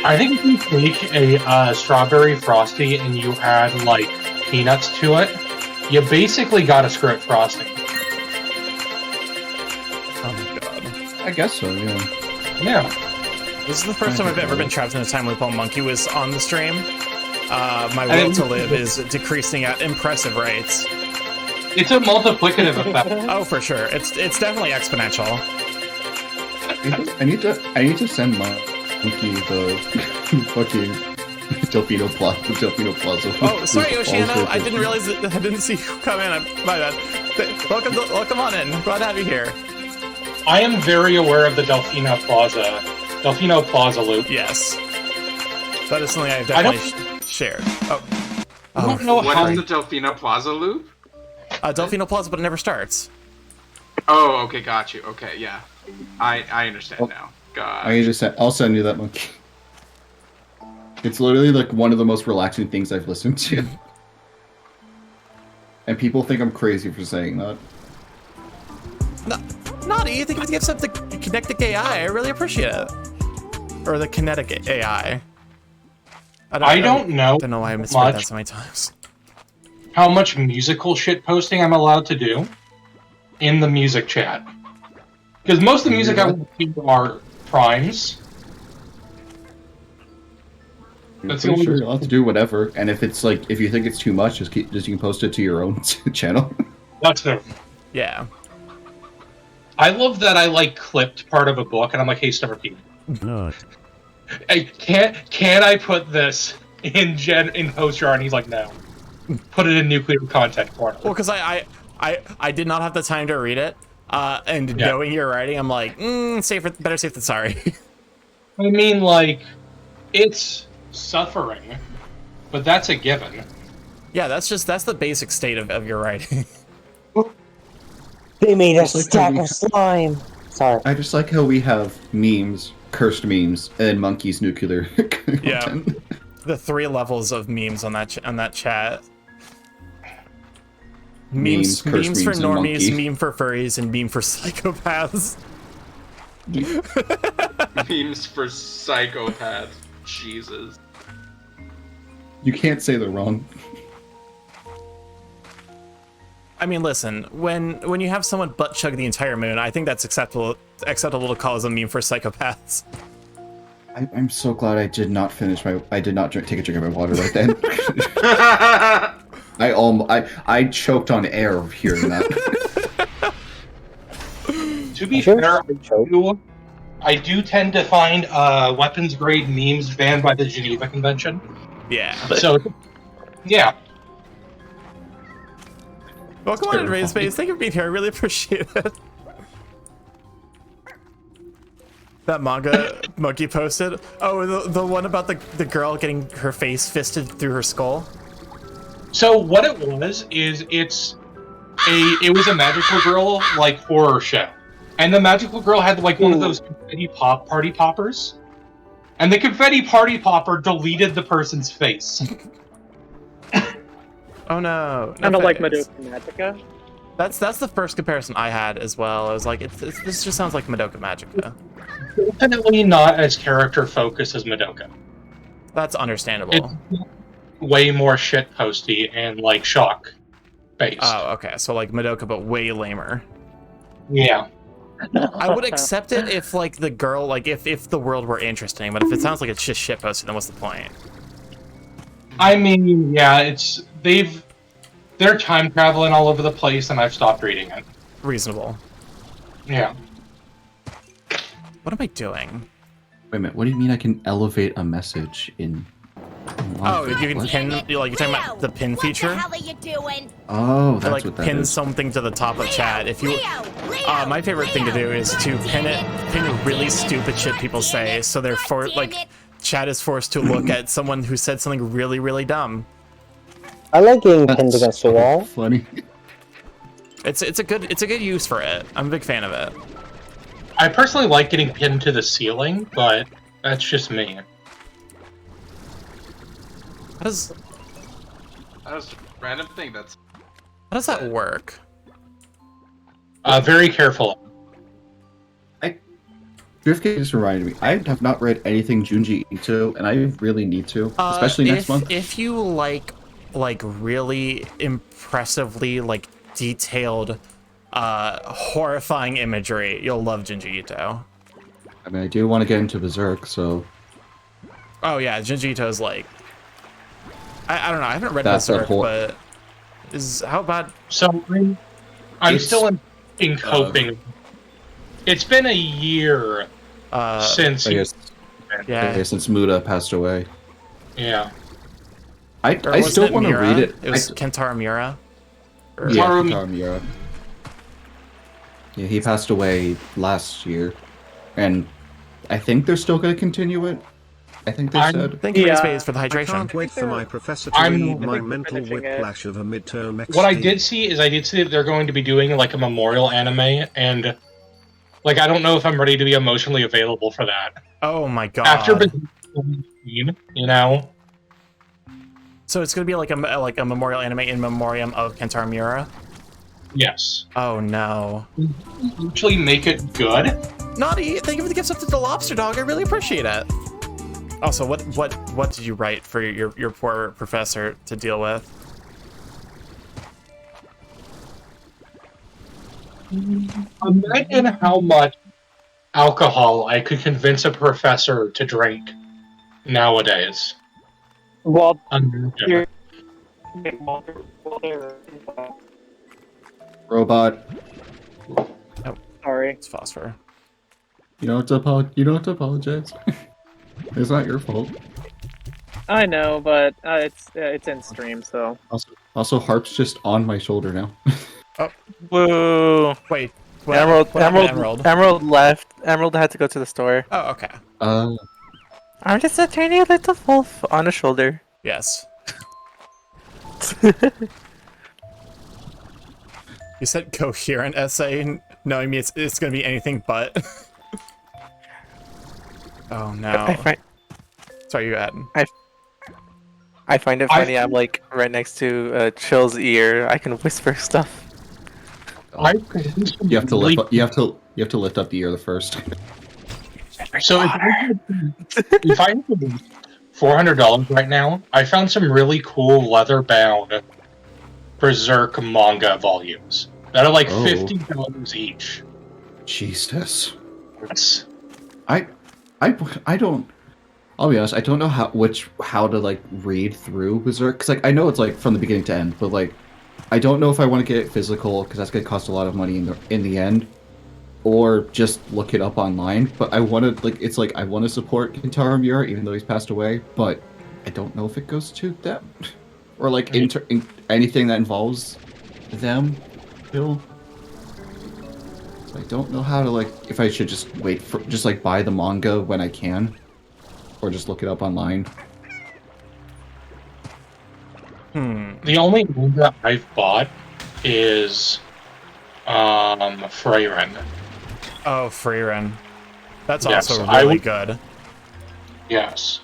I think if you take a strawberry frosty and you add like peanuts to it, you basically got a scrote frosty. Oh my god. I guess so. Yeah. Yeah. This is the first time I've ever been trapped in a time loop while Monkey was on the stream. My will to live is decreasing at impressive rates. It's a multiplicative effect. Oh, for sure. It's definitely exponential. I need to send Monkey the fucking Delfino Plaza. Oh, sorry, Oceano. I didn't realize that. I didn't see you come in. My bad. Welcome on in. I'm glad to have you here. I am very aware of the Delfino Plaza loop. Yes. That is something I've definitely shared. Oh. I don't know What how. is the Delfino Plaza loop? Delfino Plaza, but it never starts. Oh, okay, got you. Okay, yeah. I understand now. God. I'll send you that Monkey. It's literally like one of the most relaxing things I've listened to. And people think I'm crazy for saying that. Naughty, you think it gives up the Kinetic AI? I really appreciate it. Or the Kinetic AI. I don't know Don't know why I misread that much so many times. how much musical shit posting I'm allowed to do in the music chat. Because most of the music I want to do are primes. That's Pretty the sure only- you're allowed to do whatever. And if it's like, if you think it's too much, just you can post it to your own channel. That's it. Yeah. I love that I like clipped part of a book, and I'm like, hey, Stubborn, No. can I put this in post jar? And he's like, no. Put it in nuclear content corner. Well, because I did not have the time to read it, and Yeah. knowing your writing, I'm like, better safe than sorry. I mean, like, it's suffering, but that's a given. Yeah, that's the basic state of your writing. They made a It's like stack how we- of slime. Sorry. I just like how we have memes, cursed memes, and monkeys nuclear Yeah. content. The 3 levels of memes on that chat. Memes, cursed memes for memes, and normies, monkey. meme for furries, and meme for psychopaths. Memes for psychopaths. Jesus. You can't say they're wrong. I mean, listen, when you have someone butt chug the entire moon, I think that's acceptable to call as a meme for psychopaths. I'm so glad I did not finish I did not take a drink of my water right then. I choked on air hearing that. To be fair, I do tend to find weapons grade memes banned by the Geneva Convention. Yeah. So, yeah. Welcome on to Raise Space. Thank you for being here. I really appreciate it. That manga Monkey posted. Oh, the one about the girl getting her face fisted through her skull. So what it was is it was a magical girl like horror show, and the magical girl had like one of those confetti party poppers, and the confetti party popper deleted the person's face. Oh no! Kind of like thanks. Madoka Magica. That's the first comparison I had as well. I was like, this just sounds like Madoka Magica. Definitely not as character focused as Madoka. That's understandable. It's way more shit posty and like shock based. Oh, okay. So like Madoka, but way lamer. Yeah. I would accept it if like the girl, like if the world were interesting, but if it sounds like it's just shit posted, then what's the point? I mean, yeah, they're time traveling all over the place, and I've stopped reading it. Reasonable. Yeah. What am I doing? Wait a minute, what do you mean I can elevate a message in... Oh, you can pin, like you're talking about the pin feature? What the hell are you doing? Oh, To that's like what that pin is. something to the top of chat. If you, Leo, my favorite thing to do is to pin really stupid shit people say, so they're chat is forced to look at someone who said something really, really dumb. I like getting pinned That's against the wall. Funny. It's a good use for it. I'm a big fan of it. I personally like getting pinned to the ceiling, but that's just me. How does That was a random thing. How does that work? Very careful. Driftgate just reminded me, I have not read anything Junji Ito, and I really need to, especially next month. If you like really impressively like detailed, horrifying imagery, you'll love Junji Ito. I mean, I do want to get into Berserk, so... Oh yeah, Junji Ito's like... I don't know, I haven't read That's a Berserk, whole- but... How about... So, I'm It's- still in coping. It's been a year since... I guess, Yeah. okay, since Muda passed away. Yeah. I wasn't still it want to Miura? read it. It was Kentaro Miura? Or- Yeah, Kentaro Kentaro Miura. Yeah, he passed away last year, and I think they're still going to continue it. I think they said. Thank you, Yeah. Space, for the I hydration. can't wait for my professor to I'm- read my I think mental they're finishing it. whiplash of a midterm XP. What I did see that they're going to be doing like a memorial anime, and like I don't know if I'm ready to be emotionally available for that. Oh my god. After you know, So it's gonna be like a memorial anime in memoriam of Kentaro Miura? yes. Oh no. Actually make it good. Naughty, thank you for the gifts up to the lobster dog. I really appreciate it. Also, what did you write for your poor professor to deal with? Imagine how much alcohol I could convince a professor to drink nowadays. Well, Yeah. Robot. Sorry. It's phosphor. You don't have to apologize. It's not your fault. I know, but it's in stream, so. Also, Harp's just on my shoulder now. Woo! Wait. Emerald, what happened to Emerald, Emerald left. Emerald had to go to the store. Oh, okay. I'm just a tiny little wolf on a shoulder. Yes. You said coherent essay, knowing me it's gonna be anything but. Oh no. Sorry, you had. I find it funny. I'm like right next to Chill's ear. I can whisper stuff. You have to lift up, you have to lift up the ear first. So if I have $400 right now, I found some really cool leather-bound Berserk manga volumes that are like $50 each. Jesus. Yes. I don't. I'll be honest. I don't know how to like read through Berserk because like I know it's like from the beginning to end, but like I don't know if I want to get it physical because that's gonna cost a lot of money in the end, or just look it up online. But I want to like it's like I want to support Kentaro Miura even though he's passed away, but I don't know if it goes to them or like anything that involves them. Still. So I don't know how to like if I should just wait for just like buy the manga when I can, or just look it up online. The only manga I've bought is Freyren. Oh, Freyren. That's Yes, also I really would- good. Yes.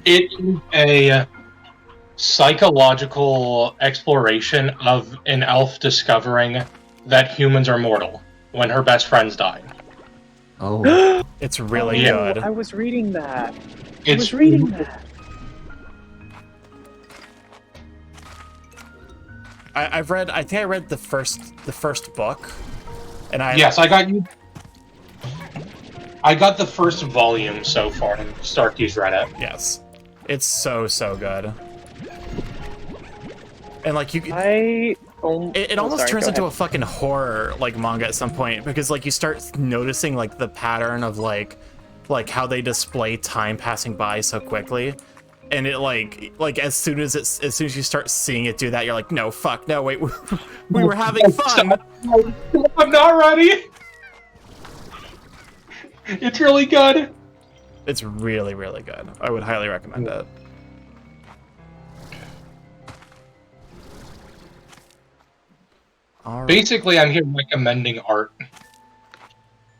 It is a psychological exploration of an elf discovering that humans are mortal when her best friends die. Oh. It's really Yeah. good. I was reading that. It's I was reading that. I think I read the first book, and I got the first volume so far, and Starkey's read it. Yes, it's so good, and like it almost turns into a fucking horror like manga at some point because like you start noticing like the pattern of like how they display time passing by so quickly. And it like as soon as you start seeing it do that, you're like, no, fuck, no, wait, we were having fun. I'm not ready. It's really good. It's really good. I would highly recommend it. All right. Basically, I'm here recommending art.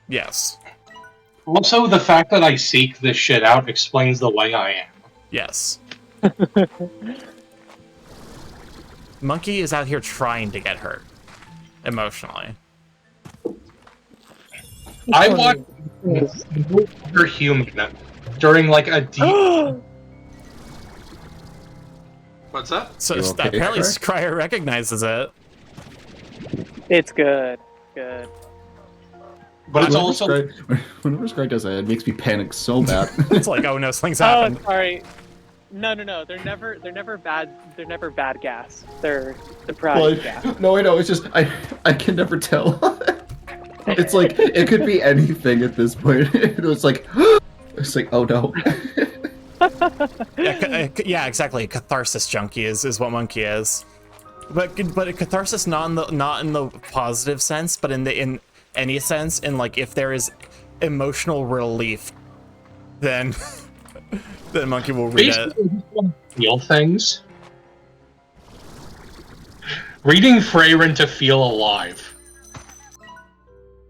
Yes. Also, the fact that I seek this shit out explains the way I am. Yes. Monkey is out here trying to get hurt emotionally. I watched her human during like a deep. What's that? So You okay, apparently Scryer? Scryer recognizes it. It's good. Good. But it's also whenever Scry does that, it makes me panic so bad. It's like, oh no, something's Oh, happened. sorry. No. They're never bad. They're never bad gas. They're surprise Well, gas. no, I know. It's just I can never tell. It's like it could be anything at this point. It's like oh no. Yeah, exactly. Catharsis junkie is what Monkey is, but a catharsis not in the positive sense, but in any sense, in like if there is emotional relief, then then Monkey will read it. basically feel things. Reading Freyren to feel alive.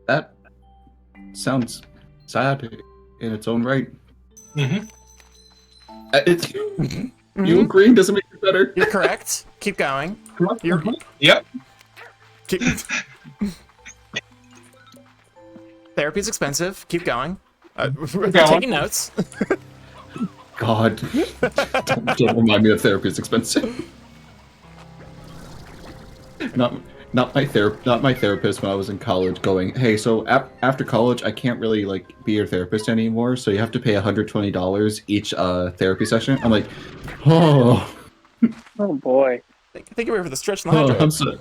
That sounds sad in its own right. Mm-hmm. It's you agreeing doesn't make it better. You're correct. Keep going. Yep. Therapy's expensive. Keep going. We're Go on. taking notes. God, don't remind me that therapy is expensive. Not not my therapist when I was in college going, hey, so after college I can't really like be your therapist anymore, so you have to pay $120 each therapy session. I'm like, oh. Oh boy. Thank you for the stretch and the Oh, hydrate. I'm so.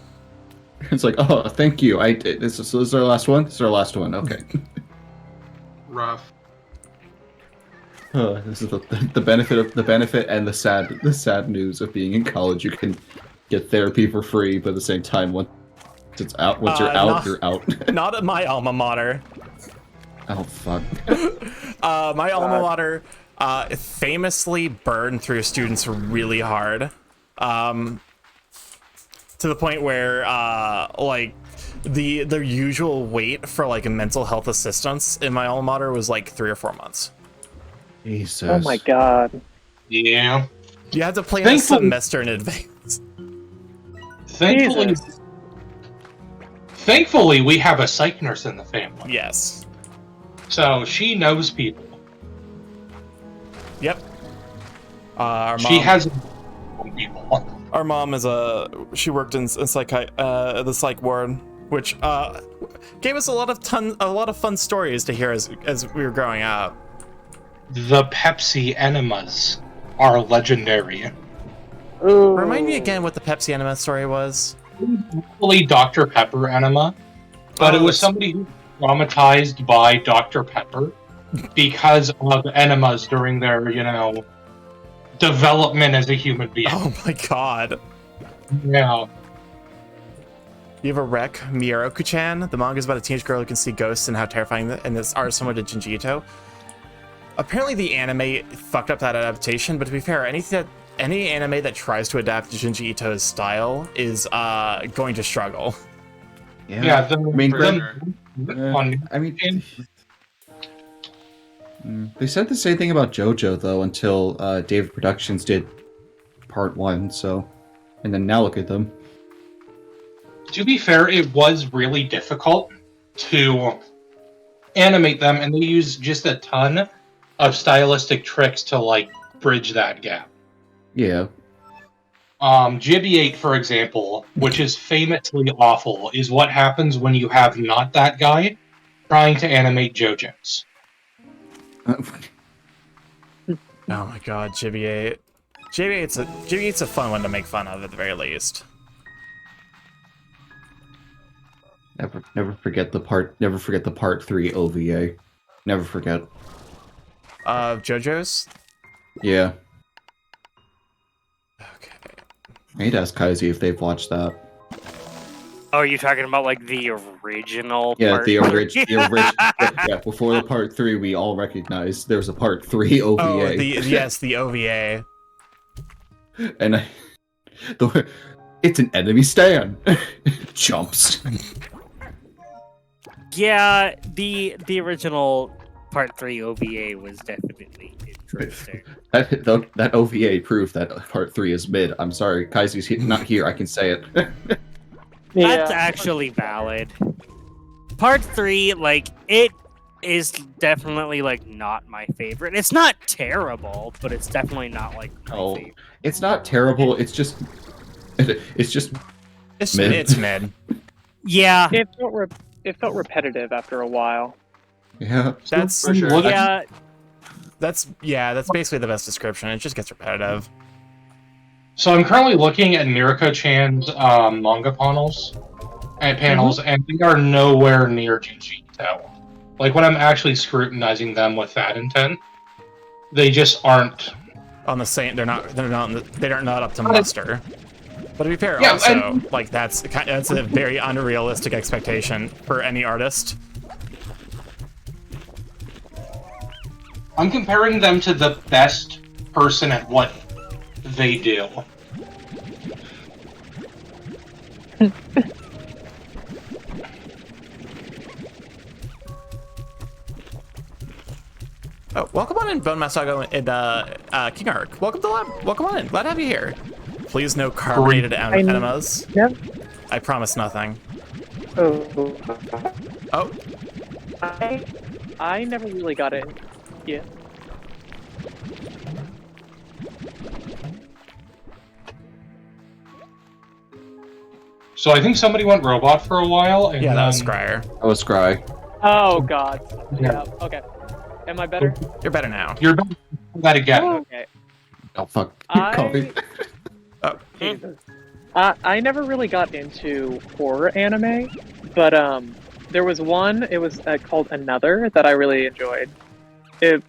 It's like, oh, thank you. This is our last one. This is our last one. Okay. Rough. This is the benefit and the sad news of being in college. You can get therapy for free, but at the same time, once you're out, you're out. Not at my alma mater. Oh fuck. My alma mater famously burned through students really hard, to the point where like the usual wait for like a mental health assistance in my alma mater was like 3 or 4 months. Jesus. Oh my god. Yeah. You had to plan a semester in advance. Thankfully, we have a psych nurse in the family. Yes. So she knows people. Yep. Our She mom- has people. Our mom is she worked in the psych ward, which gave us a lot of fun stories to hear as we were growing up. The Pepsi enemas are legendary. Ooh. Remind me again what the Pepsi enema story was. Really Dr. Pepper enema, but it was somebody who was traumatized by Dr. Pepper because of enemas during their, development as a human being. Oh my god. Yeah. You have a wreck, Miyoku-chan. The manga is about a teenage girl who can see ghosts and how terrifying and this art is similar to Junji Ito. Apparently the anime fucked up that adaptation, but to be fair, any anime that tries to adapt Junji Ito's style is going to struggle. Yeah, they said the same thing about JoJo though until David Productions did part 1. So, and then now look at them. To be fair, it was really difficult to animate them, and they used just a ton of stylistic tricks to bridge that gap. Yeah. Jibby8, for example, which is famously awful, is what happens when you have not that guy trying to animate JoJo's. Oh my god, Jibby8. Jibby8's a fun one to make fun of at the very least. Never forget the part 3 OVA. Never forget. JoJo's? Yeah. I need to ask Kaiji if they've watched that. Oh, are you talking about the original? Yeah, part the three? original. Yeah, before the part 3, we all recognized there's a part 3 OVA. Oh, the OVA. And it's an enemy stand. Jumps. Yeah, the original part 3 OVA was definitely interesting. That OVA proved that part 3 is mid. I'm sorry, Kaizu's not here. I can say it. That's actually valid. Part 3, it is definitely not my favorite. It's not terrible, but it's definitely not my favorite. It's not terrible. It's just mid. It's mid. Yeah. It felt repetitive after a while. Yeah. That's For sure. Yeah. That's basically the best description. It just gets repetitive. So I'm currently looking at Mirko-chan's manga panels, and they are nowhere near Junji Ito. When I'm actually scrutinizing them with that intent, they just aren't on the same. They're not up to muster. But to be fair, Yeah, also that's a very unrealistic expectation for any artist. I'm comparing them to the best person at what they do. Oh, welcome on in, Bone Masago and King Arc. Welcome to the lab. Welcome on in. Glad to have you here. Please no carbonated enemas. Yep. I promise nothing. Oh. Oh. I never really got it. Yeah. So I think somebody went robot for a while, and Yeah, that was then- Scryer. That was Scry. Oh God. Yeah. Okay. Am I better? You're better now. You're back to that again. Okay. Oh fuck. I- Oh, Jesus. I never really got into horror anime, but there was one. It was called Another that I really enjoyed. It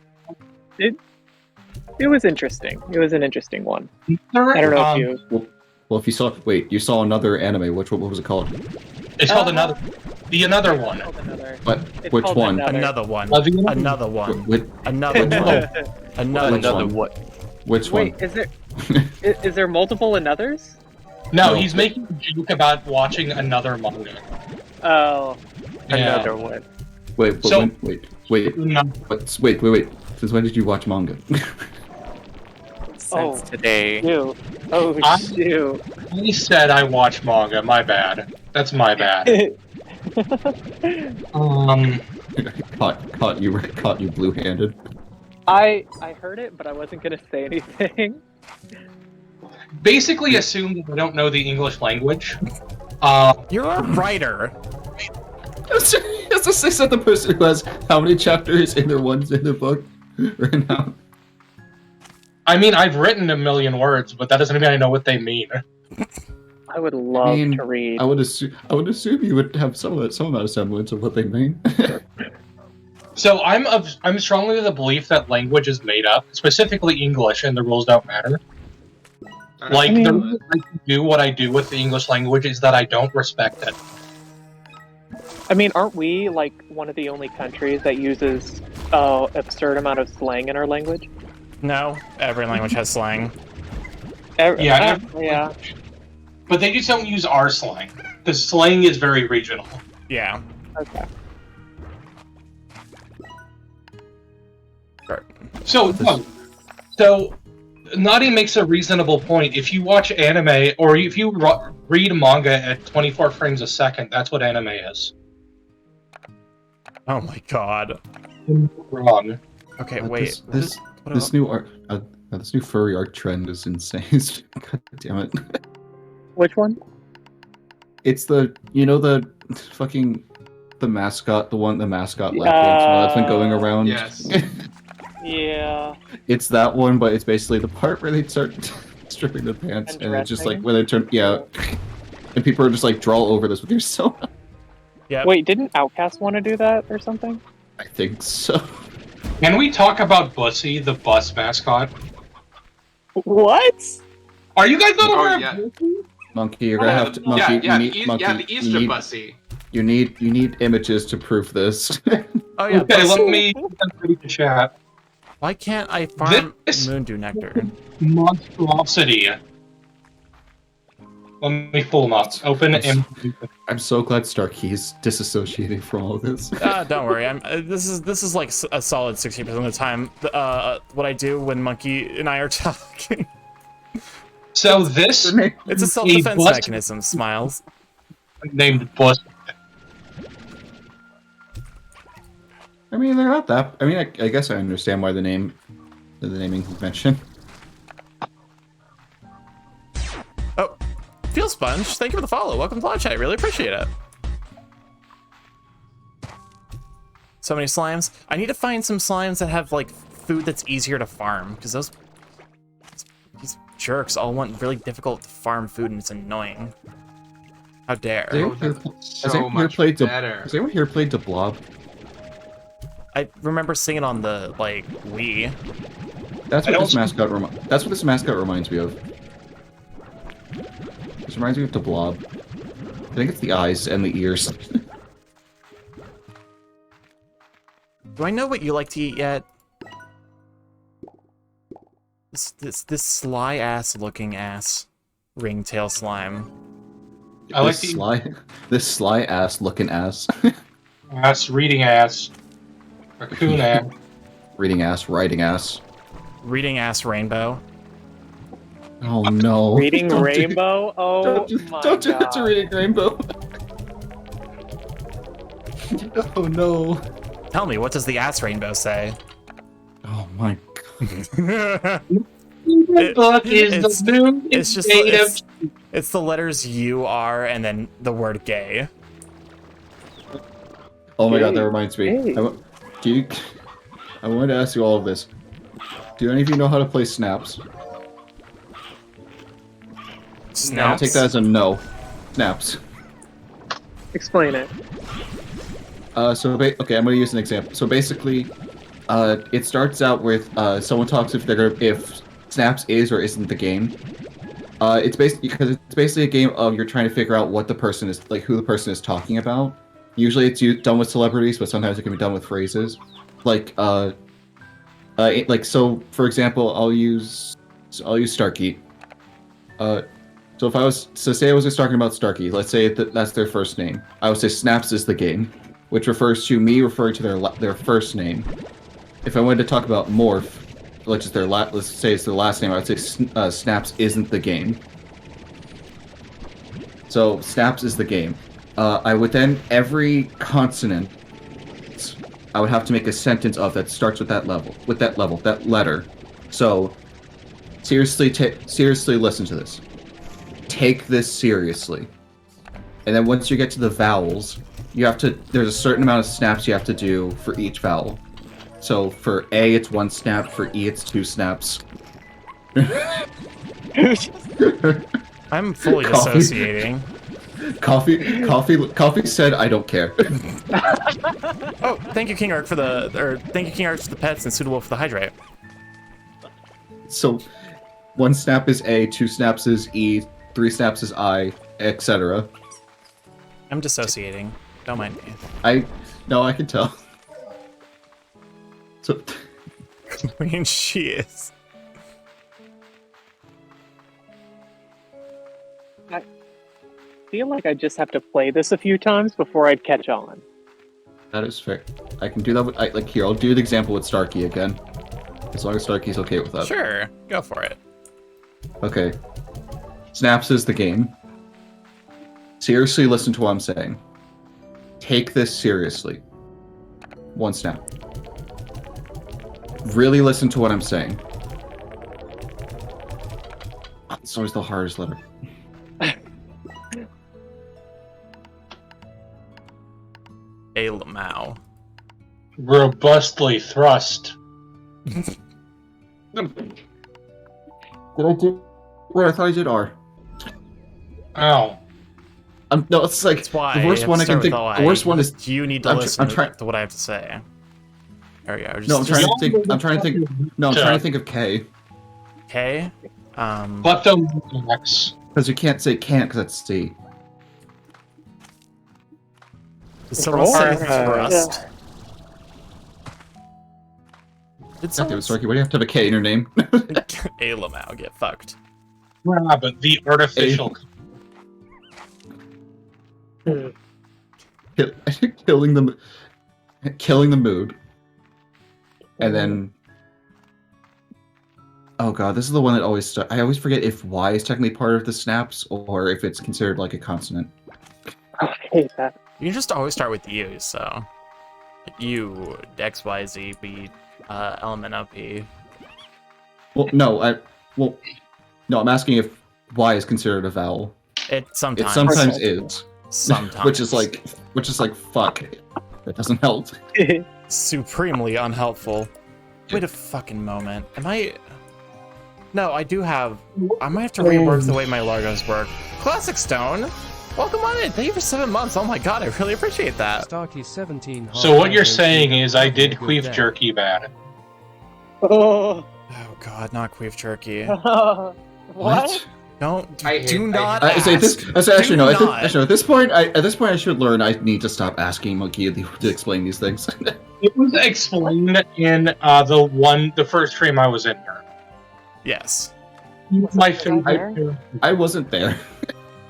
was interesting. It was an interesting one. I don't know if you. Well, if you saw, you saw another anime. What was it called? It's called Another. The Another one. What? It's Which called one? Another one. Love you. Another one. Which, Another which one. one? Another Which one. one? Which one? Wait, is there multiple Anothers? No, he's making a joke about watching another manga. Oh. Yeah. Another one. Wait, but So- wait. No. Wait. Since when did you watch manga? Since today. Shoot. Oh I- shoot. He said I watch manga. My bad. That's my bad. Caught you blue-handed. I heard it, but I wasn't gonna say anything. Basically, assume that I don't know the English language. You're a writer. That's I said the person who has how many chapters in their book right now. I mean, I've written a million words, but that doesn't mean I know what they mean. I would love to read. I would assume you would have some amount of semblance of what they mean. So I'm strongly of the belief that language is made up, specifically English, and the rules don't matter. Like, the reason I can do what I do with the English language is that I don't respect it. I mean, aren't we like one of the only countries that uses absurd amount of slang in our language? No, every language has slang. Yeah, yeah. But they just don't use our slang, because slang is very regional. Yeah. Okay. So Nadi makes a reasonable point. If you watch anime, or if you read manga at 24 frames a second, that's what anime is. Oh my god. Wrong. Okay, But wait. This new furry art trend is insane. God damn it. Which one? It's the mascot, the mascot lap dance one that's been going around. Yes. Yeah. It's that one, but it's basically the part where they start stripping their pants, and it's just like Undressing? where they turn, and people are just like draw over this with your so. Yeah. Wait, didn't Outcast want to do that or something? I think so. Can we talk about Bussy, the bus mascot? What? Are you guys not aware Oh, of yeah. Bussy? Monkey, you're gonna have to. Monkey, the Easter Bussy. You need images to prove this. Oh yeah. Okay, Bussy. let me read the chat. Why can't I farm This- Moondew Nectar? Monstrosity. Let me pull them up. Open and I'm so glad Starkey is disassociating from all of this. Don't worry. This is like a solid 60% of the time. What I do when Monkey and I are talking. So this It's a self-defense bus- mechanism. Smiles. named Bus. I mean, they're not that. I mean, I guess I understand why the naming convention. Oh, Feel Sponge, thank you for the follow. Welcome to Live Chat. Really appreciate it. So many slimes. I need to find some slimes that have like food that's easier to farm, because these jerks all want really difficult to farm food, and it's annoying. How dare? Has anyone here played the Blob? I remember seeing it on the like Wii. That's what this mascot That's what this mascot reminds me of. This reminds me of the Blob. I think it's the eyes and the ears. Do I know what you like to eat yet? This sly ass looking ass ringtail slime. I like to this sly ass looking ass. ass, reading ass, raccoon ass. Reading ass, writing ass. Reading ass rainbow. Oh no. Reading Don't do- Rainbow? Oh my Don't do god. that to Reading Rainbow. Oh no. Tell me, what does the ass rainbow say? Oh my god. The book is the moon. It's just made of it's the letters U, R, and then the word gay. Oh my god, that reminds me. Hey. I wanted to ask you all of this. Do any of you know how to play snaps? I'll Snaps. take that as a no. Snaps. Explain it. Okay, I'm gonna use an example. So basically, it starts out with someone talks if snaps is or isn't the game. It's basically a game of you're trying to figure out what the person is like, who the person is talking about. Usually it's done with celebrities, but sometimes it can be done with phrases. Like so for example, I'll use Starkey. So if I was say I was just talking about Starkey, let's say that's their first name. I would say Snaps is the game, which refers to me referring to their first name. If I wanted to talk about Morph, let's say it's their last name, I would say Snaps isn't the game. So Snaps is the game. I would then every consonant I would have to make a sentence of that starts with that letter. So seriously listen to this. Take this seriously. And then once you get to the vowels, there's a certain amount of snaps you have to do for each vowel. So for A, it's 1 snap. For E, it's 2 snaps. I'm fully Coffee. dissociating. Coffee said, "I don't care." Oh, thank you, King Arc for the pets and suitable for the hydrate. So 1 snap is A, 2 snaps is E, 3 snaps is I, etc. I'm dissociating. Don't mind me. I can tell. So I mean, she is. I feel like I just have to play this a few times before I'd catch on. that is fair. I can do that with here. I'll do the example with Starkey again, as long as Starkey's okay with that. Sure, go for it. Okay. Snaps is the game. Seriously, listen to what I'm saying. Take this seriously. 1 snap. Really listen to what I'm saying. It's always the hardest letter. A Lamau. robustly thrust. Did I do? Wait, I thought I did R. Oh. No, it's like That's why the worst one I can think. The worst one is you need to listen to what I have to say. There you go. No, I'm trying to think. I'm trying to think. No, I'm trying to think of K. K. Kleptomaniacs. Because you can't say can't because that's C. Did someone say thrust? Did someone... Sorry, why do you have to have a K in your name? A Lamau, get fucked. Yeah, but the artificial. Killing the mood, and then. Oh god, this is the one that always I always forget if Y is technically part of the snaps or if it's considered like a consonant. I hate that. You can just always start with U, so U, X, Y, Z, B, element of P. Well, no, I'm asking if Y is considered a vowel. It sometimes. It sometimes is. Sometimes. which is like fuck. That doesn't help. Supremely unhelpful. Wait a fucking moment. Am I? No, I do have. I might have to rework the way my logos work. Classic Stone. Welcome on in. Thank you for 7 months. Oh my god, I really appreciate that. Starkey 17. So what you're saying is I did queef jerky bad. Oh. Oh god, not queef jerky. What? Do not. Actually, no. not. At this point, I should learn. I need to stop asking Monkey to explain these things. It was explained in the first stream I was in here. Yes. My favorite. I wasn't there.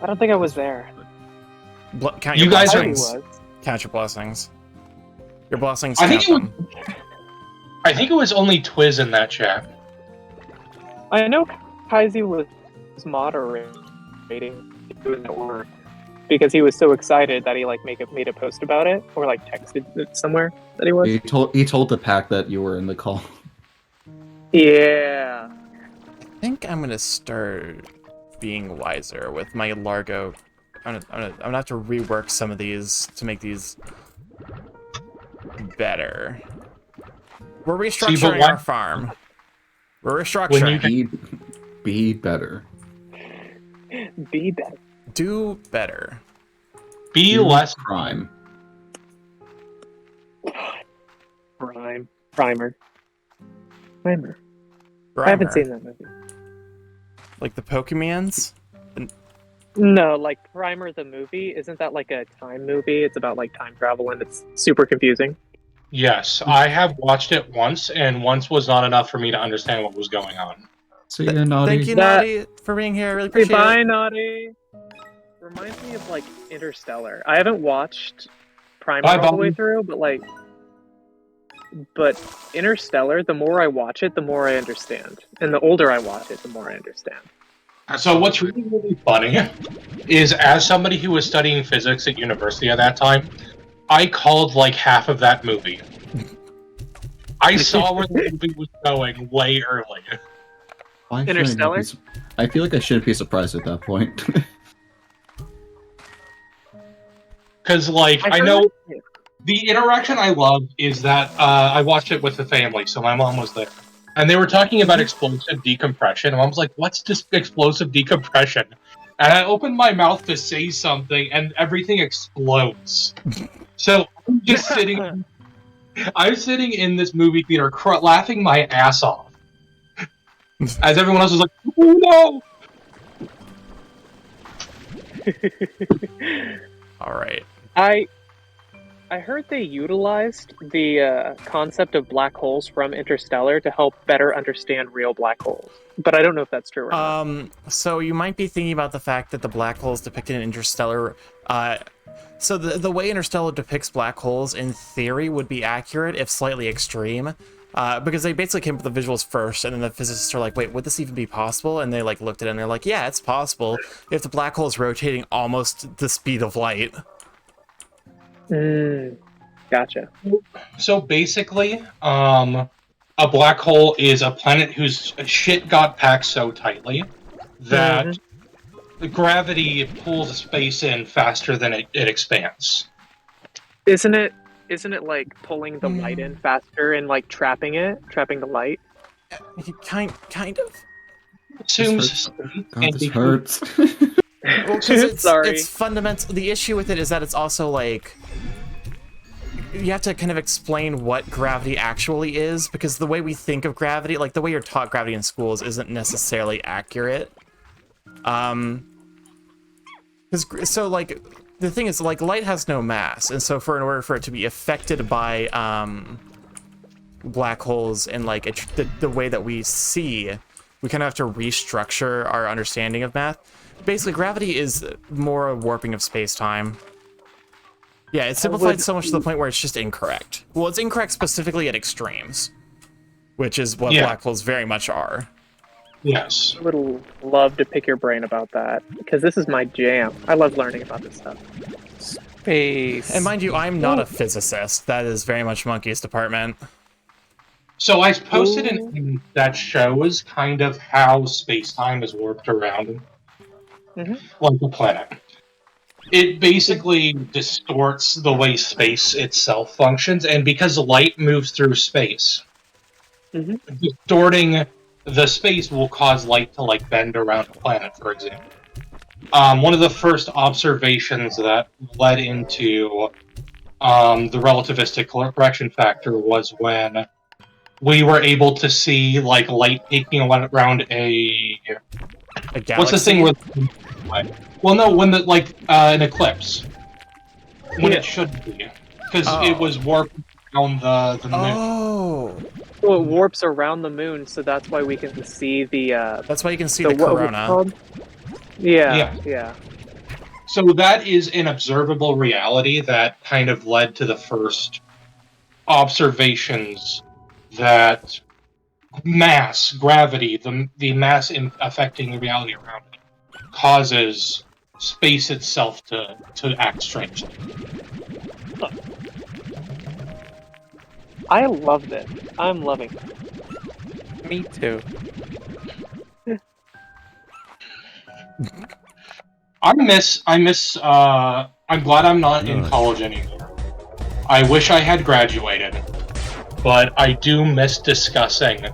I don't think I was there. Count You your guys blessings. are- Count your blessings. Your blessings. I think count I think it was only Twiz in that chat. I know Kaiser was moderating doing that work because he was so excited that he made a post about it or texted it somewhere that he was. He told the pack that you were in the call. Yeah. think I'm gonna start being wiser with my Largo. I'm gonna have to rework some of these to make these better. We're restructuring our farm. We're restructuring. Be better. Be better. Do better. Be less crime. Primer. I haven't seen that movie. Like the Pokemons? No, like Primer the movie. Isn't that like a time movie? It's about like time travel and it's super confusing. Yes, I have watched it once, and once was not enough for me to understand what was going on. See you, Naughty. Thank you, Naughty, for being here. I really appreciate Bye, it. Naughty. Reminds me of like Interstellar. I haven't watched Primer Bye, all the way Bobby. through, but Interstellar, the more I watch it, the more I understand. And the older I watch it, the more I understand. So what's really, really funny is, as somebody who was studying physics at university at that time, I called like half of that movie. I saw where the movie was going way early. Interstellar? I feel like I shouldn't be surprised at that point. Because, like, I know the interaction I love is that I watched it with the family, so my mom was there. And they were talking about explosive decompression. And I was like, what's this explosive decompression? And I opened my mouth to say something, and everything explodes. So I'm just sitting. I'm sitting in this movie theater, laughing my ass off, as everyone else was like, "Oh no!" All right. I heard they utilized the concept of black holes from Interstellar to help better understand real black holes, but I don't know if that's true or not. So you might be thinking about the fact that the black holes depicted in Interstellar. So the way Interstellar depicts black holes, in theory, would be accurate if slightly extreme, because they basically came up with the visuals first, and then the physicists are like, "Wait, would this even be possible?" And they like looked at it and they're like, "Yeah, it's possible if the black hole is rotating almost the speed of light." Gotcha. So basically, a black hole is a planet whose shit got packed so tightly that the gravity pulls space in faster than it expands. Isn't it like pulling the light in faster and like trapping the light? Kind of. Assumes. God, this hurts. Well, because Sorry. it's fundamental. The issue with it is that it's also like you have to kind of explain what gravity actually is, because the way we think of gravity, like the way you're taught gravity in schools, isn't necessarily accurate. So like the thing is, like, light has no mass, and so in order for it to be affected by black holes and like the way that we see, we kind of have to restructure our understanding of math. Basically, gravity is more a warping of space-time. Yeah, it's simplified so much to the point where it's just incorrect. Well, it's incorrect specifically at extremes, which is what black holes very much are. Yes. I would love to pick your brain about that, because this is my jam. I love learning about this stuff. Space. And mind you, I'm not a physicist. That is very much Monkey's department. So I posted an image that shows kind of how space-time is warped around like a planet. It basically distorts the way space itself functions, and because light moves through space, distorting the space will cause light to like bend around a planet, for example. One of the first observations that led into the relativistic correction factor was when we were able to see like light peeking around a galaxy? What's the thing with? Well, no, when the an eclipse, when it should be, because it was warped around the moon. Oh. So it warps around the moon, so that's why we can see the. That's why you can see the corona. Yeah. So that is an observable reality that kind of led to the first observations that gravity, the mass affecting the reality around it, causes space itself to act strangely. I love this. I'm loving it. Me too. I'm glad I'm not in college anymore. I wish I had graduated, but I do miss discussing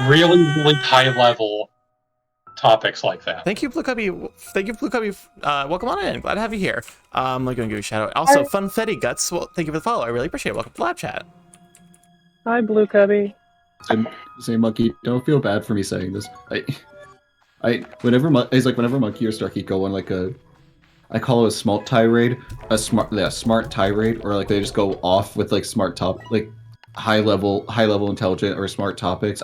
really, really high level topics like that. Thank you, Blue Cubby. Welcome on in. Glad to have you here. I'm gonna give you a shout out. Also, Funfetti Guts. Well, thank you for the follow. I really appreciate it. Welcome to Live Chat. Hi, Blue Cubby. Say, Monkey, don't feel bad for me saying this. Whenever Monkey or Starkey go on like I call it a smart tirade, smart tirade, or like they just go off with like high level intelligent or smart topics.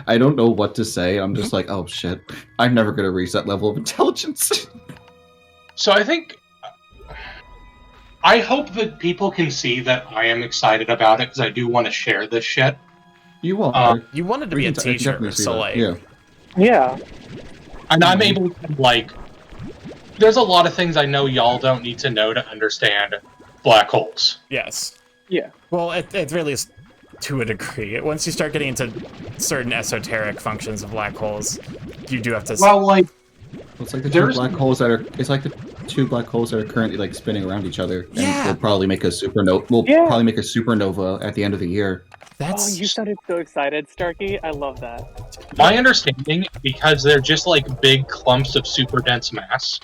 I don't know what to say. I'm just like, oh shit, I'm never gonna reach that level of intelligence. So I hope that people can see that I am excited about it because I do want to share this shit. You want? You wanted to be a teacher, so like, yeah. And I'm able to there's a lot of things I know y'all don't need to know to understand black holes. Yes. Yeah. Well, it really is to a degree. Once you start getting into certain esoteric functions of black holes, you do have to. Well, it's like the two black holes that are. It's like the two black holes that are currently spinning around each other. And we'll probably make a supernova. We'll probably make a supernova at the end of the year. Oh, you sounded so excited, Starkey. I love that. My understanding, because they're just big clumps of super dense mass.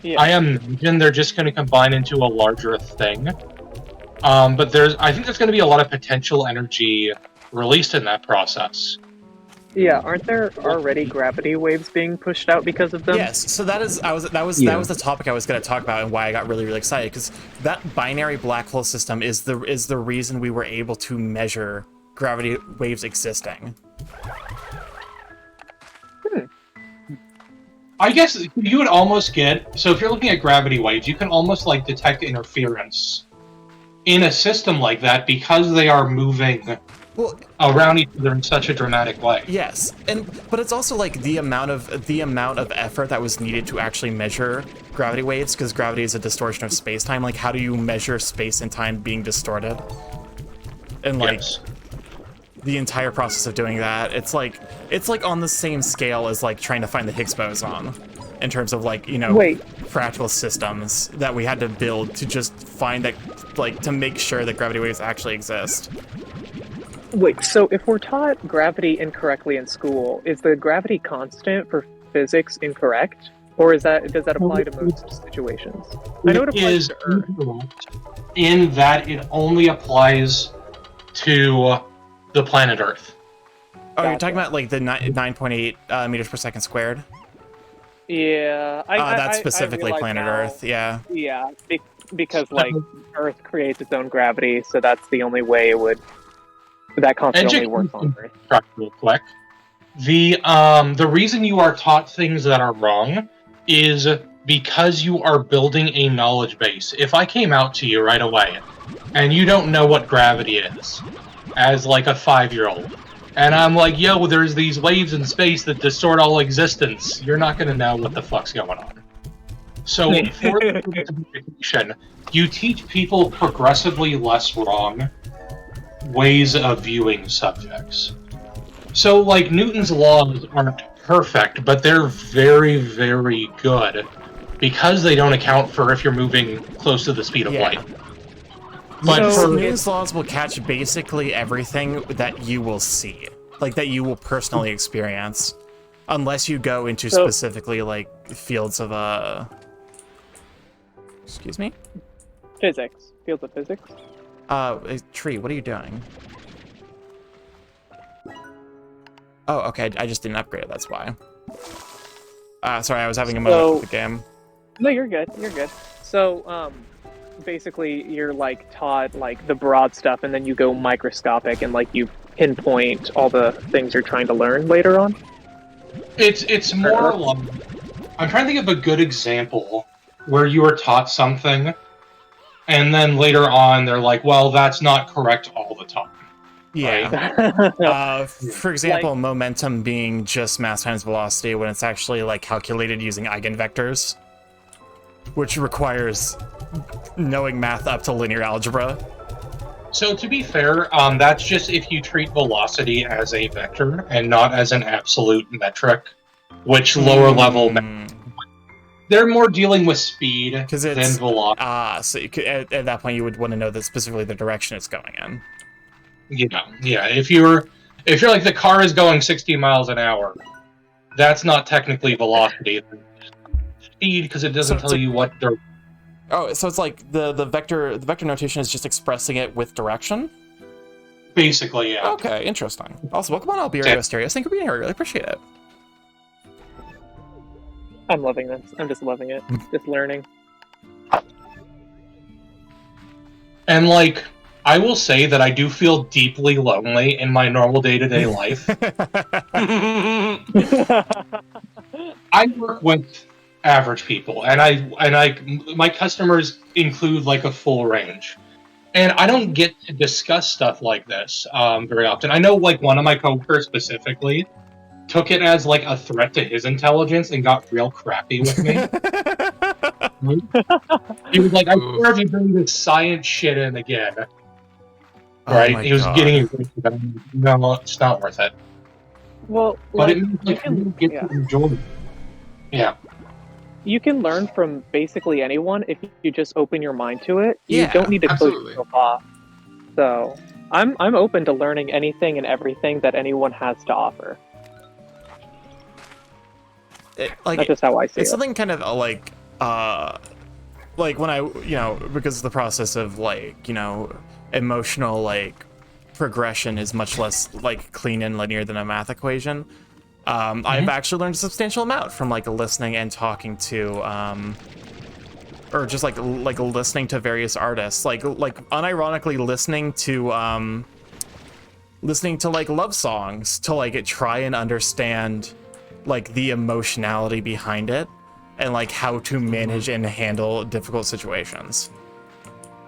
Yeah. I imagine they're just going to combine into a larger thing. But I think there's going to be a lot of potential energy released in that process. Yeah, aren't there already gravity waves being pushed out because of them? Yes, so that was the topic I was going to talk about and why I got really, really excited, because that binary black hole system is the reason we were able to measure gravity waves existing. I guess you would almost get, so if you're looking at gravity waves, you can almost detect interference in a system like that because they are moving around each other in such a dramatic way. Yes, but it's also the amount of effort that was needed to actually measure gravity waves, because gravity is a distortion of space-time. How do you measure space and time being distorted? And the entire process of doing that, it's on the same scale as trying to find the Higgs boson, in terms of fractal systems that we had to build to just find that, to make sure that gravity waves actually exist. Wait, so if we're taught gravity incorrectly in school, is the gravity constant for physics incorrect? Or does that apply to most situations? I know it applies to Earth. In that it only applies to the planet Earth. Oh, you're talking about the 9.8 meters per second squared? Yeah. That's specifically I planet Earth, yeah. Yeah, because Earth creates its own gravity, so that's the only way it would... That constant only works on Earth. Real quick. The reason you are taught things that are wrong is because you are building a knowledge base. If I came out to you right away and you don't know what gravity is, as a 5-year-old, and I'm like, yo, there's these waves in space that distort all existence, you're not gonna know what the fuck's going on. So for the education, you teach people progressively less wrong ways of viewing subjects. So Newton's laws aren't perfect, but they're very, very good because they don't account for if you're moving close to the speed of light. But Newton's laws will catch basically everything that you will see, that you will personally experience, unless you go into specifically fields of excuse me? Physics. Fields of physics. Tree, what are you doing? Oh, okay, I just didn't upgrade it, that's why. Sorry, I was having a moment with the game. No, you're good, So, basically, you're, taught, the broad stuff, and then you go microscopic, and, you pinpoint all the things you're trying to learn later on? It's more I'm trying to think of a good example where you were taught something, and then later on, they're like, well, that's not correct all the time. Yeah. Right? For example, momentum being just mass times velocity when it's actually calculated using eigenvectors, which requires knowing math up to linear algebra. So to be fair, that's just if you treat velocity as a vector and not as an absolute metric which lower level. They're more dealing with speed because than it's velocity. so you could, at that point you would want to know that specifically the direction it's going in. Yeah. If you're like the car is going 60 miles an hour, that's not technically velocity. It's speed because it doesn't tell you what direction. Oh, so it's like the vector notation is just expressing it with direction? Basically, yeah. Okay, interesting. Also, welcome on Alberio Asterios. Thank you for being here. I really appreciate it. I'm loving this. I'm just loving it. Just learning. And like, I will say that I do feel deeply lonely in my normal day-to-day life. I work with average people, and my customers include like a full range. And I don't get to discuss stuff like this very often. I know like one of my coworkers specifically took it as like a threat to his intelligence and got real crappy with me. He was like, I swear if you bring this science shit in again. Right? He was getting no, it's not worth it. Well, But like, it means like you get to enjoy it. Yeah. you can learn from basically anyone if you just open your mind to it. You Yeah, don't need to close absolutely. yourself off. So I'm open to learning anything and everything that anyone has to offer. That's just how I see it's it. something kind of like when I, because the process of like, emotional like progression is much less like clean and linear than a math equation. I've actually learned a substantial amount from like listening and talking to or just like listening to various artists, like unironically listening to like love songs to like try and understand like the emotionality behind it and like how to manage and handle difficult situations,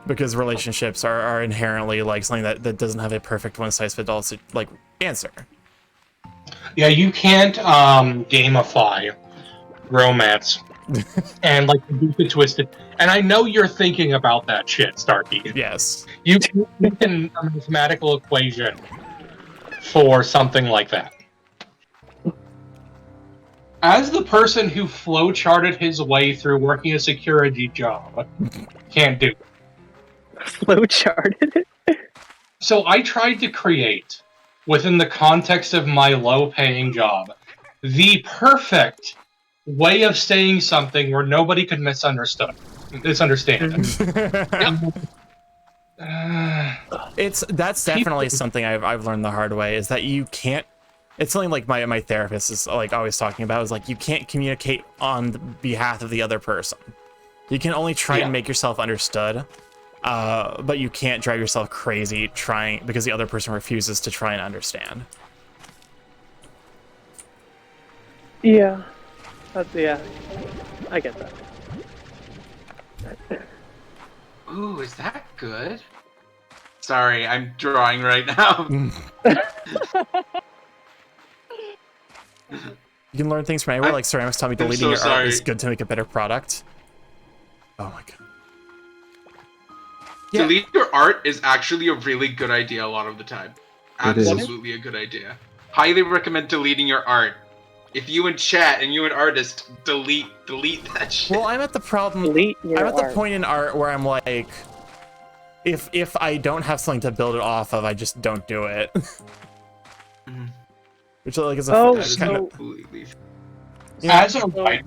because relationships are inherently like something that doesn't have a perfect one-size-fits-all like answer. Yeah, you can't gamify romance and like keep it twisted. And I know you're thinking about that shit, Starkey. Yes. You can make a mathematical equation for something like that. As the person who flowcharted his way through working a security job, can't do it. Flowcharted it? So I tried to create, within the context of my low-paying job, the perfect way of saying something where nobody could misunderstand it. That's definitely something I've learned the hard way, is that you can't. It's something like my therapist is like always talking about, is like you can't communicate on the behalf of the other person. You can only try and make yourself understood, but you can't drive yourself crazy trying, because the other person refuses to try and understand. Yeah. Yeah. I get that. Ooh, is that good? Sorry, I'm drawing right now. You can learn things from anywhere, like ceramics taught me deleting so your art sorry. is good to make a better product. Oh my god. Delete your art is actually a really good idea a lot of the time. It is. Absolutely a good idea. Highly recommend deleting your art. If you in chat and you an artist, delete that shit. Well, I'm at the problem. Delete your I'm at the art. point in art where I'm like, if I don't have something to build it off of, I just don't do it. Which like is a kind of completely. As a writer,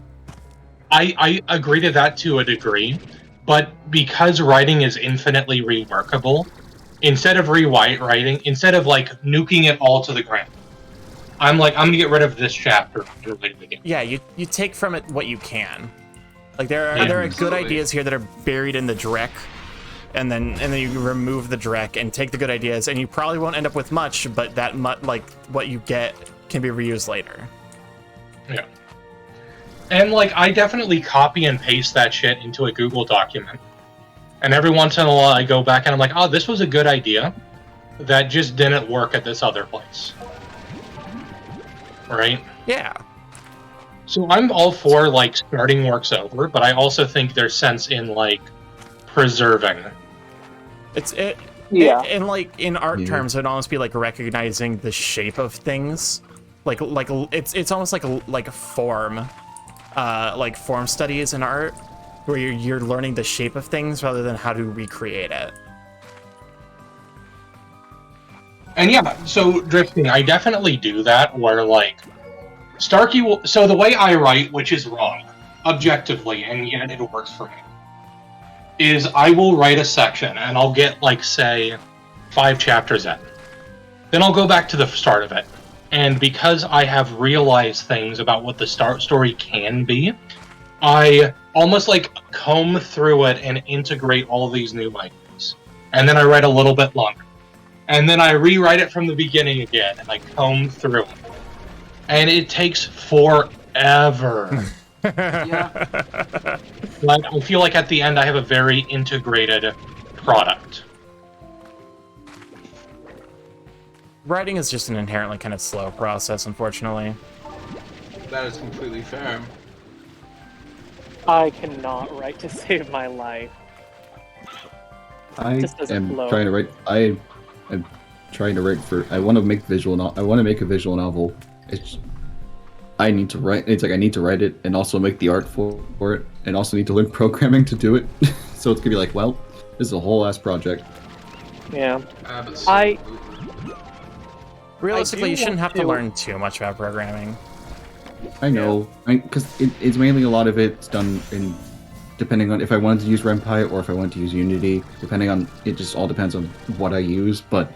I agree to that to a degree, but because writing is infinitely reworkable, instead of rewriting, instead of like nuking it all to the ground, I'm gonna get rid of this chapter. Yeah, you take from it what you can. Like there are good ideas here that are buried in the dreck, and then you remove the dreck and take the good ideas, and you probably won't end up with much, but like what you get can be reused later. Yeah. And like I definitely copy and paste that shit into a Google document. And every once in a while I go back and I'm like, oh, this was a good idea that just didn't work at this other place. Right? Yeah. So I'm all for like starting works over, but I also think there's sense in like preserving. Yeah. And like in art terms, it'd almost be like recognizing the shape of things it's almost like a form, like form studies in art, where you're learning the shape of things rather than how to recreate it. And yeah, so drifting, I definitely do that where like Starkey will. So the way I write, which is wrong, objectively, and yet it works for me, is I will write a section and I'll get like say 5 chapters in. Then I'll go back to the start of it, and because I have realized things about what the story can be, I almost like comb through it and integrate all these new ideas, and then I write a little bit longer. And then I rewrite it from the beginning again, and I comb through it. And it takes forever. Yeah. Like, I feel like at the end I have a very integrated product. Writing is just an inherently kind of slow process, unfortunately. That is completely fair. I cannot write to save my life. I Just doesn't am flow. trying to write. I am trying to write for. I want to make I want to make a visual novel. It's. I need to write. It's like I need to write it and also make the art for it, and also need to learn programming to do it. So it's gonna be like, well, this is a whole ass project. Yeah. I Realistically, I you do shouldn't want have to to- learn too much about programming. I know, because it's mainly a lot of it's done in, depending on if I wanted to use RenPy or if I wanted to use Unity, depending on, it just all depends on what I use, but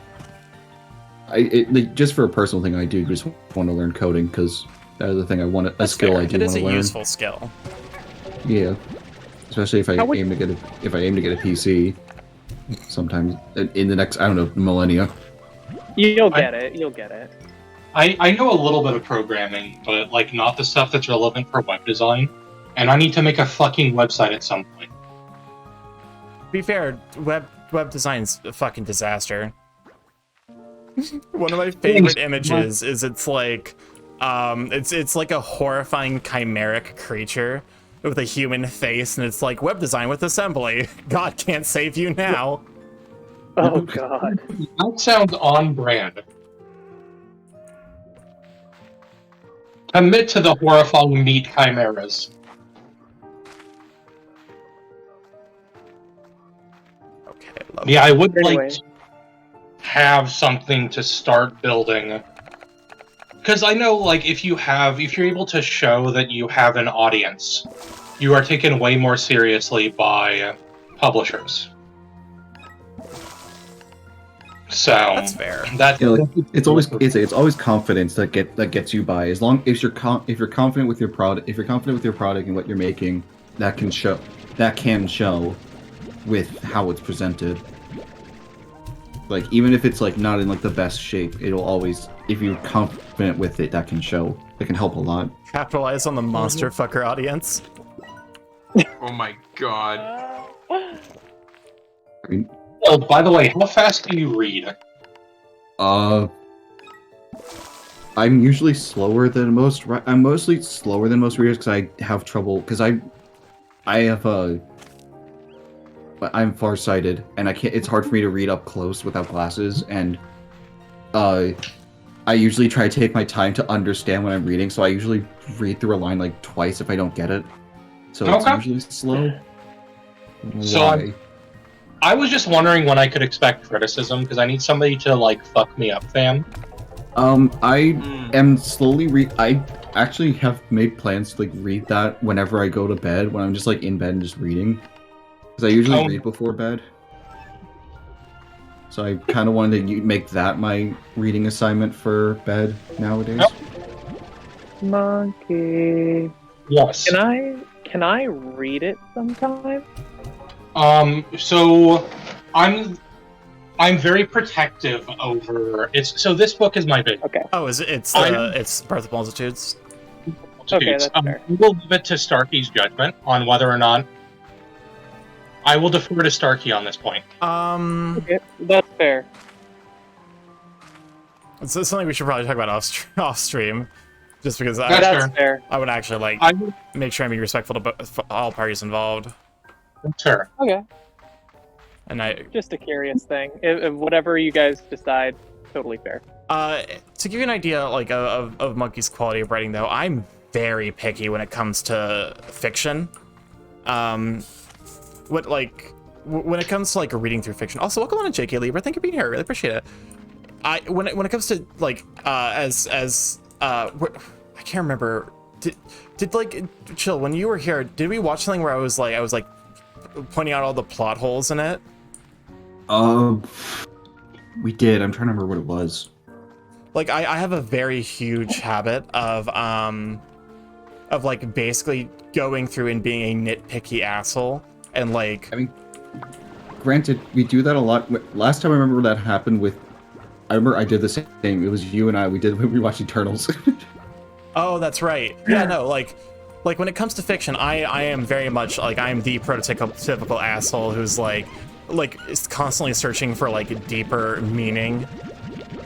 just for a personal thing I do just want to learn coding, because that is the thing I want, a skill Fair. I do It want is to a learn. useful skill. Yeah. Especially if I How would- aim to get a PC sometimes in the next, I don't know, millennia. You'll get it. You'll get it. I know a little bit of programming, but like not the stuff that's relevant for web design. And I need to make a fucking website at some point. To be fair, web design's a fucking disaster. One of my favorite images is it's like a horrifying chimeric creature with a human face, and it's like web design with assembly. God can't save you now. Oh god. That sounds on brand. Commit to the horrifying meat chimeras. Okay, Yeah, I would Anyway. like to have something to start building. Because I know, like, if you're able to show that you have an audience, you are taken way more seriously by publishers. So That's fair. It's always confidence that gets you by. As long if you're confident with your product, and what you're making, that can show with how it's presented. Like, even if it's like not in like the best shape, it'll always, if you're confident with it, that can show. It can help a lot. Capitalize on the monster fucker audience. Oh my god. I mean, oh, by the way, how fast do you read? I'm usually slower than most. I'm mostly slower than most readers because I have trouble. Because I'm farsighted, and I can't. It's hard for me to read up close without glasses, and I usually try to take my time to understand what I'm reading. So I usually read through a line like twice if I don't get it. So it's Okay. usually slow. So Why? I was just wondering when I could expect criticism, because I need somebody to, like, fuck me up, fam. I am slowly I actually have made plans to like read that whenever I go to bed, when I'm just like in bed and just reading. Because I usually read before bed. So I kind of wanted to make that my reading assignment for bed nowadays. Monkey. Yes. Can I read it sometime? So I'm very protective over so this book is my baby. Okay. Oh, it's Birth of Multitudes. Okay, that's fair. We'll leave it to Starkey's judgment on whether or not I will defer to Starkey on this point. Okay, that's fair. It's something we should probably talk about off stream, just because That's fair. I would actually make sure I'm being respectful to all parties involved. Sure. Okay. And Just a curious thing. If whatever you guys decide, totally fair. to give you an idea, like of Monkey's quality of writing, though, I'm very picky when it comes to fiction. When it comes to like reading through fiction. Also, welcome on to JK Libra. Thank you for being here. I really appreciate it. When it comes to like I can't remember. Did like Chill, when you were here, did we watch something where I was like pointing out all the plot holes in it? We did. I'm trying to remember what it was. Like I have a very huge habit of like basically going through and being a nitpicky asshole and like. I mean, granted, we do that a lot. Last time I remember that happened with. I remember I did the same thing. It was you and I. We did when we watched Eternals. Oh, that's right. Yeah, no, like when it comes to fiction, I am very much like I'm the prototypical asshole who's like is constantly searching for like a deeper meaning,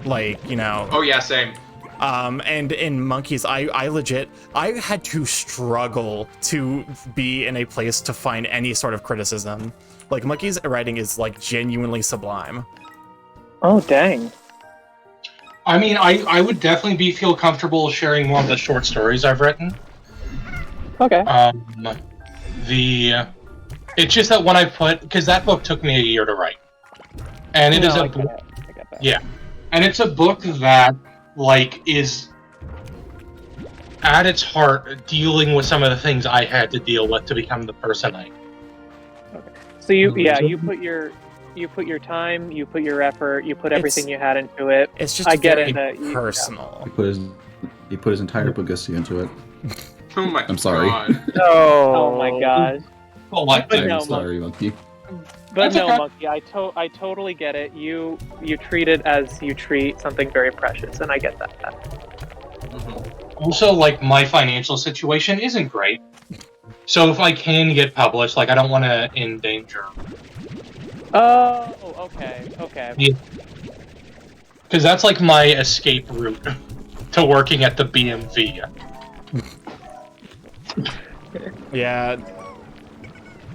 like, you know. Oh yeah, same. And in Monkeys, I had to struggle to be in a place to find any sort of criticism. Like Monkeys' writing is like genuinely sublime. Oh dang. I mean, I would definitely feel comfortable sharing more of the short stories I've written. Okay. It's just that when I because that book took me a year to write, and it is a book. I get that. Yeah, and it's a book that like is at its heart dealing with some of the things I had to deal with to become the person I am. Okay. So you put your time, you put your effort, you put everything you had into it. It's just I get very it that personal. He put his entire Bugatti into it. Oh my I'm sorry. God. Oh my god. I'm sorry, Monkey. But That's no, okay. Monkey, I totally get it. You treat it as you treat something very precious, and I get that. Also, like, my financial situation isn't great. So if I can get published, like, I don't want to endanger. Oh, okay. Because that's like my escape route to working at the BMV. Yeah.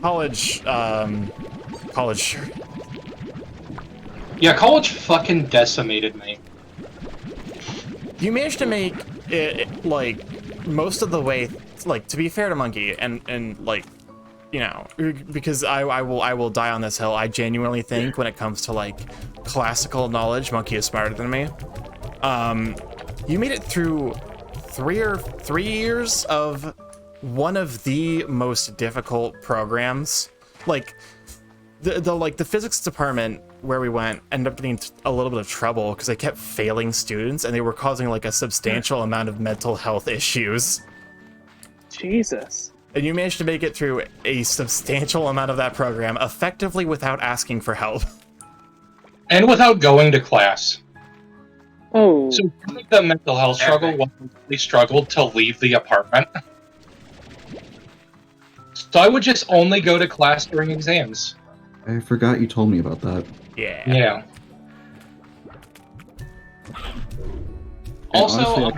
College. Yeah, college fucking decimated me. You managed to make it like most of the way. Like, to be fair to Monkey, and like, you know, because I will die on this hill. I genuinely think when it comes to like classical knowledge, Monkey is smarter than me. You made it through 3 years of one of the most difficult programs. Like the physics department where we went ended up getting a little bit of trouble because they kept failing students and they were causing like a substantial amount of mental health issues. Jesus. And you managed to make it through a substantial amount of that program effectively without asking for help. And without going to class. Oh. So the mental health struggle was we struggled to leave the apartment. So I would just only go to class during exams. I forgot you told me about that. Yeah. Yeah. And Also,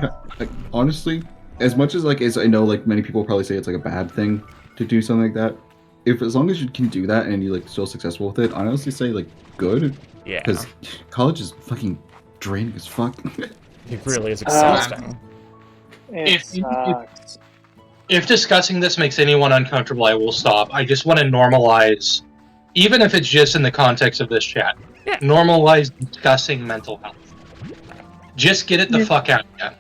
honestly, as much as as I know, many people probably say it's like a bad thing to do something like that. As long as you can do that and you're still successful with it, I honestly say good. Yeah. Because college is fucking draining as fuck. It really is exhausting. If discussing this makes anyone uncomfortable, I will stop. I just want to normalize, even if it's just in the context of this chat, normalize discussing mental health. Just get it the fuck out of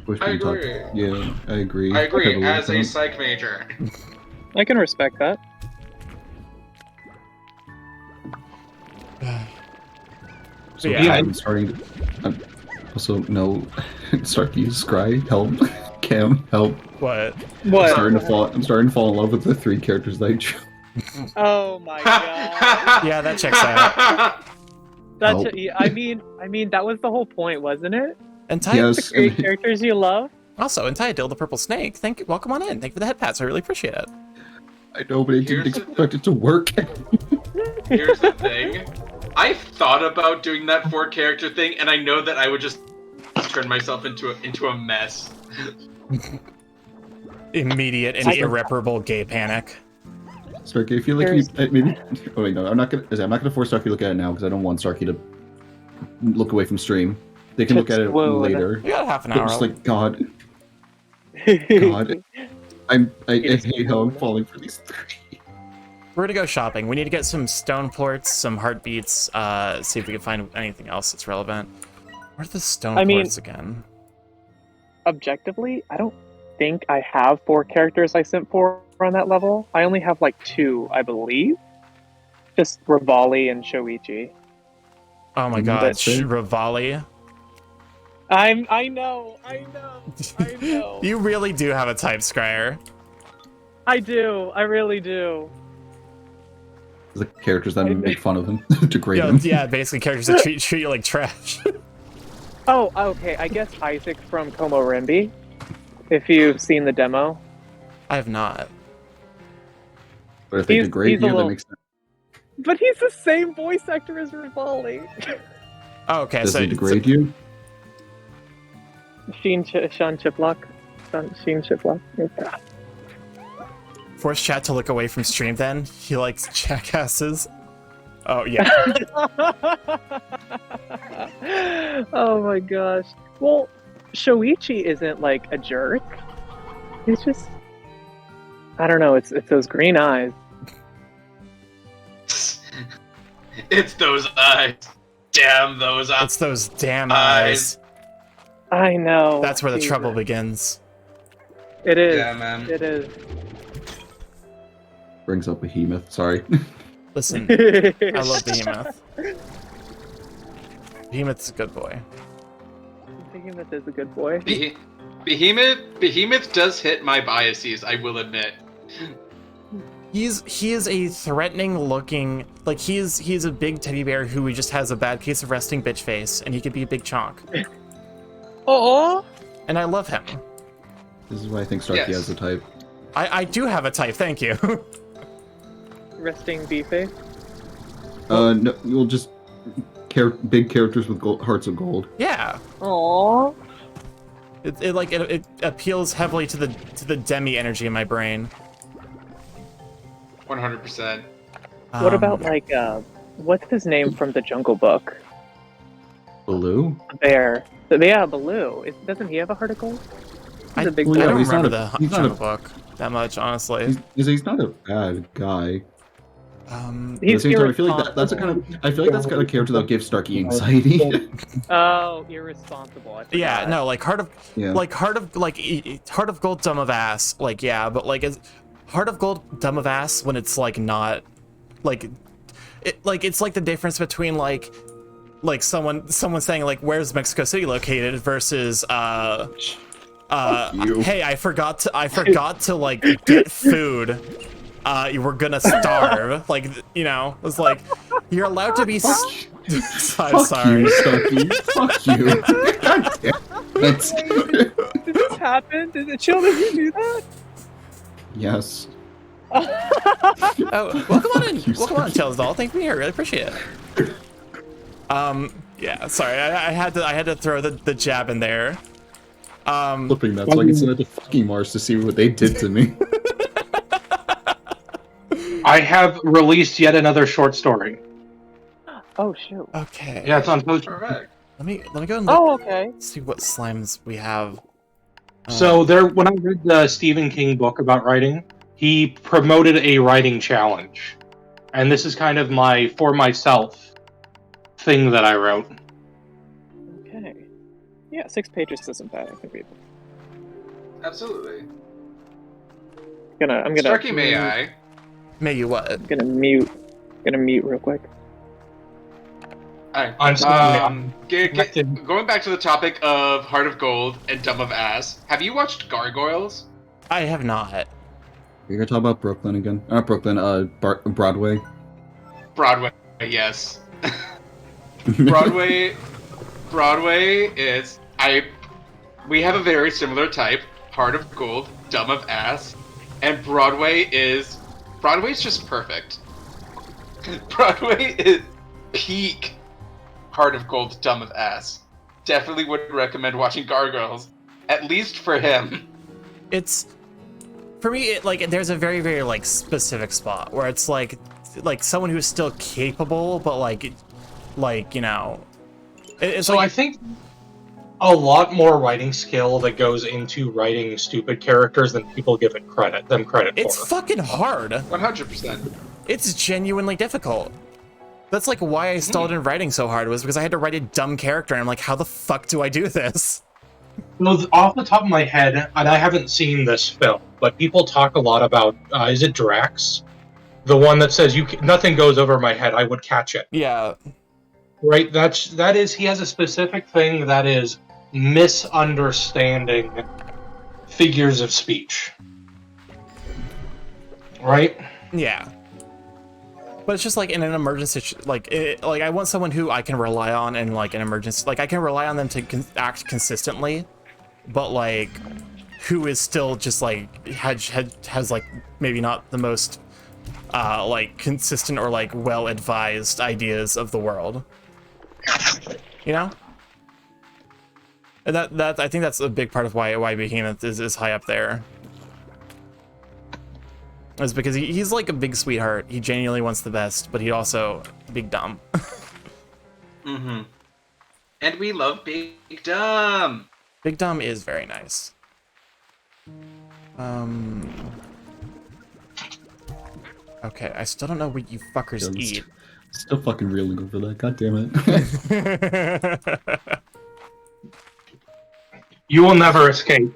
you. I agree. Yeah, I agree. I agree. Heavily As a with psych major. I can respect that. So Yeah, I'm starting to... also, no. Starkey, Scry, help. Cam, help. What? What? I'm starting to fall in love with the 3 characters that I chose. Oh my god. Yeah, that checks out. That's I mean that was the whole point, wasn't it? And Ty, Yes. The great characters you love. also, and Dill the Purple Snake, welcome on in. Thank you for the head pats. I really appreciate it. I know, but I didn't expect it to work. Here's the thing. I thought about doing that 4-character thing, and I know that I would just turn myself into a mess. Immediate and irreparable gay panic. Starkey, I feel like maybe. Oh wait, no, I'm not gonna force Starkey to look at it now because I don't want Starkey to look away from stream. They can look at it Whoa, later. We got half an They're hour. just like, God. God. I hate how I'm falling for these three. We're gonna go shopping. We need to get some stone plorts, some heartbeats, see if we can find anything else that's relevant. Where are the stone plorts again? Objectively, I don't think I have 4 characters I sent for on that level. I only have like 2, I believe. Just Rivali and Shoichi. Oh my god, Rivali. I know. You really do have a type, Scryer. I do. I really do. The characters that make fun of him, degrade them. Yeah, basically characters that treat you like trash. Oh, okay. I guess Isaac from Como Rimby. If you've seen the demo. I have not. But if they degrade you, that makes sense. But he's the same voice actor as Rivali. Oh, okay, Does so he degrade you? Sean Chiplock. Sheen Chiplock. Yeah. Force chat to look away from stream then? He likes jackasses. Oh, yeah. Oh my gosh. Well, Shoichi isn't like a jerk. He's just... I don't know, it's those green eyes. It's those eyes. Damn those eyes. It's those damn eyes. I know. That's where the trouble begins. It is. Yeah, man. It is. Brings up Behemoth, sorry. Listen, I love Behemoth. Behemoth's a good boy. Behemoth is a good boy. Behemoth does hit my biases, I will admit. He is a threatening looking, like he's a big teddy bear who just has a bad case of resting bitch face, and he could be a big chonk. Oh. And I love him. This is why I think Starkey has the type. I do have a type, thank you. Resting B-face? No, you'll just big characters with hearts of gold. Yeah. Aww. It appeals heavily to the demi energy in my brain. 100%. What about like what's his name from the Jungle Book? Baloo? The bear. Yeah, Baloo. Doesn't he have a heart of gold? He's a big I boy. don't he's remember not the Jungle Book that much, honestly. He's not a bad guy. He's I feel like that's a kind of character that will give Starkey anxiety. Oh, irresponsible. Yeah, no, like Heart of Gold, dumb of ass. Like, yeah, but like Heart of Gold, dumb of ass when it's like not like it's like the difference between like someone saying like where's Mexico City located versus hey, I forgot to like get food. You were gonna starve. Like, you know, it's like you're allowed to be. I'm sorry. You, Starkey. Fuck you. God damn it. Did this happen? Did the children do that? Yes. Oh, welcome on, Chels Doll. Thank you for being here. Really appreciate it. Yeah, sorry, I had to throw the jab in there. Flipping that so I can send it to fucking Mars to see what they did to me. I have released yet another short story. Oh shoot. Okay. Yeah, it's on post. Perfect. Let me go and look, okay. see what slimes we have. So when I read the Stephen King book about writing, he promoted a writing challenge. And this is kind of my for myself thing that I wrote. Okay. Yeah, 6 pages isn't bad. I can read it. Absolutely. I'm gonna. Starkey, may I? May you what? I'm gonna mute real quick. Alright. I'm sorry. Going back to the topic of Heart of Gold and Dumb of Ass, have you watched Gargoyles? I have not. You're gonna talk about Brooklyn again? Not Brooklyn, Broadway. Broadway, yes. Broadway is we have a very similar type, Heart of Gold, Dumb of Ass, and Broadway's just perfect. Broadway is peak Heart of Gold, Dumb of Ass. Definitely would recommend watching Gargoyles, at least for him. It's for me. There's a very very like specific spot where it's like someone who's still capable, but like you know, It's So like, I think a lot more writing skill that goes into writing stupid characters than people give it credit it's for. fucking hard. 100%. It's genuinely difficult. That's like why I stalled in writing so hard, was because I had to write a dumb character, and I'm like, how the fuck do I do this? Well, off the top of my head, and I haven't seen this film, but people talk a lot about, is it Drax? The one that says, nothing goes over my head, I would catch it. Yeah. Right, that is, he has a specific thing that is misunderstanding figures of speech. Right? Yeah. But it's just like in an emergency, like I want someone who I can rely on in like an emergency. Like I can rely on them to act consistently, but like who is still just like has like maybe not the most like consistent or like well advised ideas of the world. You know? And that I think that's a big part of why Behemoth is high up there. Is because he's like a big sweetheart. He genuinely wants the best, but he also big dumb. Mm-hmm. And we love Big Dumb. Big Dumb is very nice. Okay, I still don't know what you fuckers eat. Still fucking reeling over that. God damn it. You will never escape.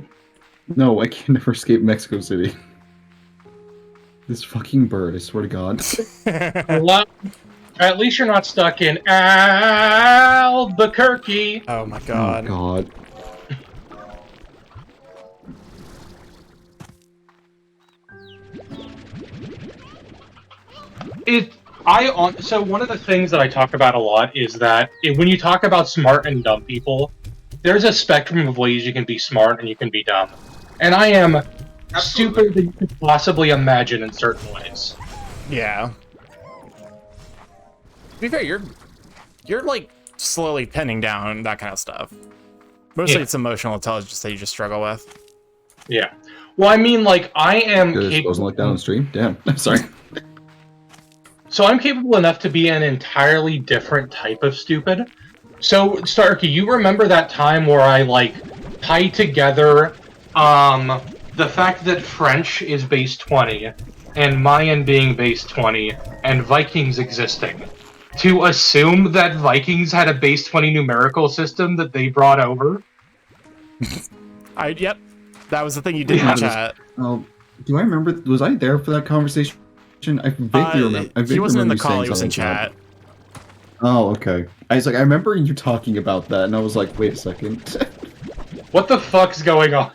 No, I can never escape Mexico City. This fucking bird, I swear to God. Well, at least you're not stuck in Albuquerque. Oh my god. Oh god. So one of the things that I talk about a lot is that when you talk about smart and dumb people, there's a spectrum of ways you can be smart and you can be dumb. And I am stupider than you could possibly imagine in certain ways. Yeah. To be fair, you're like slowly pinning down that kind of stuff. Mostly it's emotional intelligence that you just struggle with. Yeah. Well, I mean, like, I am It wasn't like that on stream? Damn. Sorry. So I'm capable enough to be an entirely different type of stupid. So, Starkey, you remember that time where I, like, tied together, the fact that French is base 20, and Mayan being base 20, and Vikings existing, to assume that Vikings had a base 20 numerical system that they brought over? Yep. That was the thing you did in the chat. Oh, do I remember? Was I there for that conversation? I vaguely remember. He wasn't in the call, he was in chat. Oh, okay. I was like, I remember you talking about that, and I was like, wait a second. What the fuck's going on?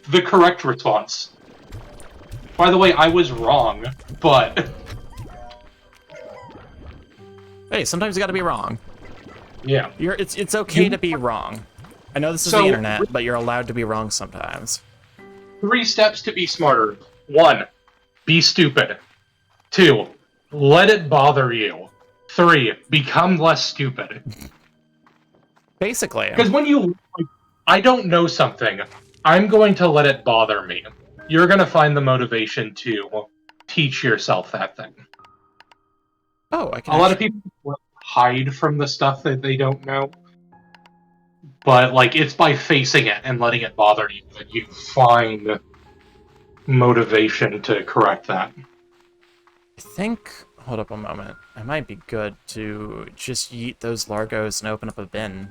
The correct response. By the way, I was wrong, but... Hey, sometimes you gotta be wrong. Yeah. It's okay to be wrong. I know this is the internet, but you're allowed to be wrong sometimes. 3 steps to be smarter. 1. Be stupid. 2. Let it bother you. 3. Become less stupid. Basically. Because when you... I don't know something. I'm going to let it bother me. You're going to find the motivation to teach yourself that thing. Oh, I can... A lot of people hide from the stuff that they don't know. But, like, it's by facing it and letting it bother you that you find motivation to correct that. I think... Hold up a moment. It might be good to just yeet those Largos and open up a bin.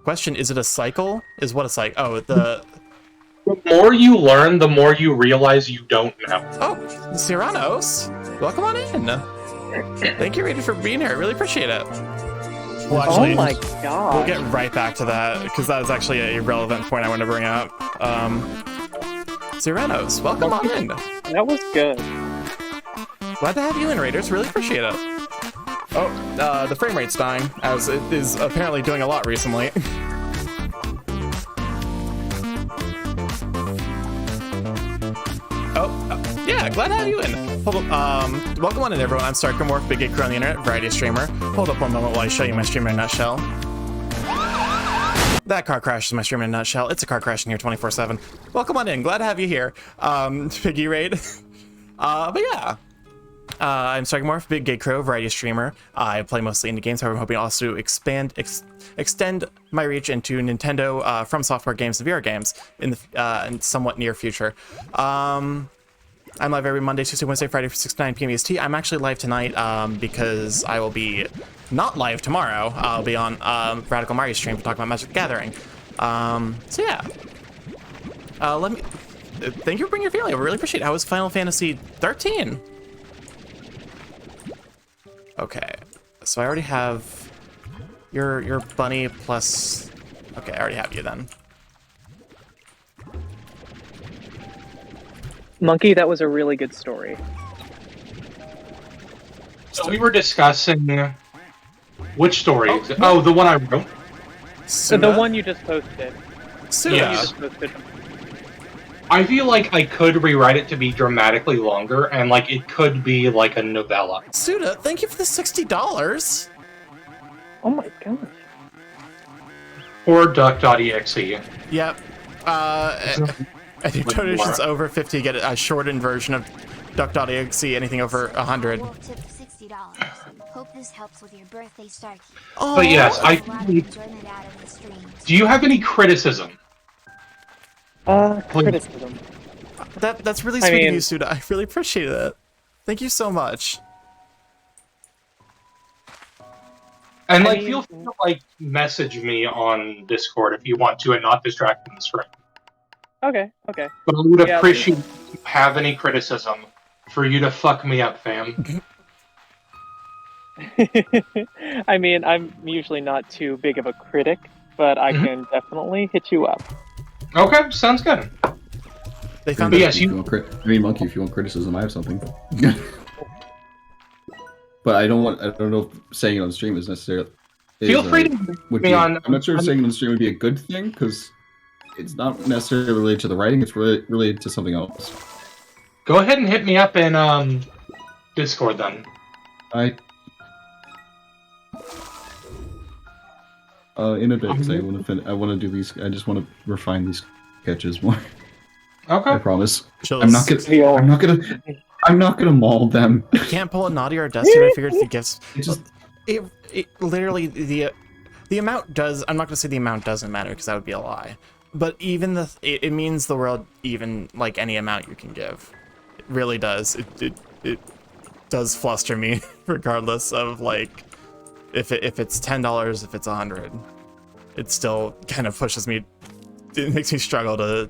Question, is it a cycle? Is what a cycle? Oh, the more you learn, the more you realize you don't know. Oh, Cyranos, welcome on in. Thank you, Rita, for being here. I really appreciate it. Well, actually, oh my god. We'll get right back to that, because that is actually a relevant point I wanted to bring up. Cyranos, welcome on in. That was good. Glad to have you in, Raiders. Really appreciate it. Oh, the frame rate's dying, as it is apparently doing a lot recently. Yeah, glad to have you in. Hold up, welcome on in, everyone. I'm Starkmorph, Big Gay Crew on the internet, variety streamer. Hold up one moment while I show you my stream in a nutshell. That car crash is my stream in a nutshell. It's a car crash in here 24/7. Welcome on in, glad to have you here. Piggy Raid. But yeah. I'm Strikemorph, Big Gay Crow, variety streamer. I play mostly indie games, however I'm hoping to also extend my reach into Nintendo From Software games and VR games in the in somewhat near future. I'm live every Monday, Tuesday, Wednesday, Friday for 6 to 9 p.m. EST. I'm actually live tonight because I will be not live tomorrow. I'll be on Radical Mario stream to talk about Magic the Gathering. So yeah. Let me... Thank you for bringing your family. I really appreciate it. How was Final Fantasy 13? Okay, so I already have your bunny plus... Okay, I already have you then. Monkey, that was a really good story. So we were discussing which story? Oh, the one I wrote. The one you just posted. Yeah. I feel like I could rewrite it to be dramatically longer, and like it could be like a novella. Suda, thank you for the $60. Oh my gosh. Or Duck.exe. Yep. Any donations over 50 get a shortened version of Duck.exe. Anything over 100. Wolf tip $60. Hope this helps with your birthday start. But yes, do you have any criticism? Criticism. That's really sweet of you, Suda. I really appreciate it. Thank you so much. And like, feel free to like message me on Discord if you want to, and not distract from the stream. Okay. But I would appreciate if you have any criticism for you to fuck me up, fam. I mean, I'm usually not too big of a critic, but I can definitely hit you up. Okay, sounds good. They found Monkey, if you want criticism, I have something. But I don't know if saying it on stream is necessarily. Feel free to be on. I'm not sure if saying it on stream would be a good thing because it's not necessarily related to the writing. It's related to something else. Go ahead and hit me up in Discord then. In a bit, because I want to do these. I just want to refine these sketches more. Okay. I promise. I'm not gonna maul them. You can't pull a naughty or a dusty. I figured the gifts. It literally the amount does. I'm not gonna say the amount doesn't matter because that would be a lie. But even it means the world. Even like any amount you can give, it really does. It does fluster me regardless of like. If it's $10, if it's 100, it still kind of pushes me. It makes me struggle to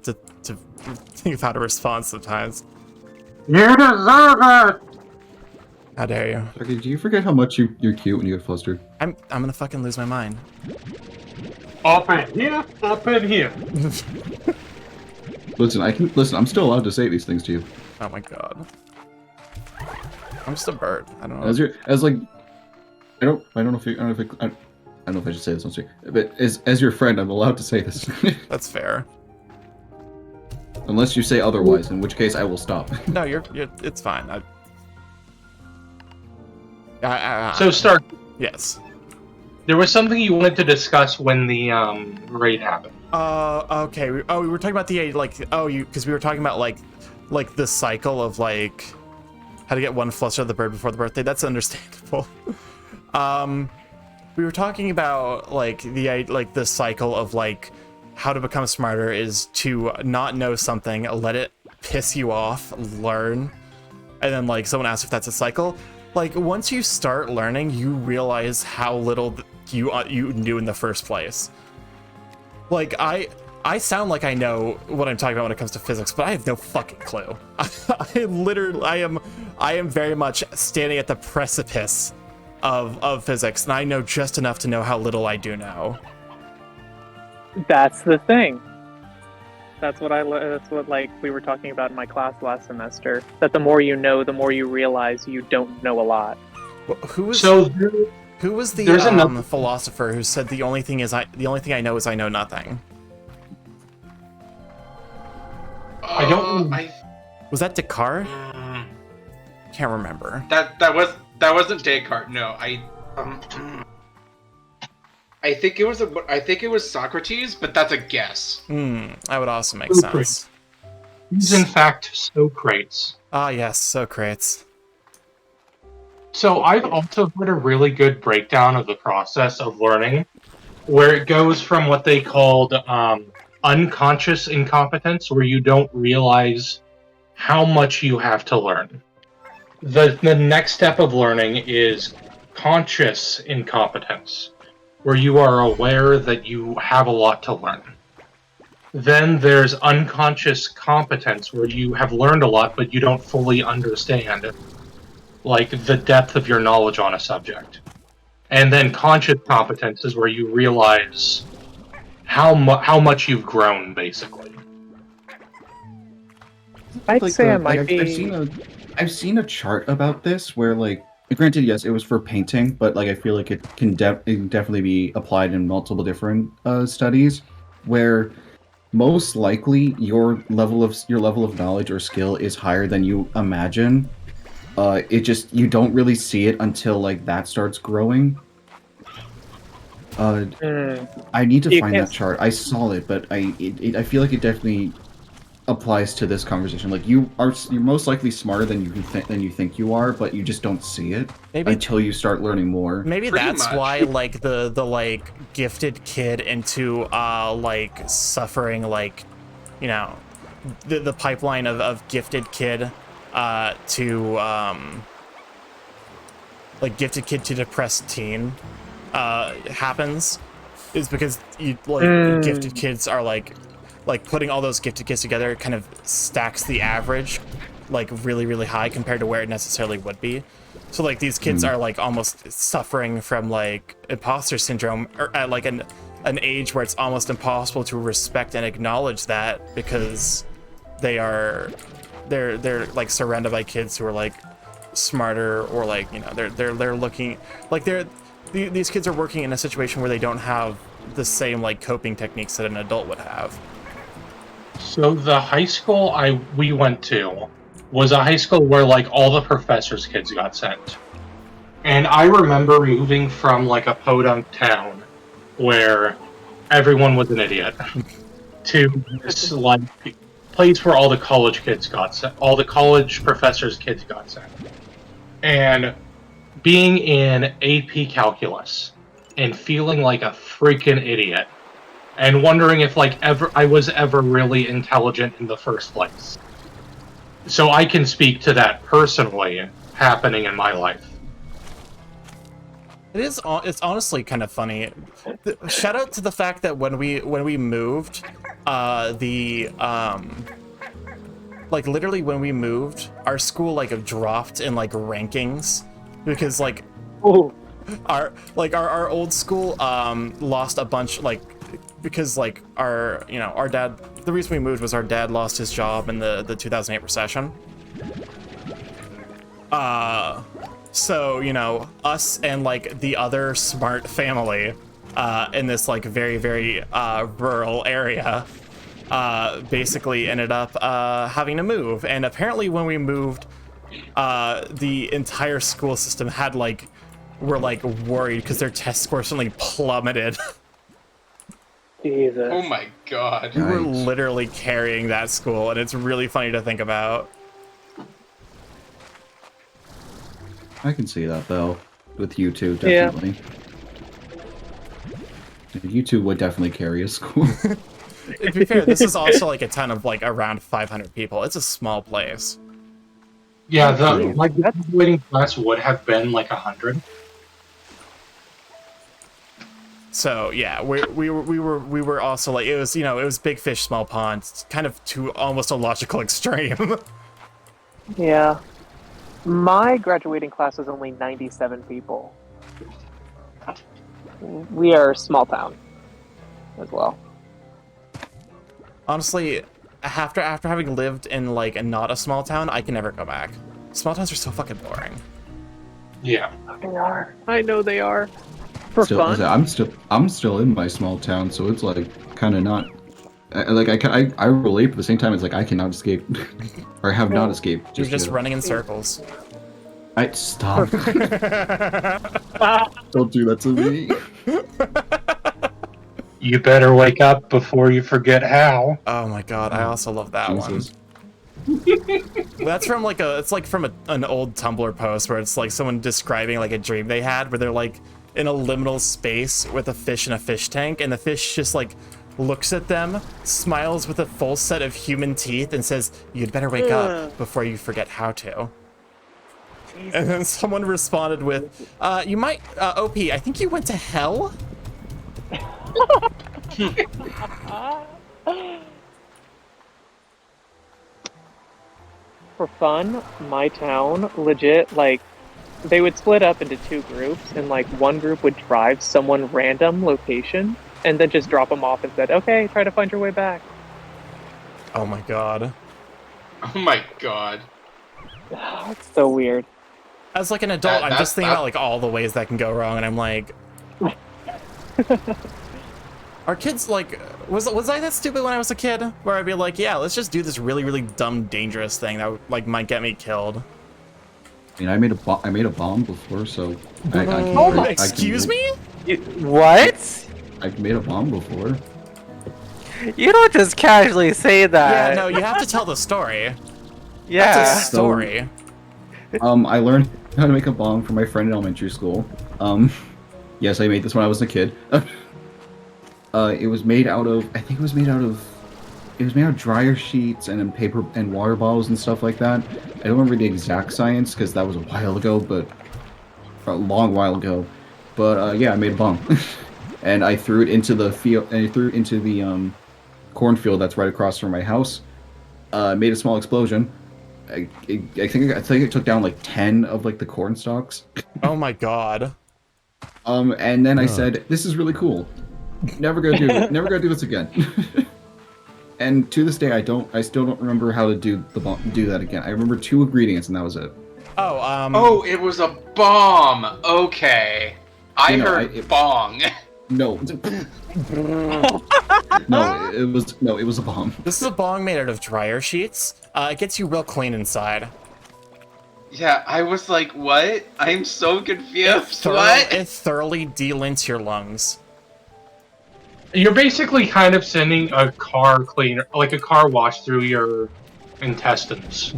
think of how to respond sometimes. You deserve it. How dare you? Okay, do you forget how much you're cute when you get flustered? I'm gonna fucking lose my mind. Up in here, up in here. Listen, I'm still allowed to say these things to you. Oh my god. I'm just a bird. I don't know. I don't know if I should say this on stream, but as your friend, I'm allowed to say this. That's fair. Unless you say otherwise, in which case I will stop. No, you're it's fine. So, Stark. Yes. There was something you wanted to discuss when the raid happened. Okay. We were talking about the because we were talking about like the cycle of like how to get one fluster of the bird before the birthday. That's understandable. We were talking about like the cycle of like how to become smarter is to not know something, let it piss you off, learn, and then like someone asked if that's a cycle. Like once you start learning, you realize how little you knew in the first place. Like I sound like I know what I'm talking about when it comes to physics, but I have no fucking clue. I am very much standing at the precipice of physics, and I know just enough to know how little I do know. That's the thing. That's what like we were talking about in my class last semester. That the more you know, the more you realize you don't know a lot. Well, who was the philosopher who said the only thing I know is I know nothing? I don't. Was that Descartes? Can't remember. That wasn't Descartes. No, I think it was Socrates, but that's a guess. That would also make sense. He's in fact Socrates. Ah, yes, Socrates. So I've also heard a really good breakdown of the process of learning, where it goes from what they called unconscious incompetence, where you don't realize how much you have to learn. The next step of learning is conscious incompetence, where you are aware that you have a lot to learn. Then there's unconscious competence, where you have learned a lot, but you don't fully understand, like, the depth of your knowledge on a subject. And then conscious competence is where you realize how much you've grown, basically. I'd Like say the- I might like, be. I've seen a chart about this where, like, granted, yes, it was for painting, but like I feel like it can definitely be applied in multiple different studies, where most likely your level of knowledge or skill is higher than you imagine. It just, you don't really see it until like that starts growing. I need to You find can't- that chart. I saw it, but I feel like it definitely applies to this conversation. Like you're most likely smarter than you think you are, but you just don't see it until you start learning more. Maybe Pretty that's much. why like the like gifted kid into like suffering, like, you know, the pipeline of gifted kid to like gifted kid to depressed teen happens, is because gifted kids are like putting all those gifted kids together kind of stacks the average like really, really high compared to where it necessarily would be. So like these kids are like almost suffering from like imposter syndrome, or at like an age where it's almost impossible to respect and acknowledge that, because they're like surrounded by kids who are like smarter, or like, you know, they're looking like these kids are working in a situation where they don't have the same like coping techniques that an adult would have. So the high school we went to was a high school where like all the professors' kids got sent. And I remember moving from like a podunk town where everyone was an idiot to this like place where all the college kids got sent, all the college professors' kids got sent. And being in AP calculus and feeling like a freaking idiot, and wondering if like I was ever really intelligent in the first place. So I can speak to that personally happening in my life. It's honestly kind of funny. Shout out to the fact that when we moved, like literally when we moved, our school like dropped in like rankings, because like our old school lost a bunch, like, because like our dad, the reason we moved was our dad lost his job in the 2008 recession. So, you know, us and like the other smart family in this like very, very rural area basically ended up having to move. And apparently when we moved, the entire school system had were like worried because their test scores suddenly plummeted. Jesus. Oh my god. We were literally carrying that school, and it's really funny to think about. I can see that though, with you two, definitely. You two would definitely carry a school. To be fair, this is also like a town of like around 500 people. It's a small place. Yeah, my graduating class would have been like 100. So yeah, we were also like, it was big fish, small pond, kind of to almost a logical extreme. Yeah. My graduating class was only 97 people. We are a small town as well. Honestly, after having lived in like not a small town, I can never go back. Small towns are so fucking boring. Yeah. They are. I know they are. For fun. I'm still in my small town, so it's like kind of not. I relate, but at the same time, it's like I cannot escape, or have not escaped. You're just running in circles. I stop. Don't do that to me. You better wake up before you forget how. Oh my god, I also love that one. That's from like it's like from an old Tumblr post where it's like someone describing like a dream they had where they're like in a liminal space with a fish in a fish tank, and the fish just like looks at them, smiles with a full set of human teeth, and says, "You'd better wake up before you forget how to." Jesus. And then someone responded with, "You might, OP, I think you went to hell?" For fun, my town, legit, like, they would split up into 2 groups, and like one group would drive someone random location and then just drop them off and said, okay, try to find your way back. Oh my god. Oh my god. It's so weird. As like an adult, I'm just thinking about like all the ways that can go wrong, and I'm like, are kids like, was I that stupid when I was a kid? Where I'd be like, yeah, let's just do this really, really dumb, dangerous thing that like might get me killed. I mean, I made a bomb before, so. Excuse me? What? I've made a bomb before. You don't just casually say that. Yeah, no, you have to tell the story. Yeah. That's a story. I learned how to make a bomb from my friend in elementary school. Yes, I made this when I was a kid. It was made out of, I think it was made out of dryer sheets and then paper and water bottles and stuff like that. I don't remember the exact science because that was a while ago, but a long while ago. But yeah, I made a bomb, and I threw it into the field. And I threw it into the cornfield that's right across from my house. Made a small explosion. I think it took down like 10 of like the corn stalks. Oh my god. And then I said, "This is really cool. Never gonna do this again." And to this day, I still don't remember how to do that again. I remember 2 ingredients, and that was it. Oh, Oh, it was a bomb. Okay, I heard bong. No. No, it was a bomb. This is a bong made out of dryer sheets. It gets you real clean inside. Yeah, I was like, what? I'm so confused. It thoroughly delints your lungs. You're basically kind of sending a car cleaner, like a car wash through your intestines.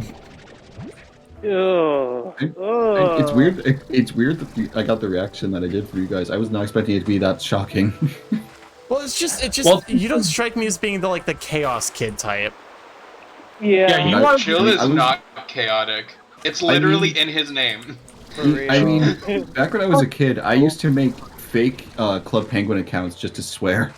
It's weird. It's weird that I got the reaction that I did for you guys. I was not expecting it to be that shocking. Well, it's just you don't strike me as being the chaos kid type. Yeah, Chill is not chaotic. It's literally in his name. I mean, back when I was a kid, I used to make fake Club Penguin accounts just to swear.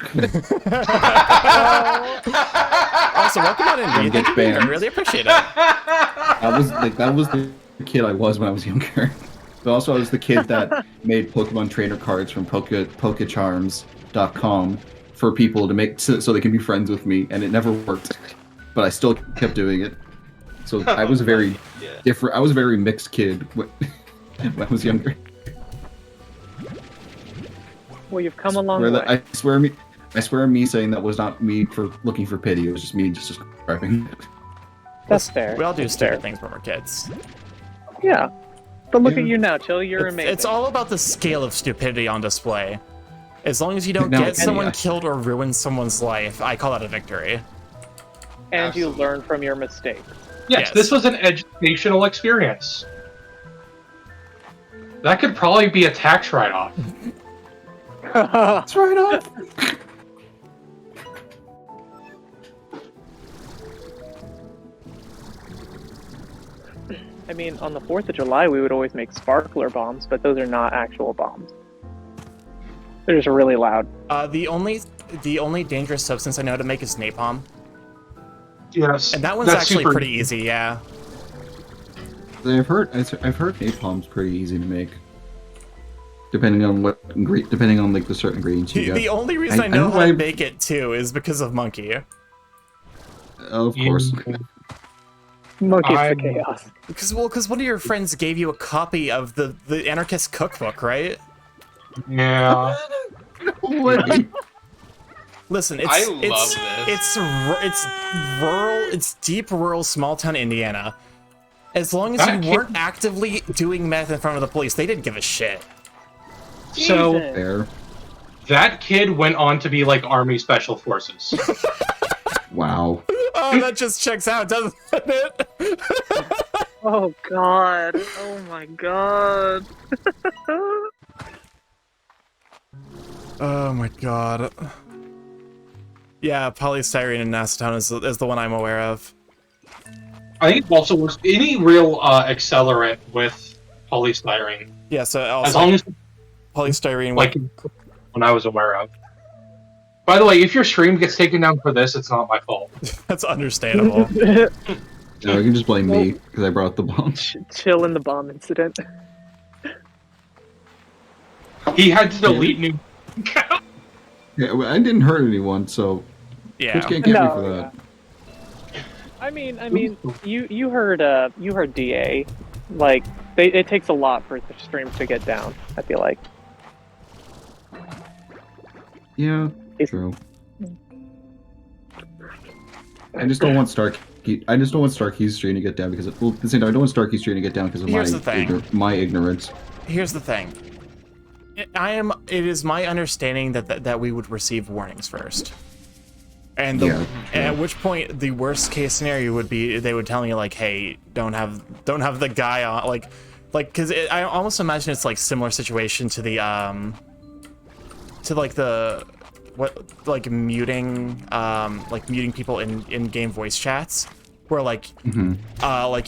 Also, welcome on in, Reed. Thank you. I really appreciate it. That was the kid I was when I was younger. But also, I was the kid that made Pokemon trainer cards from Pokecharms.com for people to make so they can be friends with me, and it never worked. But I still kept doing it. So I was a very different. I was a very mixed kid when I was younger. Well, you've come a long way. I swear, me saying that was not me for looking for pity. It was just me just describing. That's fair. We all do stupid things when we're kids. Yeah, but look at you now, Chill. You're amazing. It's all about the scale of stupidity on display. As long as you don't get someone killed or ruin someone's life, I call that a victory. And you learn from your mistakes. Yes, this was an educational experience. That could probably be a tax write-off. That's right off. I mean, on the 4th of July, we would always make sparkler bombs, but those are not actual bombs. They're just really loud. The only dangerous substance I know how to make is napalm. Yes, and that one's actually pretty easy. Yeah. I've heard napalm's pretty easy to make. Depending on like the certain ingredients you get. The only reason I know how to make it too is because of Monkey. Of course. Monkey's the chaos. Because one of your friends gave you a copy of the Anarchist Cookbook, right? Yeah. Listen, it's deep rural small town Indiana. As long as you weren't actively doing meth in front of the police, they didn't give a shit. So that kid went on to be like Army Special Forces. Wow. Oh, that just checks out, doesn't it? Oh god. Oh my god. Oh my god. Yeah, polystyrene and acetone is the one I'm aware of. I think it also works any real accelerant with polystyrene. Yeah, so also As long as polystyrene, like when I was aware of. By the way, if your stream gets taken down for this, it's not my fault. That's understandable. No, you can just blame me because I brought the bomb. Chill in the bomb incident. He had to delete new. Yeah, well, I didn't hurt anyone, so Yeah. Twitch can't get me No, for that. I mean, you heard DA. Like, it takes a lot for the stream to get down. I feel like. Yeah, true. I just don't want I just don't want Starkey's stream to get down because at the same time I don't want Starkey's stream to get down because of Here's the thing. my ignorance. Here's the thing. It is my understanding that we would receive warnings first. And at which point the worst case scenario would be they would tell me like, hey, don't have the guy on like because I almost imagine it's like similar situation to the muting people in game voice chats where like you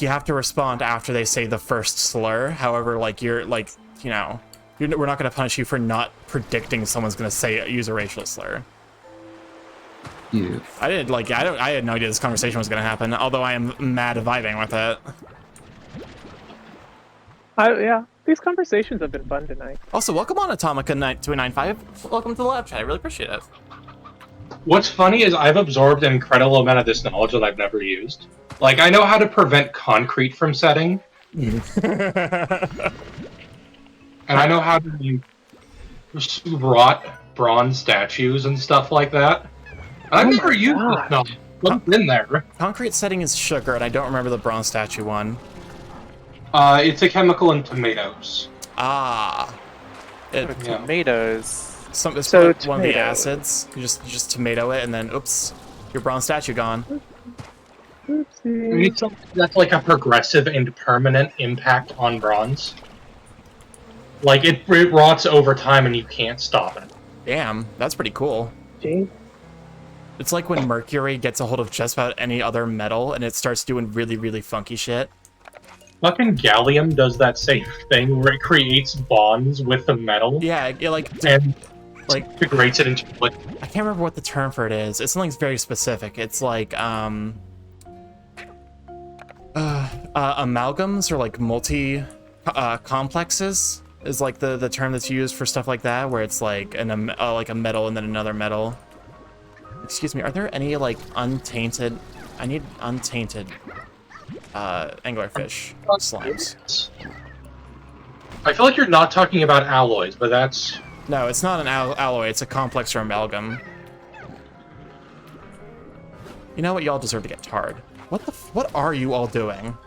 have to respond after they say the first slur. However, like you're like, you know, we're not going to punish you for not predicting someone's going to use a racial slur. Yeah. I had no idea this conversation was going to happen, although I am mad vibing with it. Yeah, these conversations have been fun tonight. Also, welcome on Atomica295. Welcome to the live chat. I really appreciate it. What's funny is I've absorbed an incredible amount of this knowledge that I've never used. Like, I know how to prevent concrete from setting. And I know how to rot bronze statues and stuff like that. I've never used this knowledge. What's in there? Concrete setting is sugar, and I don't remember the bronze statue one. It's a chemical in tomatoes. Ah. Tomatoes. It's So one of the tomato. acids. You just tomato it, and then oops, your bronze statue gone. It's something that's like a progressive and permanent impact on bronze. Like, it rots over time and you can't stop it. Damn, that's pretty cool. Gee. It's like when mercury gets a hold of just about any other metal, and it starts doing really, really funky shit. Fucking gallium does that same thing where it creates bonds with the metal. Yeah, it and like integrates it into like. I can't remember what the term for it is. It's something very specific. It's like amalgams or like multi complexes is like the term that's used for stuff like that, where it's like like a metal and then another metal. Excuse me, are there any like untainted? I need untainted anglerfish slimes. I feel like you're not talking about alloys, but that's... No, it's not an alloy, it's a complex or amalgam. You know what? Y'all deserve to get tarred. What are you all doing?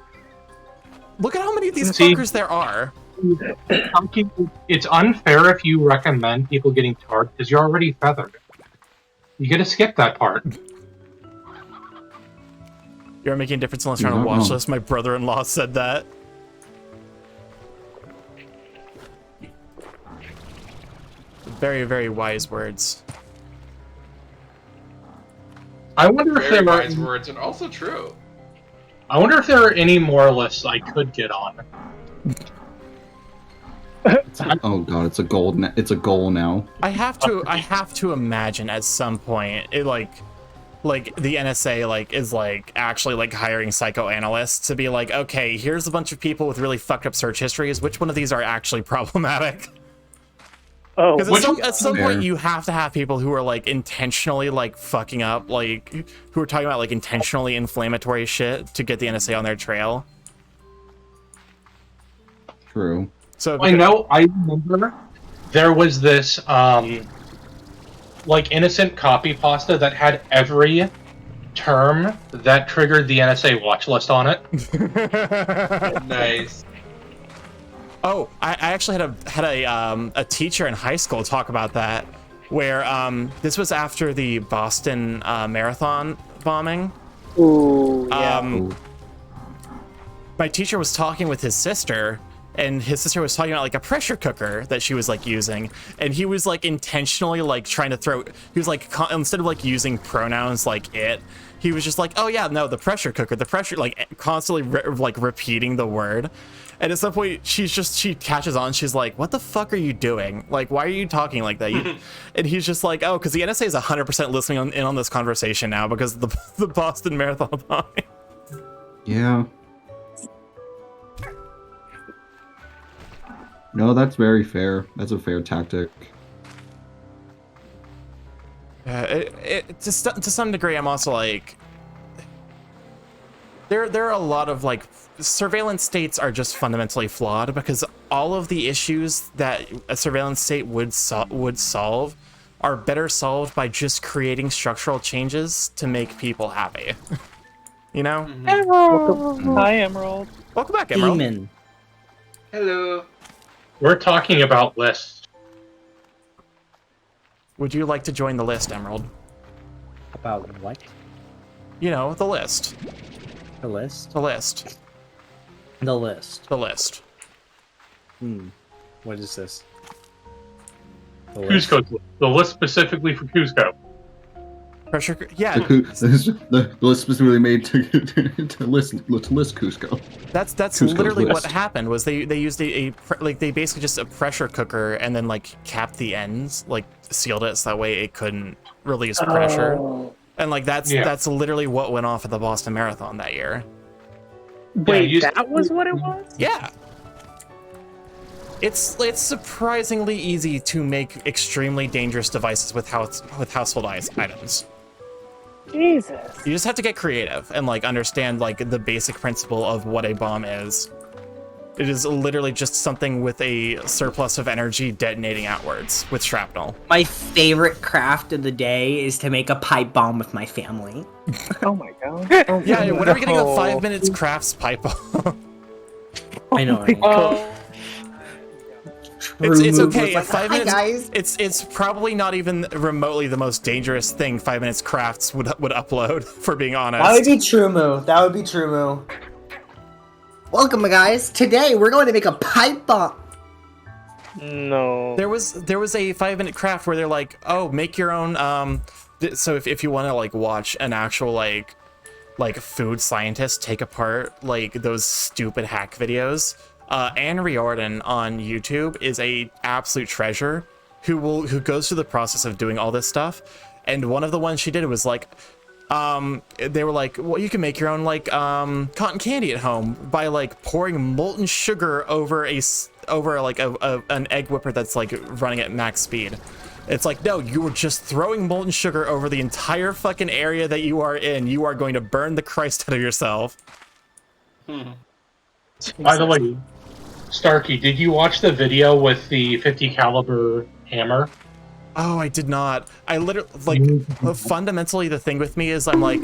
Look at how many of these fuckers there are. It's unfair if you recommend people getting tarred because you're already feathered. You gotta skip that part. You're making a difference unless you're on a watch list. My brother-in-law said that. Very, very wise words. I wonder if Very there wise are... words and also true. I wonder if there are any more lists I could get on. Oh god, it's a goal. It's a goal now. I have to imagine at some point it like the NSA is actually hiring psychoanalysts to be like, okay, here's a bunch of people with really fucked up search histories. Which one of these are actually problematic? Oh, because at some point you have to have people who are intentionally fucking up, who are talking about intentionally inflammatory shit to get the NSA on their trail. True. So I remember there was this innocent copy pasta that had every term that triggered the NSA watch list on it. Nice. Oh, I actually had a teacher in high school talk about that, where this was after the Boston Marathon bombing, Ooh, yeah. My teacher was talking with his sister, and his sister was talking about like a pressure cooker that she was like using, and he was like intentionally like trying to throw. He was like instead of like using pronouns like it, he was just like, oh yeah, no, the pressure cooker, the pressure, like constantly like repeating the word. And at some point, she catches on. She's like, what the fuck are you doing? Like, why are you talking like that? And he's just like, oh, because the NSA is 100% listening in on this conversation now because of the Boston Marathon bombing. Yeah. No, that's very fair. That's a fair tactic. To some degree, I'm also like, there are a lot of like surveillance states are just fundamentally flawed because all of the issues that a surveillance state would solve are better solved by just creating structural changes to make people happy. You know? Emerald. Hi, Emerald. Welcome back, Emerald. Demon. Hello. We're talking about lists. Would you like to join the list, Emerald? About what? You know, the list. The list? The list. The list. The list. What is this? Cusco's list. The list specifically for Cusco. Pressure. Yeah. The list specifically made to list Cusco. That's Cusco's literally list. what happened. Was they used like they basically just a pressure cooker and then like capped the ends, like sealed it so that way it couldn't release pressure. And like that's literally what went off at the Boston Marathon that year. Wait, that was what it was? Yeah. It's surprisingly easy to make extremely dangerous devices with household items. Jesus. You just have to get creative and like understand like the basic principle of what a bomb is. It is literally just something with a surplus of energy detonating outwards with shrapnel. My favorite craft of the day is to make a pipe bomb with my family. Oh my god. Oh, Yeah, when are we gonna go 5 minutes crafts pipe bomb? I know. Oh. It's okay. Like, 5 "Hi, minutes. guys." It's probably not even remotely the most dangerous thing 5 minutes crafts would upload. For being honest, That would be true, Moo. That would be true, Moo. Welcome, guys. Today we're going to make a pipe bomb. No. there was a 5 minute craft where they're like, oh, make your own. So if you want to like watch an actual like food scientist take apart like those stupid hack videos. Anne Riordan on YouTube is a absolute treasure who goes through the process of doing all this stuff. And one of the ones she did was like, they were like, well, you can make your own like cotton candy at home by like pouring molten sugar over like an egg whipper that's like running at max speed. It's like, no, you were just throwing molten sugar over the entire fucking area that you are in. You are going to burn the Christ out of yourself. By the way, Starkey, did you watch the video with the 50 caliber hammer? Oh, I did not. I literally, like, fundamentally, the thing with me is I'm like,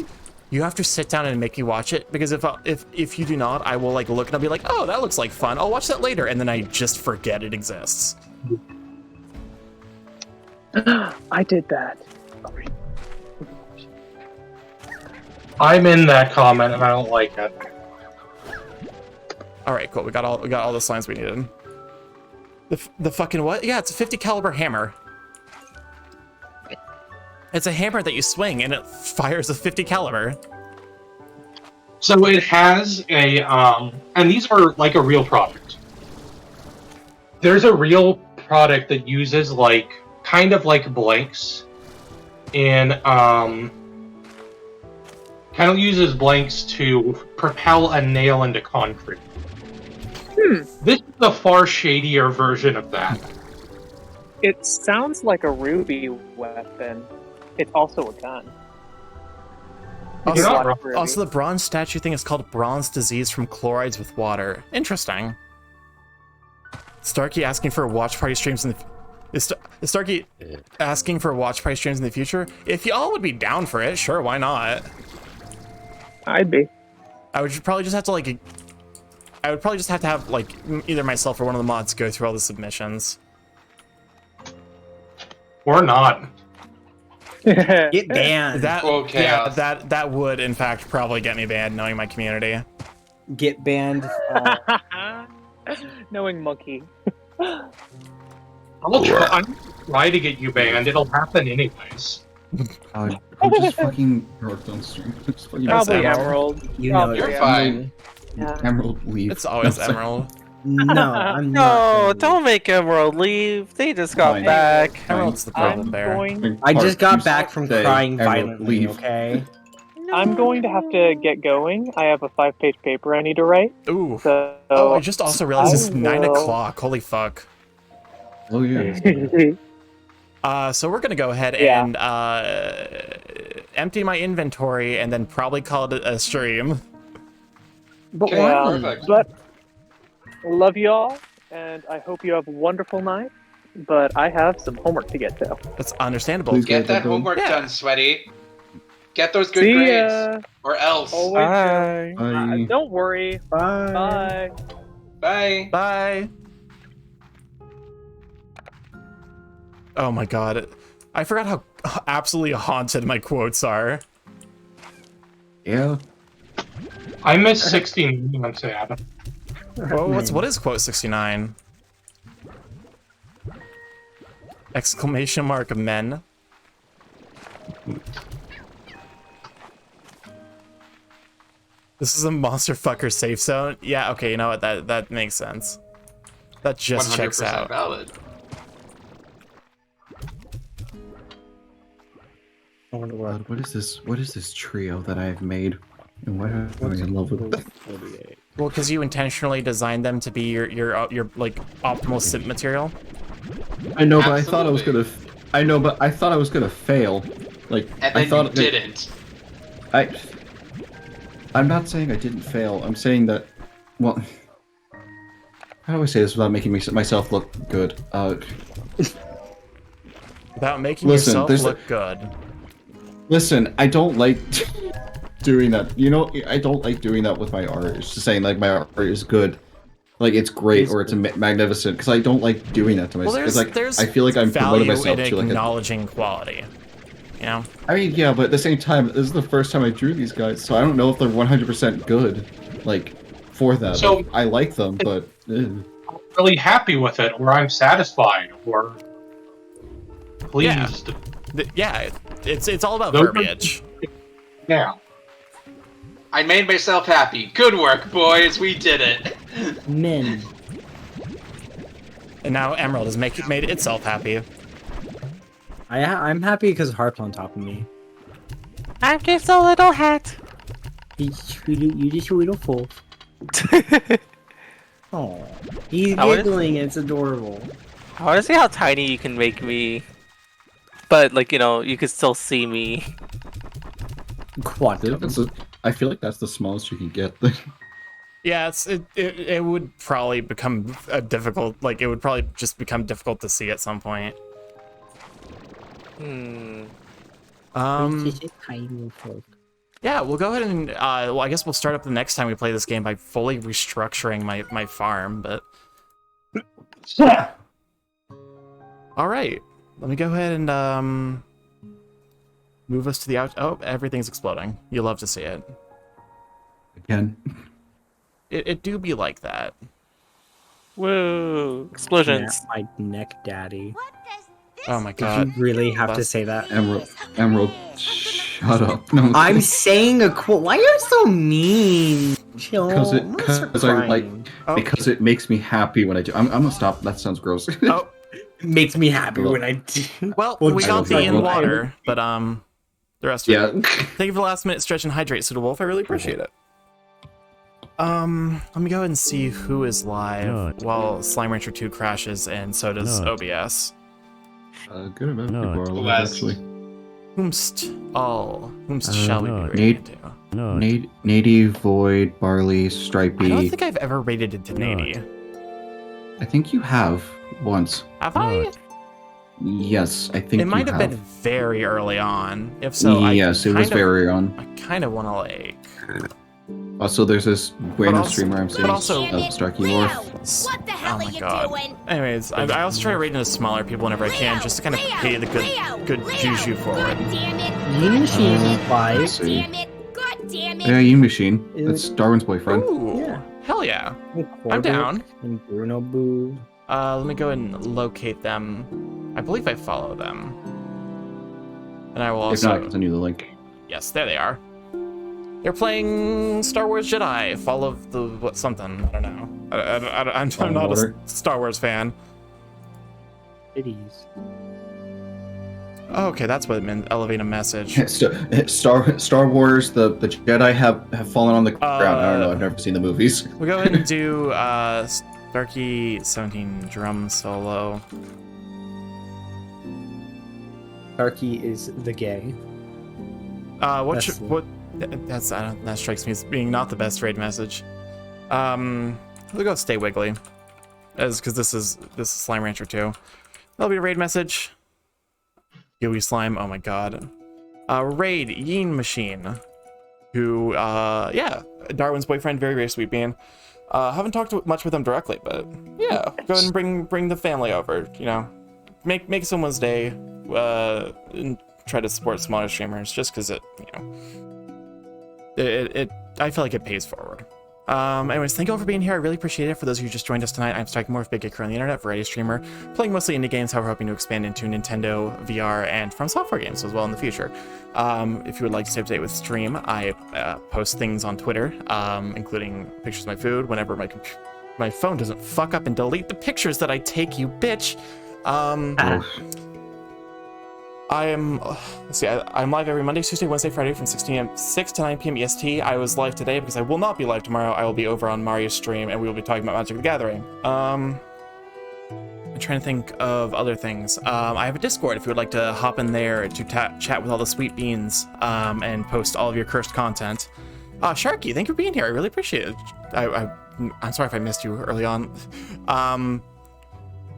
you have to sit down and make me watch it, because if you do not, I will, like, look and I'll be like, oh, that looks like fun. I'll watch that later, and then I just forget it exists. I did that. I'm in that comment and I don't like it. All right, cool. We got all the signs we needed. The fucking what? Yeah, it's a 50 caliber hammer. It's a hammer that you swing and it fires a 50 caliber. So it has a and these are like a real product. There's a real product that uses like kind of like blanks and kind of uses blanks to propel a nail into concrete. This is a far shadier version of that. It sounds like a ruby weapon. It's also a gun. Also, the bronze statue thing is called bronze disease from chlorides with water. Interesting. Starkey asking for watch party streams in the... Is Starkey asking for watch party streams in the future? If y'all would be down for it, sure, why not? I'd be. I would probably just have to like... I would probably just have to have like either myself or one of the mods go through all the submissions. Or not. Get banned. That Well, yeah, chaos. that would in fact probably get me banned, knowing my community. Get banned. Knowing Monkey. I'll try to get you banned. It'll happen anyways. Who just fucking worked on stream? Just fucking Probably Emerald. Emerald. You know Probably You're it. fine. Yeah. Emerald leave. It's always No, sorry. Emerald. No, I'm No, not. don't make Emerald leave. They just got Fine. back. Emerald's the problem I'm there. going. I just Part, got you back from say crying Emerald, violently. leave. Okay. I'm going to have to get going. I have a 5-page paper I need to write. Ooh. So Oh, I just also realized it's I 9 will- o'clock. Holy fuck. Oh yeah. So we're gonna go ahead Yeah. and empty my inventory and then probably call it a stream. But Okay, why? perfect. But love y'all, and I hope you have a wonderful night. But I have some homework to get to. That's understandable. Please Get that everyone. homework Yeah. done, Sweaty. Get those good See grades, ya. or else. Always. Bye. Bye. Don't worry. Bye. Bye. Bye. Bye. Oh my god. I forgot how absolutely haunted my quotes are. Yeah. I missed 16 I'm sad. Well, what is quote 69? Exclamation mark men. This is a monster fucker safe zone. Yeah, okay, you know what? That makes sense. That just checks 100% out. valid. God, what is this? What is this trio that I have made? And why am I in love with it? Well, because you intentionally designed them to be your like optimal simp material. I know, but I thought I was Absolutely. gonna. I know, but I thought I was gonna fail. Like And I then thought you didn't. I'm not saying I didn't fail. I'm saying that. Well, how do I say this without making myself look good? Without making Listen, yourself there's look good. Listen, I don't like doing that. You know, I don't like doing that with my art. It's just saying like my art is good, like it's great or it's magnificent. Because I don't like doing that to Well, myself. there's It's like there's I feel like I'm promoting value myself in to like a. acknowledging quality. You know. I mean, yeah, but at the same time, this is the first time I drew these guys, so I don't know if they're 100% good. Like for that, So- like, I like them, but. Really happy with it, or I'm satisfied, or pleased. Yeah, it's all about Those are- verbiage. Yeah. I made myself happy. Good work, boys. We did it. Men. And now Emerald has made itself happy. I'm happy because Harp's on top of me. I'm just a little hat. You just a little fool. Oh, he's I wanna- giggling. It's adorable. I want to see how tiny you can make me, but like you can still see me. Quantum. I feel like that's the smallest you can get. Yeah, it would probably become a difficult. Like it would probably just become difficult to see at some point. It's just a tiny little folk. Yeah, we'll go ahead and well, I guess we'll start up the next time we play this game by fully restructuring my farm. But all right, let me go ahead and move us to the out. Oh, everything's exploding. You love to see it. Again. It do be like that. Woo! Explosions. Yeah, my neck, daddy. Oh my Did god. you really have to say that? Emerald, shut up. No, I'm saying a quote. Why are you so mean? Chill. Because I like because it makes me happy when I do. I'm gonna stop. That sounds gross. Oh, it makes me happy when I do. Well, Well, we got I the in will- water, but the rest of Yeah. it. Thank you for the last minute stretch and hydrate, Pseudo Wolf. I really appreciate it. Let me go ahead and see who is live while Slime Rancher 2 crashes, and so does OBS. Good amount of people are alive, actually. Whomst shall we be rated Nate, into? Nady, Void, Barley, Stripey. I don't think I've ever rated into Nady. I think you have once. Have I? Yes, I think It might you have have. been very early on. If so, Yes, it was very on. I kind of want to like Also, there's this random also- streamer I'm seeing, but also- Starkey Morph. What the hell Oh are my you god. doing? Anyways, I also try to raid into smaller people whenever I can, just to kind of pay the good juju forward. Damn it! Mean Machine Let's implies. see. Damn it! God damn it! Yeah, Yin Machine. That's Darwin's boyfriend. Ooh, Yeah. hell yeah. I'm Corbett down. And Bruno Boo. Let me go and locate them. I believe I follow them. And I will If not, I also... can send you the link. Yes, there they are. They're playing Star Wars Jedi, Fall of the... what something, I don't know. I'm not a Star Wars fan. Cities. Oh, okay, that's what it meant, elevate a message. Star Wars, the Jedi have fallen on the ground. I don't know, I've never seen the movies. We'll go ahead and do Starkey 17 drum solo. Starkey is the gay. That strikes me as being not the best raid message. We'll go Stay Wiggly, because this is Slime Rancher 2. That'll be a raid message. Gooey Slime, oh my god. Raid Yin Machine, who Darwin's boyfriend, very very sweet being. Haven't talked much with him directly, but yeah, go ahead and bring the family over. You know, make someone's day. And try to support smaller streamers just because it I feel like it pays forward. Anyways, thank you all for being here. I really appreciate it. For those of you who just joined us tonight, I'm Striking Morph, Big Geeker on the internet, variety streamer, playing mostly indie games, however hoping to expand into Nintendo, VR, and From Software games as well in the future. If you would like to stay up to date with stream, I post things on Twitter, including pictures of my food, whenever my phone doesn't fuck up and delete the pictures that I take, you bitch. I'm live every Monday, Tuesday, Wednesday, Friday from 6 to 9 p.m. EST. I was live today because I will not be live tomorrow. I will be over on Mario's stream and we will be talking about Magic the Gathering. I'm trying to think of other things. I have a Discord if you would like to hop in there to chat with all the sweet beans and post all of your cursed content. Sharky, thank you for being here. I really appreciate it. I'm sorry if I missed you early on.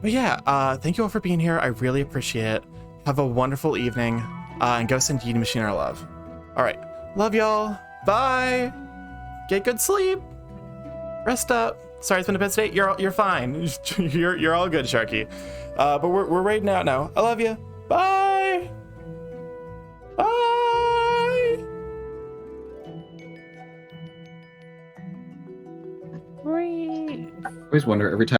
But yeah, thank you all for being here. I really appreciate it. Have a wonderful evening, and go send Yin Machine our love. All right, love y'all. Bye. Get good sleep. Rest up. Sorry, it's been a bad day. You're fine. you're all good, Sharky. But we're raiding out now. I love you. Bye. Bye. I always wonder every time